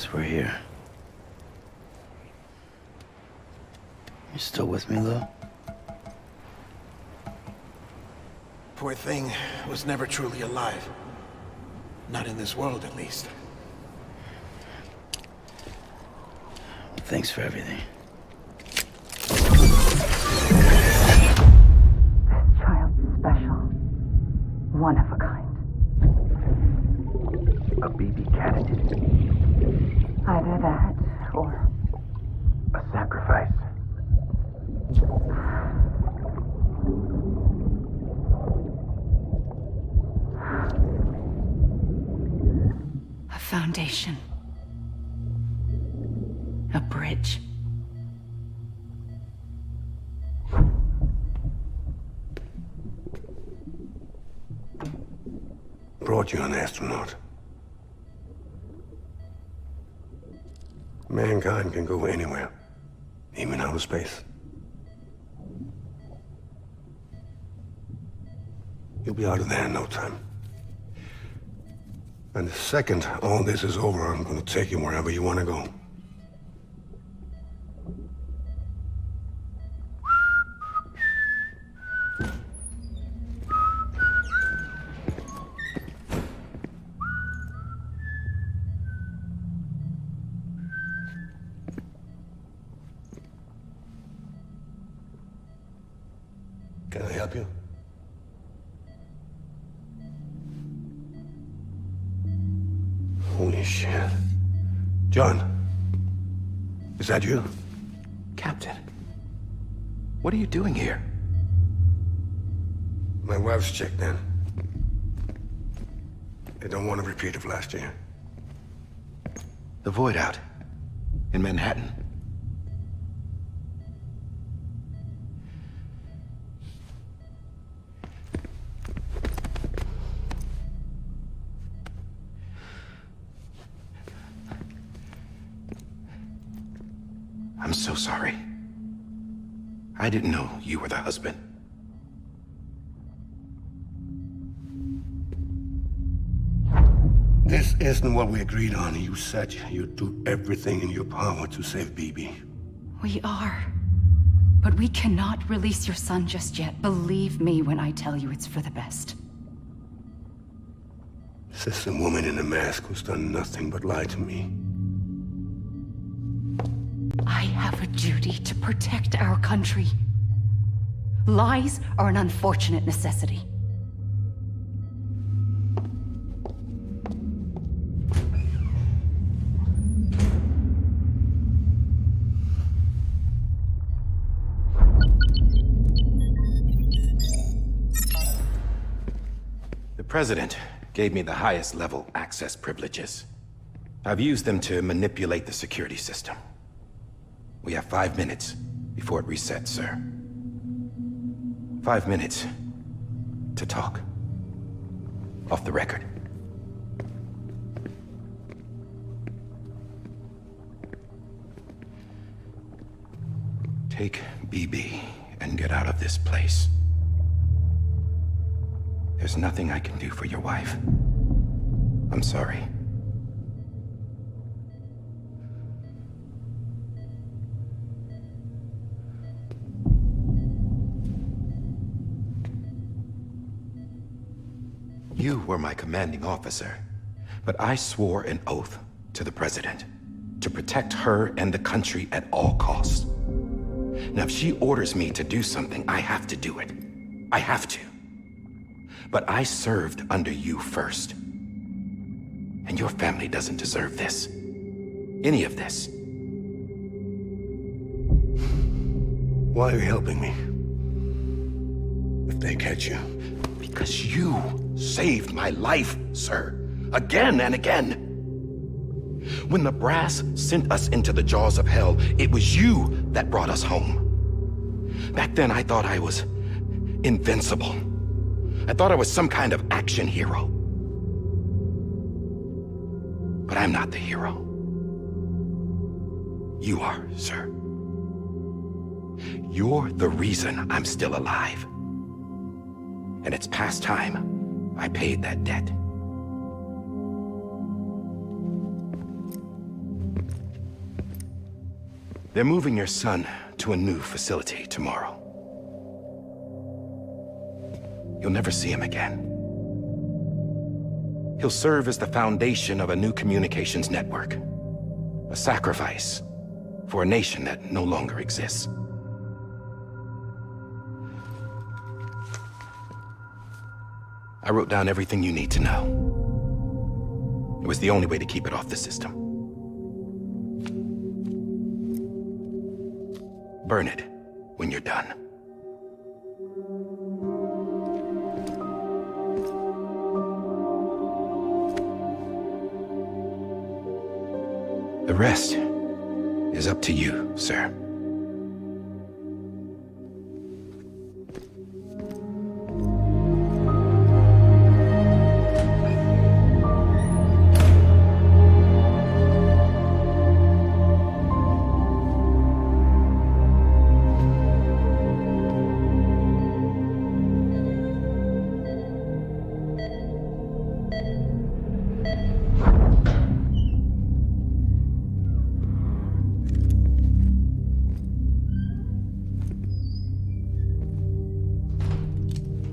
guess we're here. You still with me, though? Poor thing was never truly alive. Not in this world, at least. Thanks for everything. This child's special. One of a kind. A BB candidate. Either that, or... A sacrifice. A foundation. A bridge. Brought you an astronaut. Mankind can go anywhere, even outer space. You'll be out of there in no time. And the second all this is over, I'm gonna take you wherever you want to go. Can I help you? Holy shit. John, is that you? Captain, what are you doing here? My wife's checked in. They don't want a repeat of last year. The Void Out in Manhattan. I'm so sorry. I didn't know you were the husband. This isn't what we agreed on. You said you'd do everything in your power to save BB. We are. But we cannot release your son just yet. Believe me when I tell you it's for the best. This is a woman in a mask who's done nothing but lie to me. I have a duty to protect our country. Lies are an unfortunate necessity. The President gave me the highest level access privileges. I've used them to manipulate the security system. We have 5 minutes before it resets, sir. 5 minutes to talk. Off the record. Take BB and get out of this place. There's nothing I can do for your wife. I'm sorry. You were my commanding officer, but I swore an oath to the President to protect her and the country at all costs. Now, if she orders me to do something, I have to do it. I have to. But I served under you first. And your family doesn't deserve this. Any of this. Why are you helping me? If they catch you. Because you saved my life, sir. Again and again. When the brass sent us into the jaws of hell, it was you that brought us home. Back then, I thought I was invincible. I thought I was some kind of action hero. But I'm not the hero. You are, sir. You're the reason I'm still alive. And it's past time I paid that debt. They're moving your son to a new facility tomorrow. You'll never see him again. He'll serve as the foundation of a new communications network. A sacrifice for a nation that no longer exists. I wrote down everything you need to know. It was the only way to keep it off the system. Burn it when you're done. The rest is up to you, sir.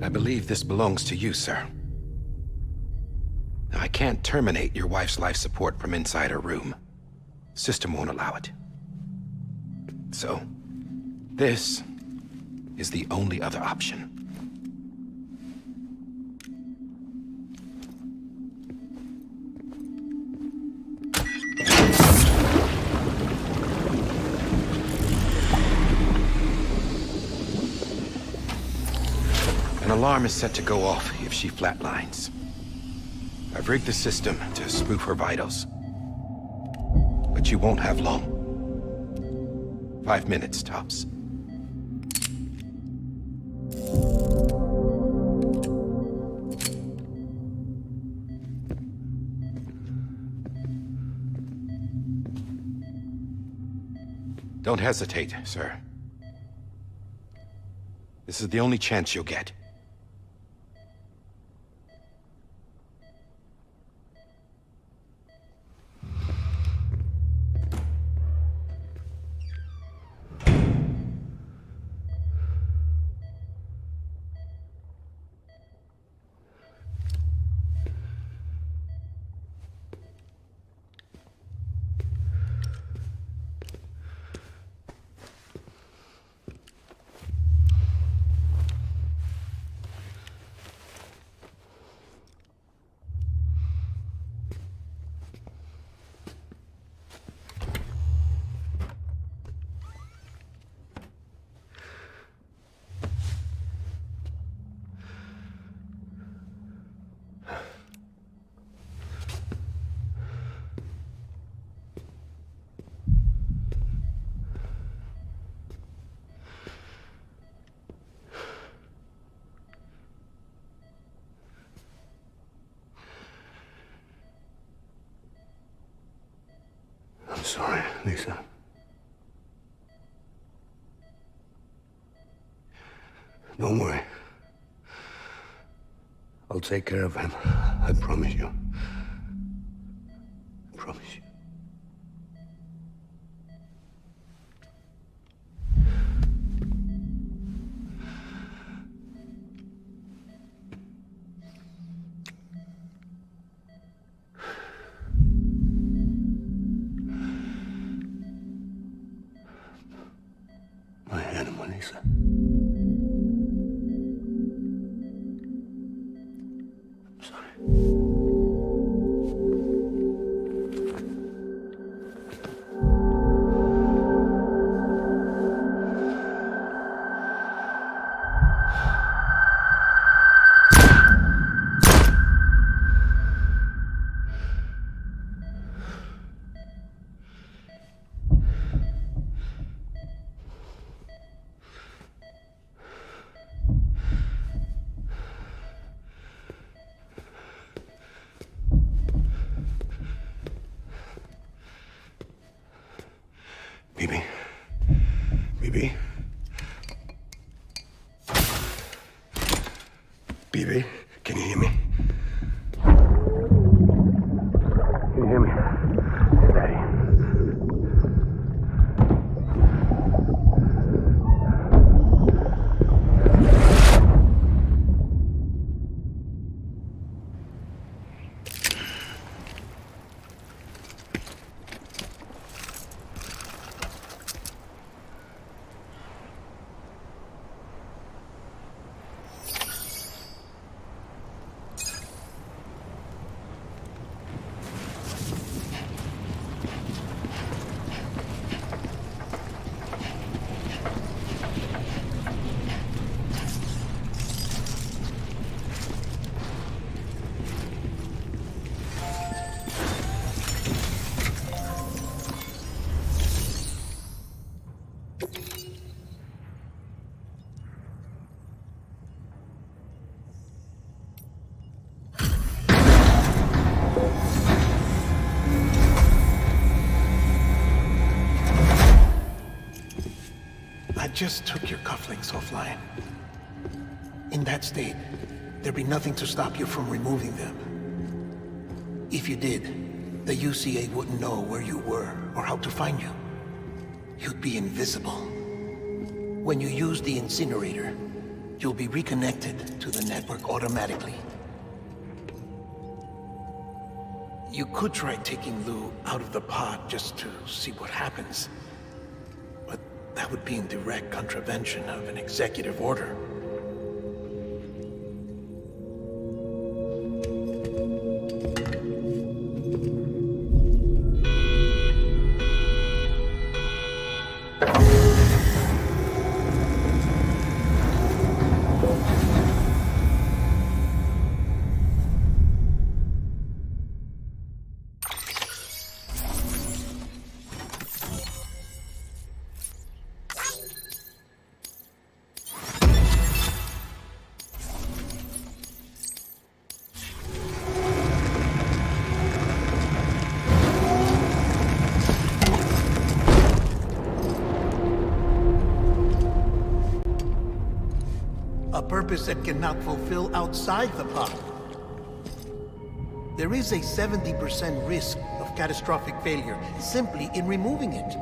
I believe this belongs to you, sir. Now, I can't terminate your wife's life support from inside her room. System won't allow it. So, this is the only other option. An alarm is set to go off if she flatlines. I've rigged the system to spoof her vitals. But you won't have long. 5 minutes, tops. Don't hesitate, sir. This is the only chance you'll get. I'm sorry, Lisa. Don't worry. I'll take care of him. I promise you. I promise you. My animal, Lisa. I'm sorry. BB. BB. BB, can you hear me? Can you hear me? Daddy. just took your cufflinks offline. In that state, there'd be nothing to stop you from removing them. If you did, the UCA wouldn't know where you were or how to find you. You'd be invisible. When you use the incinerator, you'll be reconnected to the network automatically. You could try taking Lou out of the pod just to see what happens. But that would be in direct contravention of an executive order. A purpose that cannot fulfill outside the pod. There is a 70% risk of catastrophic failure simply in removing it.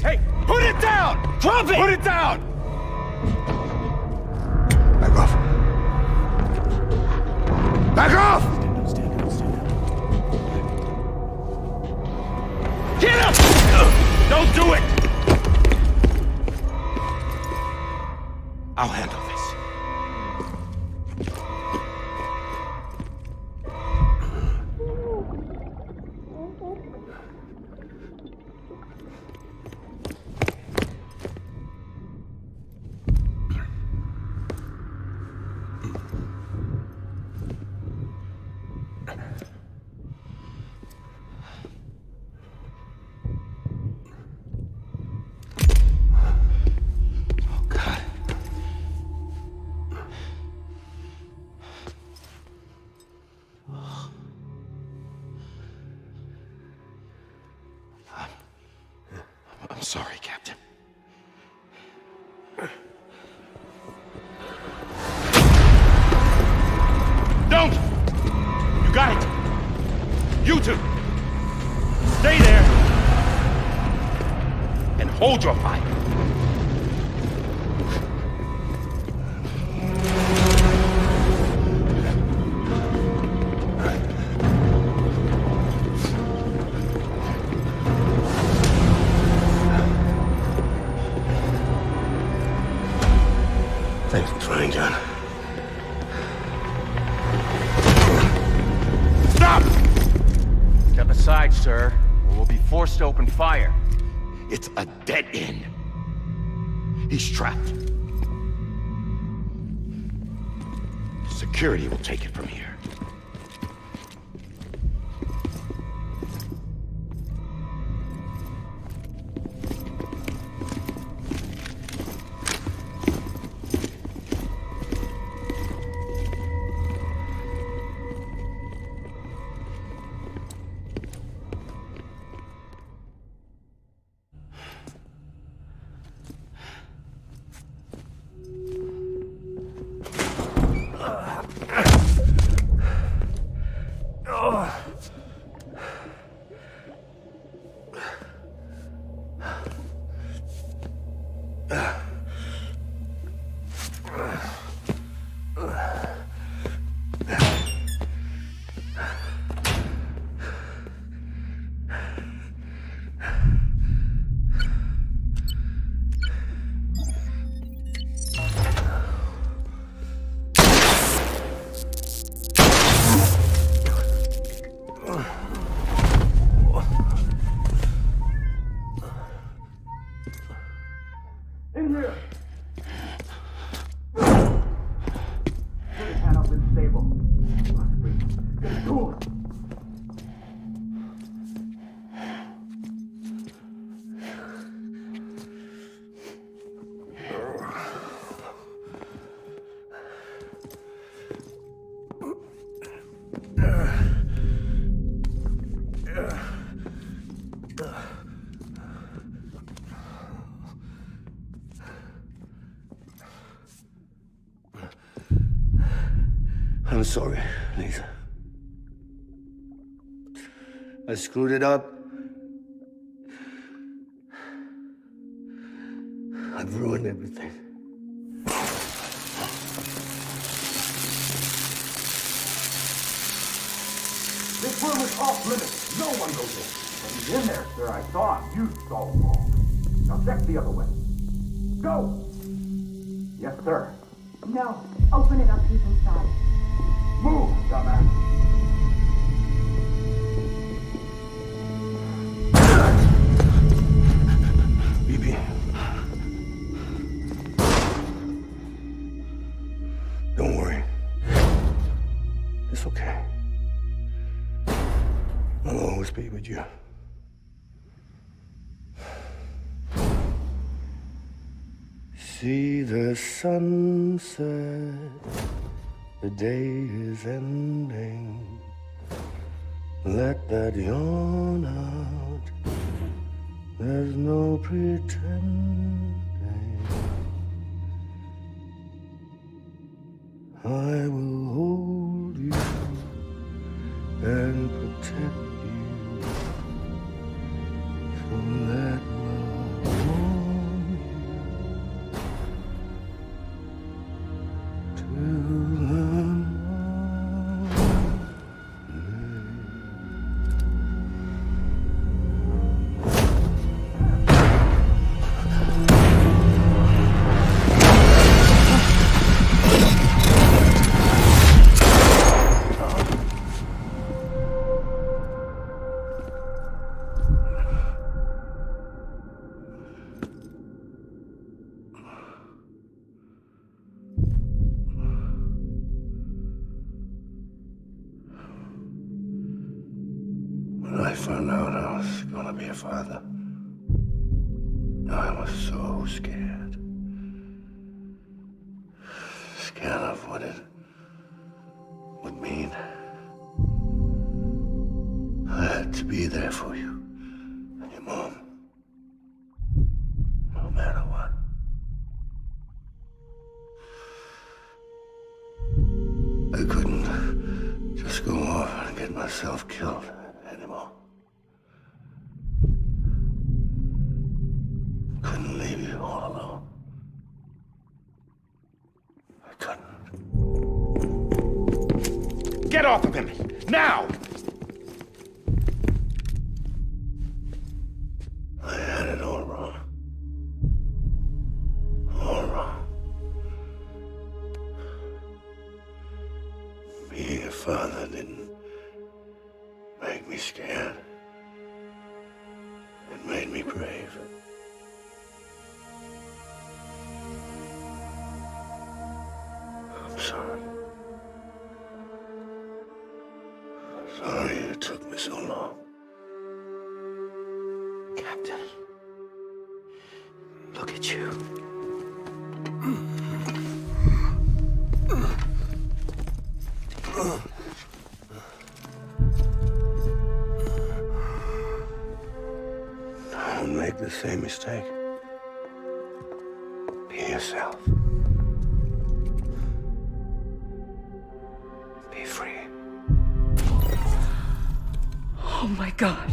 Hey, put it down! Drop it! Put it down! Back off. Back off! Get up! Don't do it! I'll handle this. I'm sorry, Captain. Don't! You got it! You two! Stay there! And hold your fire! Thanks for trying, John. Stop! Step aside, sir, or we'll be forced to open fire. It's a dead end. He's trapped. Security will take it from here. In here! Put your hand up and stable. Get to it! I'm sorry, Lisa. I screwed it up. I've ruined everything. This room is off limits. No one goes in. But he's in there, sir. I saw him. You saw him all. Now check the other way. Go! Yes, sir. No. Open it up. He's inside. Move, dumbass. BB. okay. I'll always be with you. See the sunset, the day is ending. Let that yawn out, there's no pretending. I will hold you and protect you from that love warm you till the When I found out I was gonna be a father, I was so scared. Scared of what it would mean. I had to be there for you and your mom, no matter what. I couldn't just go off and get myself killed anymore. Couldn't leave you all alone. I couldn't. Get off of him! Now! I had it all wrong. All wrong. Being a father didn't make me scared. It made me brave. I'm sorry. Sorry it took me so long. Captain, look at you. Don't make the same mistake. Be yourself. Be free. Oh my God.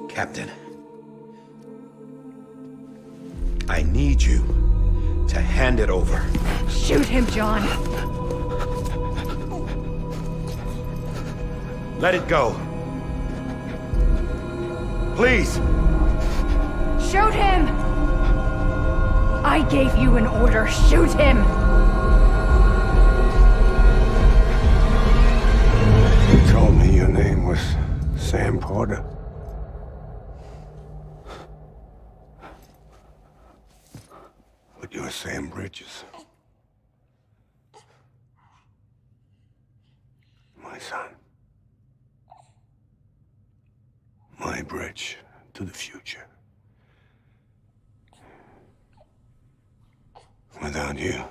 Captain, I need you to hand it over. Shoot him, John. Let it go. Please. Shoot him! I gave you an order. Shoot him! You told me your name was Sam Porter. But you're Sam Bridges. My son. My bridge to the future. Without you,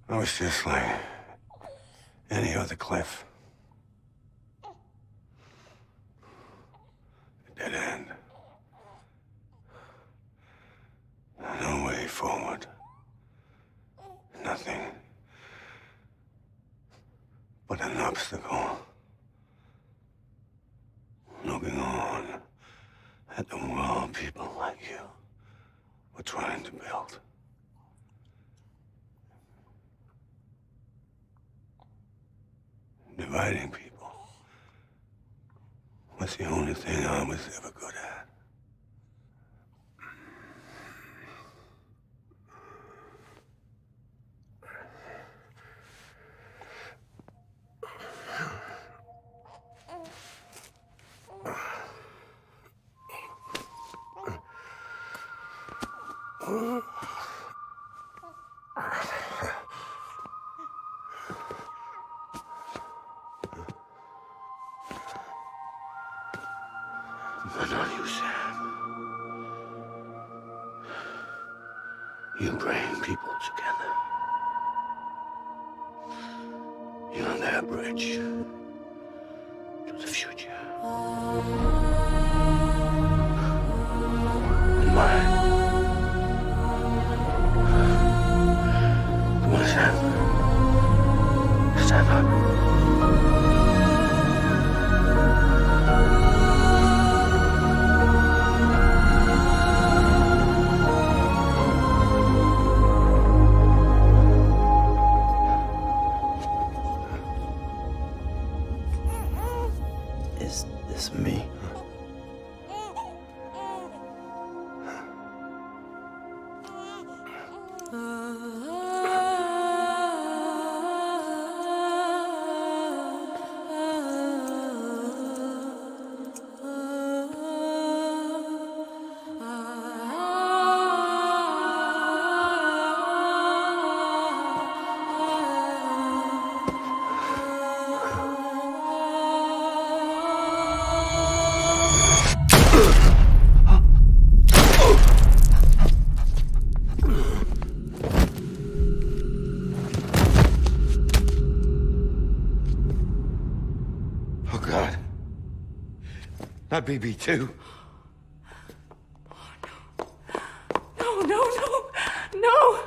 I was just like any other Cliff. A dead end. No way forward. Nothing but an obstacle. Looking on at the world people like you were trying to build. Dividing people was the only thing I was ever good at. But not you, Sam. You bring people together. You're their bridge to the future. And mine. Come on, Sam. Stand up. Is this me? Oh, God. Not BB2. No, no, no, no!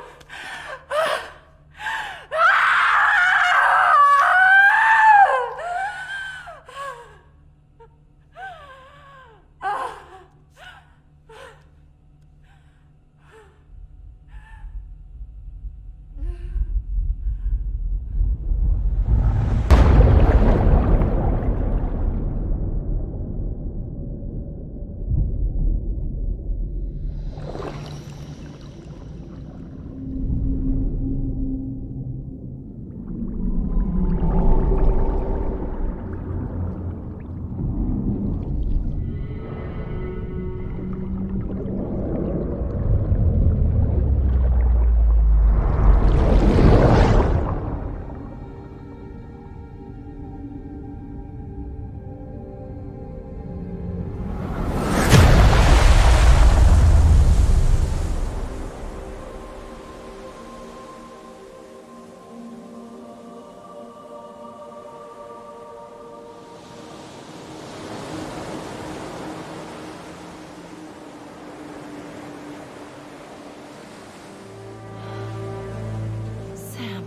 Sam.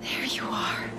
There you are.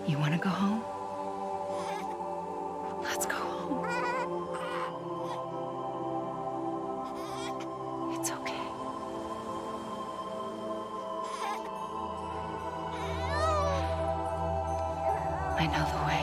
You want to go home? Let's go home. It's okay. I know the way.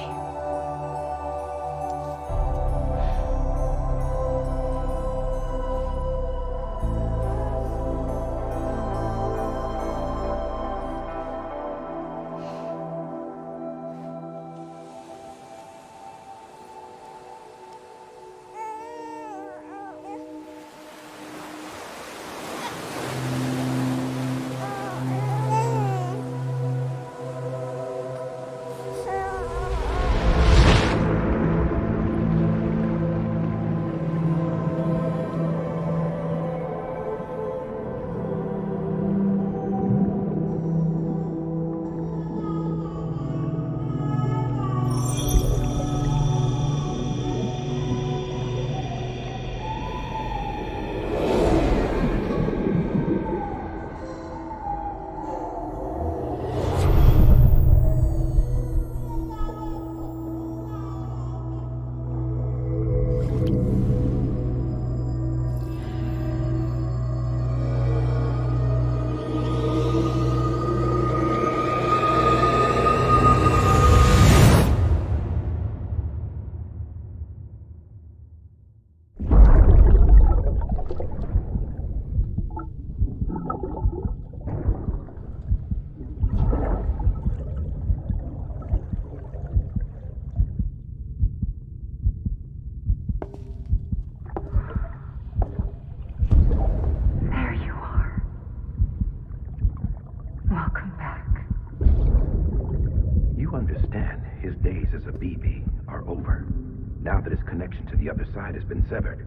other side has been severed.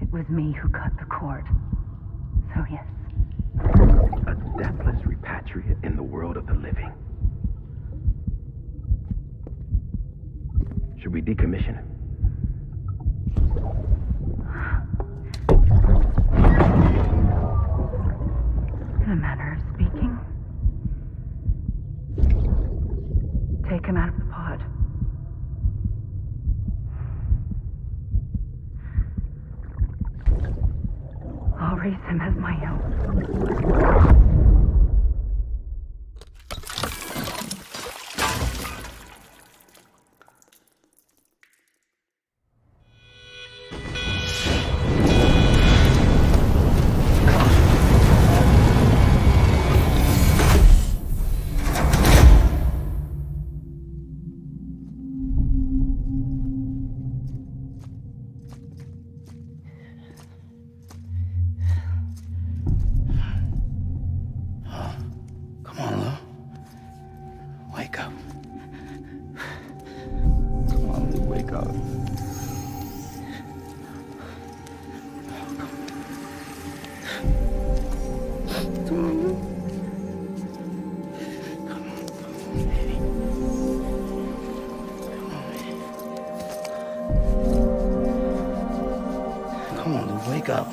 It was me who cut the cord. So yes. A deathless repatriate in the world of the living. Should we decommission it? In a manner of speaking. Take him out of the pod. I'll raise him as my own. Come on, Lou, wake up. Wake up. Come on. Wake up! Come on, Lou, wake up.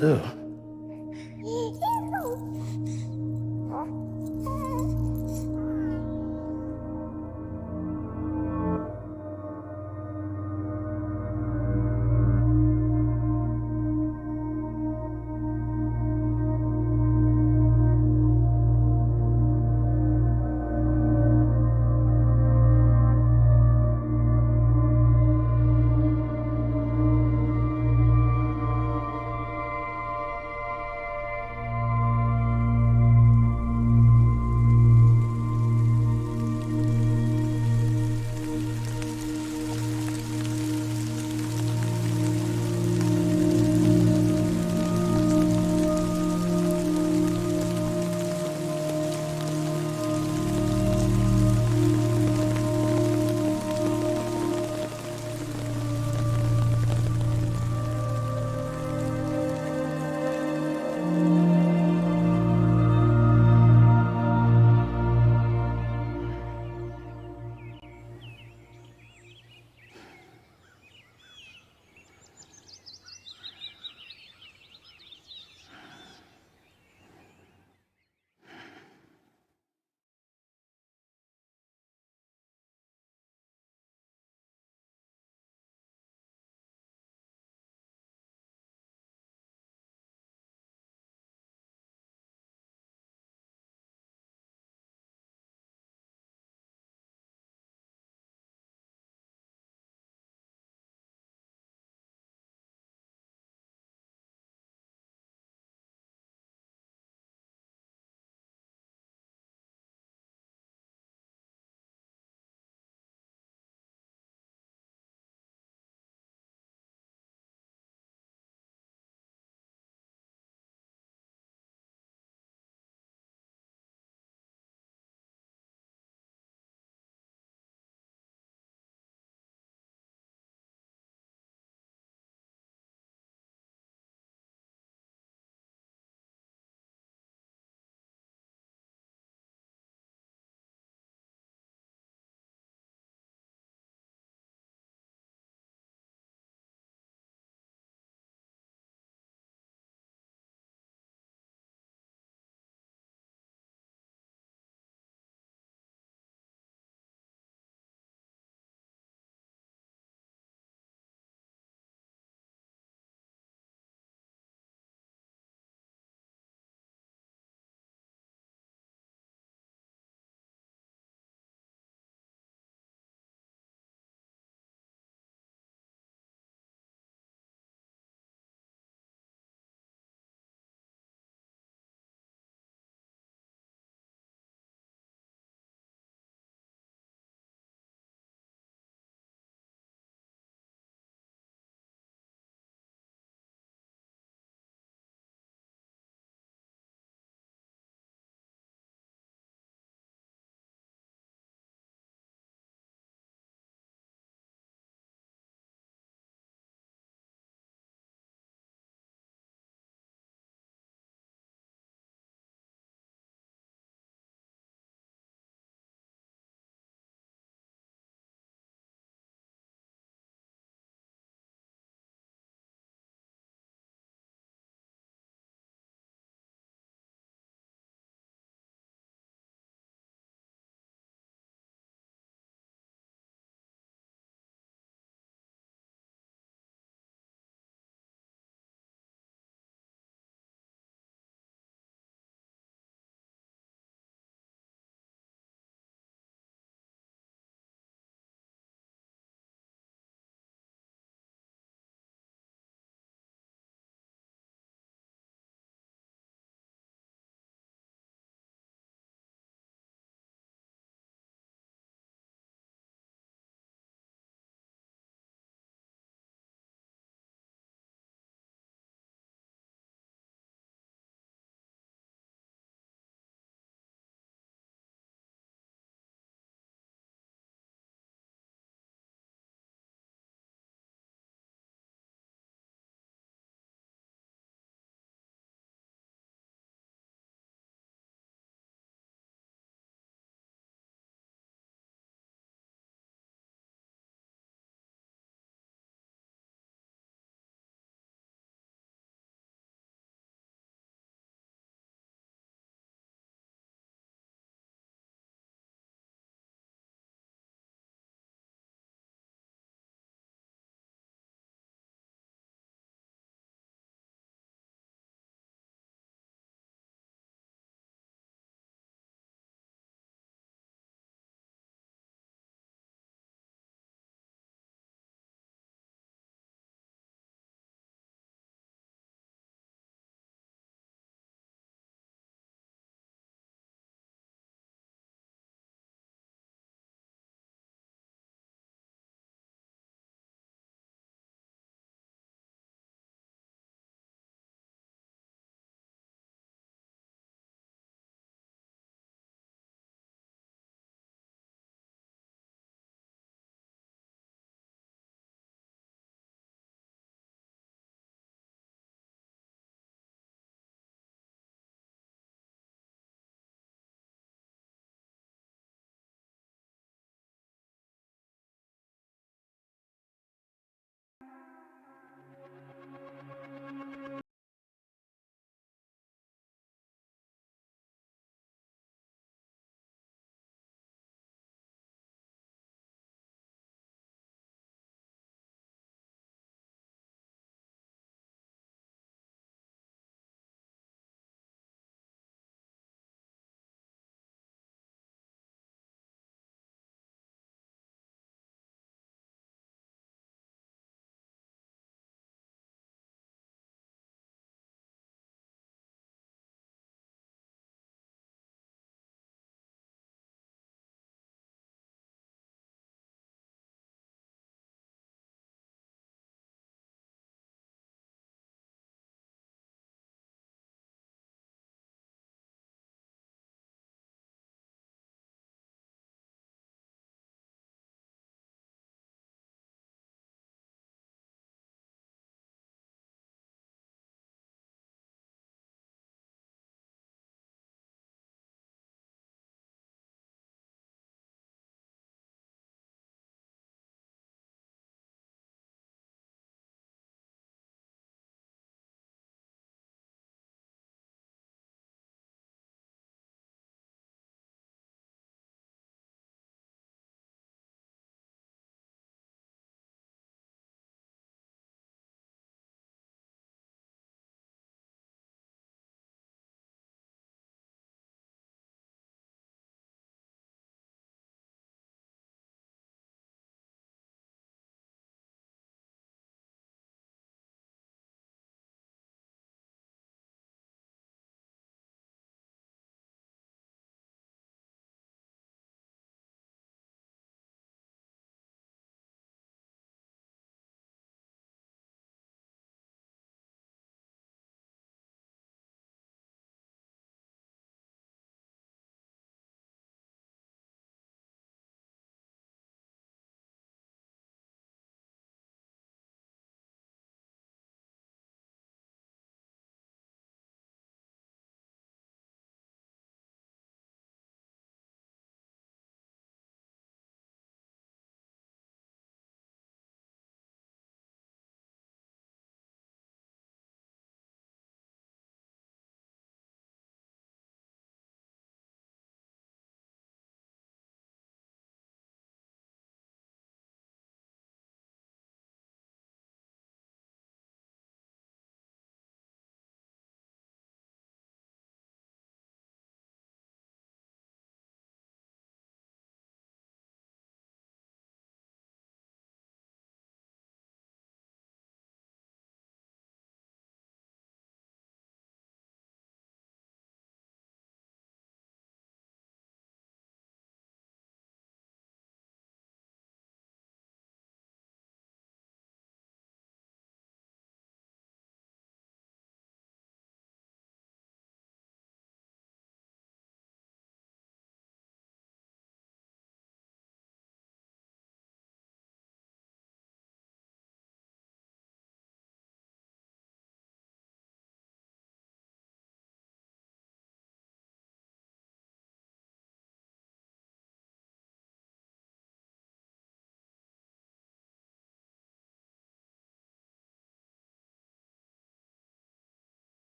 Lou.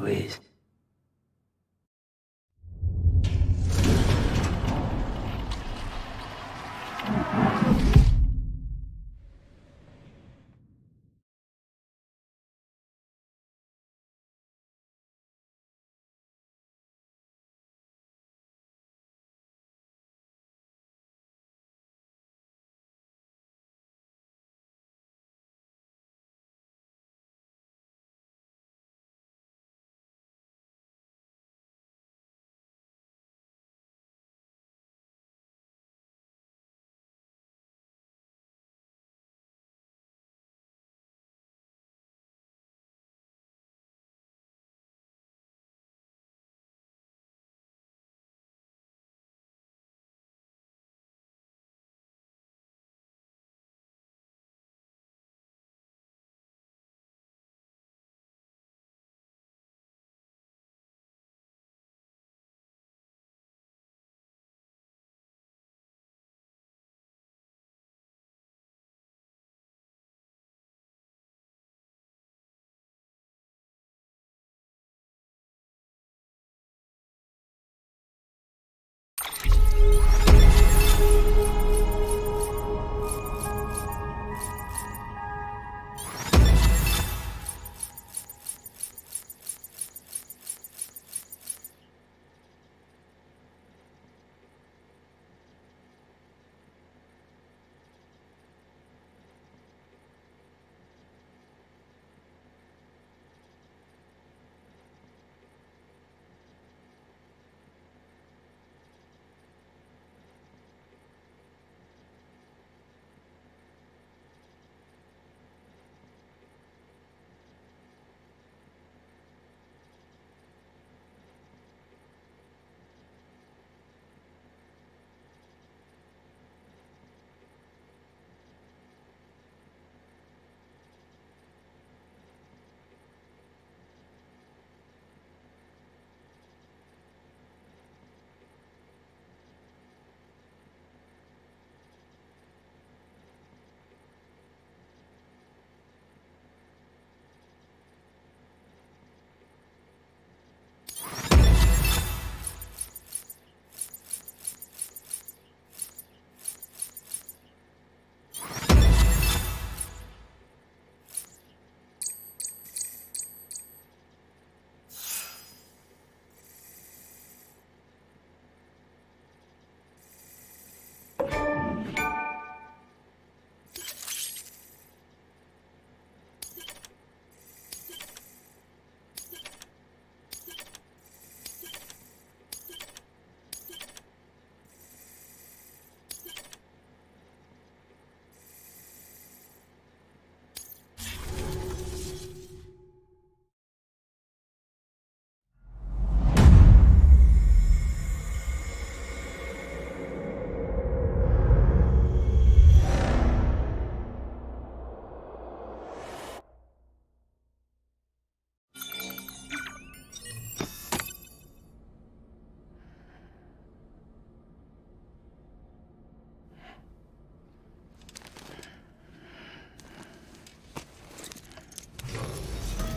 Please.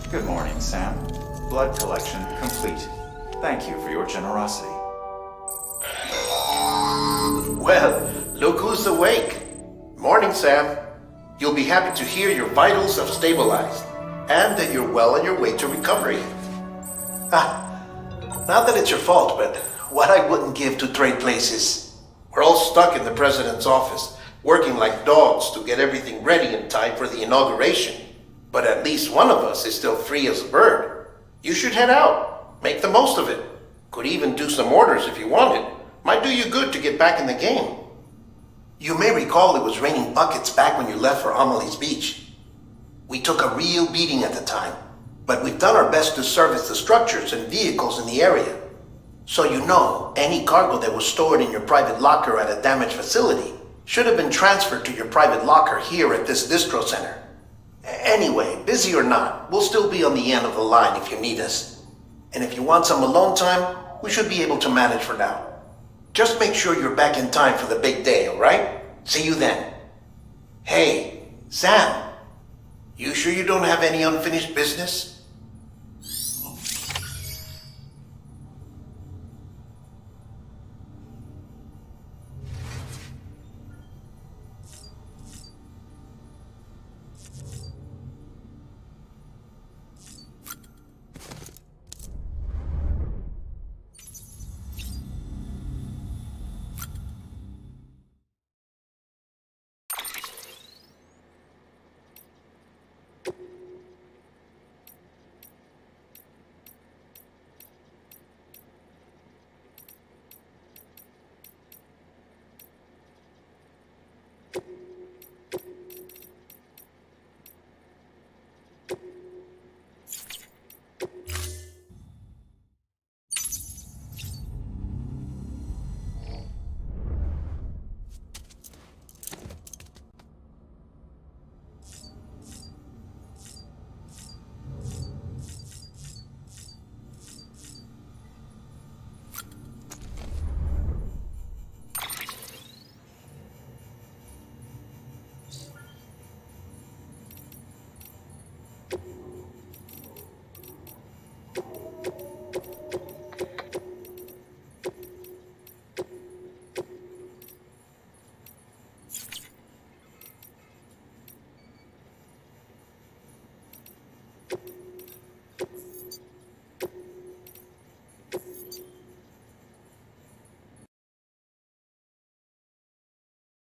Good morning, Sam. Blood collection complete. Thank you for your generosity. Well, look who's awake. Morning, Sam. You'll be happy to hear your vitals have stabilized, and that you're well on your way to recovery. Not that it's your fault, but what I wouldn't give to trade places. We're all stuck in the president's office, working like dogs to get everything ready in time for the inauguration. But at least one of us is still free as a bird. You should head out. Make the most of it. Could even do some orders if you wanted. Might do you good to get back in the game. You may recall it was raining buckets back when you left for Amelie's Beach. We took a real beating at the time, but we've done our best to service the structures and vehicles in the area. So you know, any cargo that was stored in your private locker at a damaged facility should have been transferred to your private locker here at this distro center. Anyway, busy or not, we'll still be on the end of the line if you need us. And if you want some alone time, we should be able to manage for now. Just make sure you're back in time for the big day, alright? See you then. Hey, Sam, you sure you don't have any unfinished business?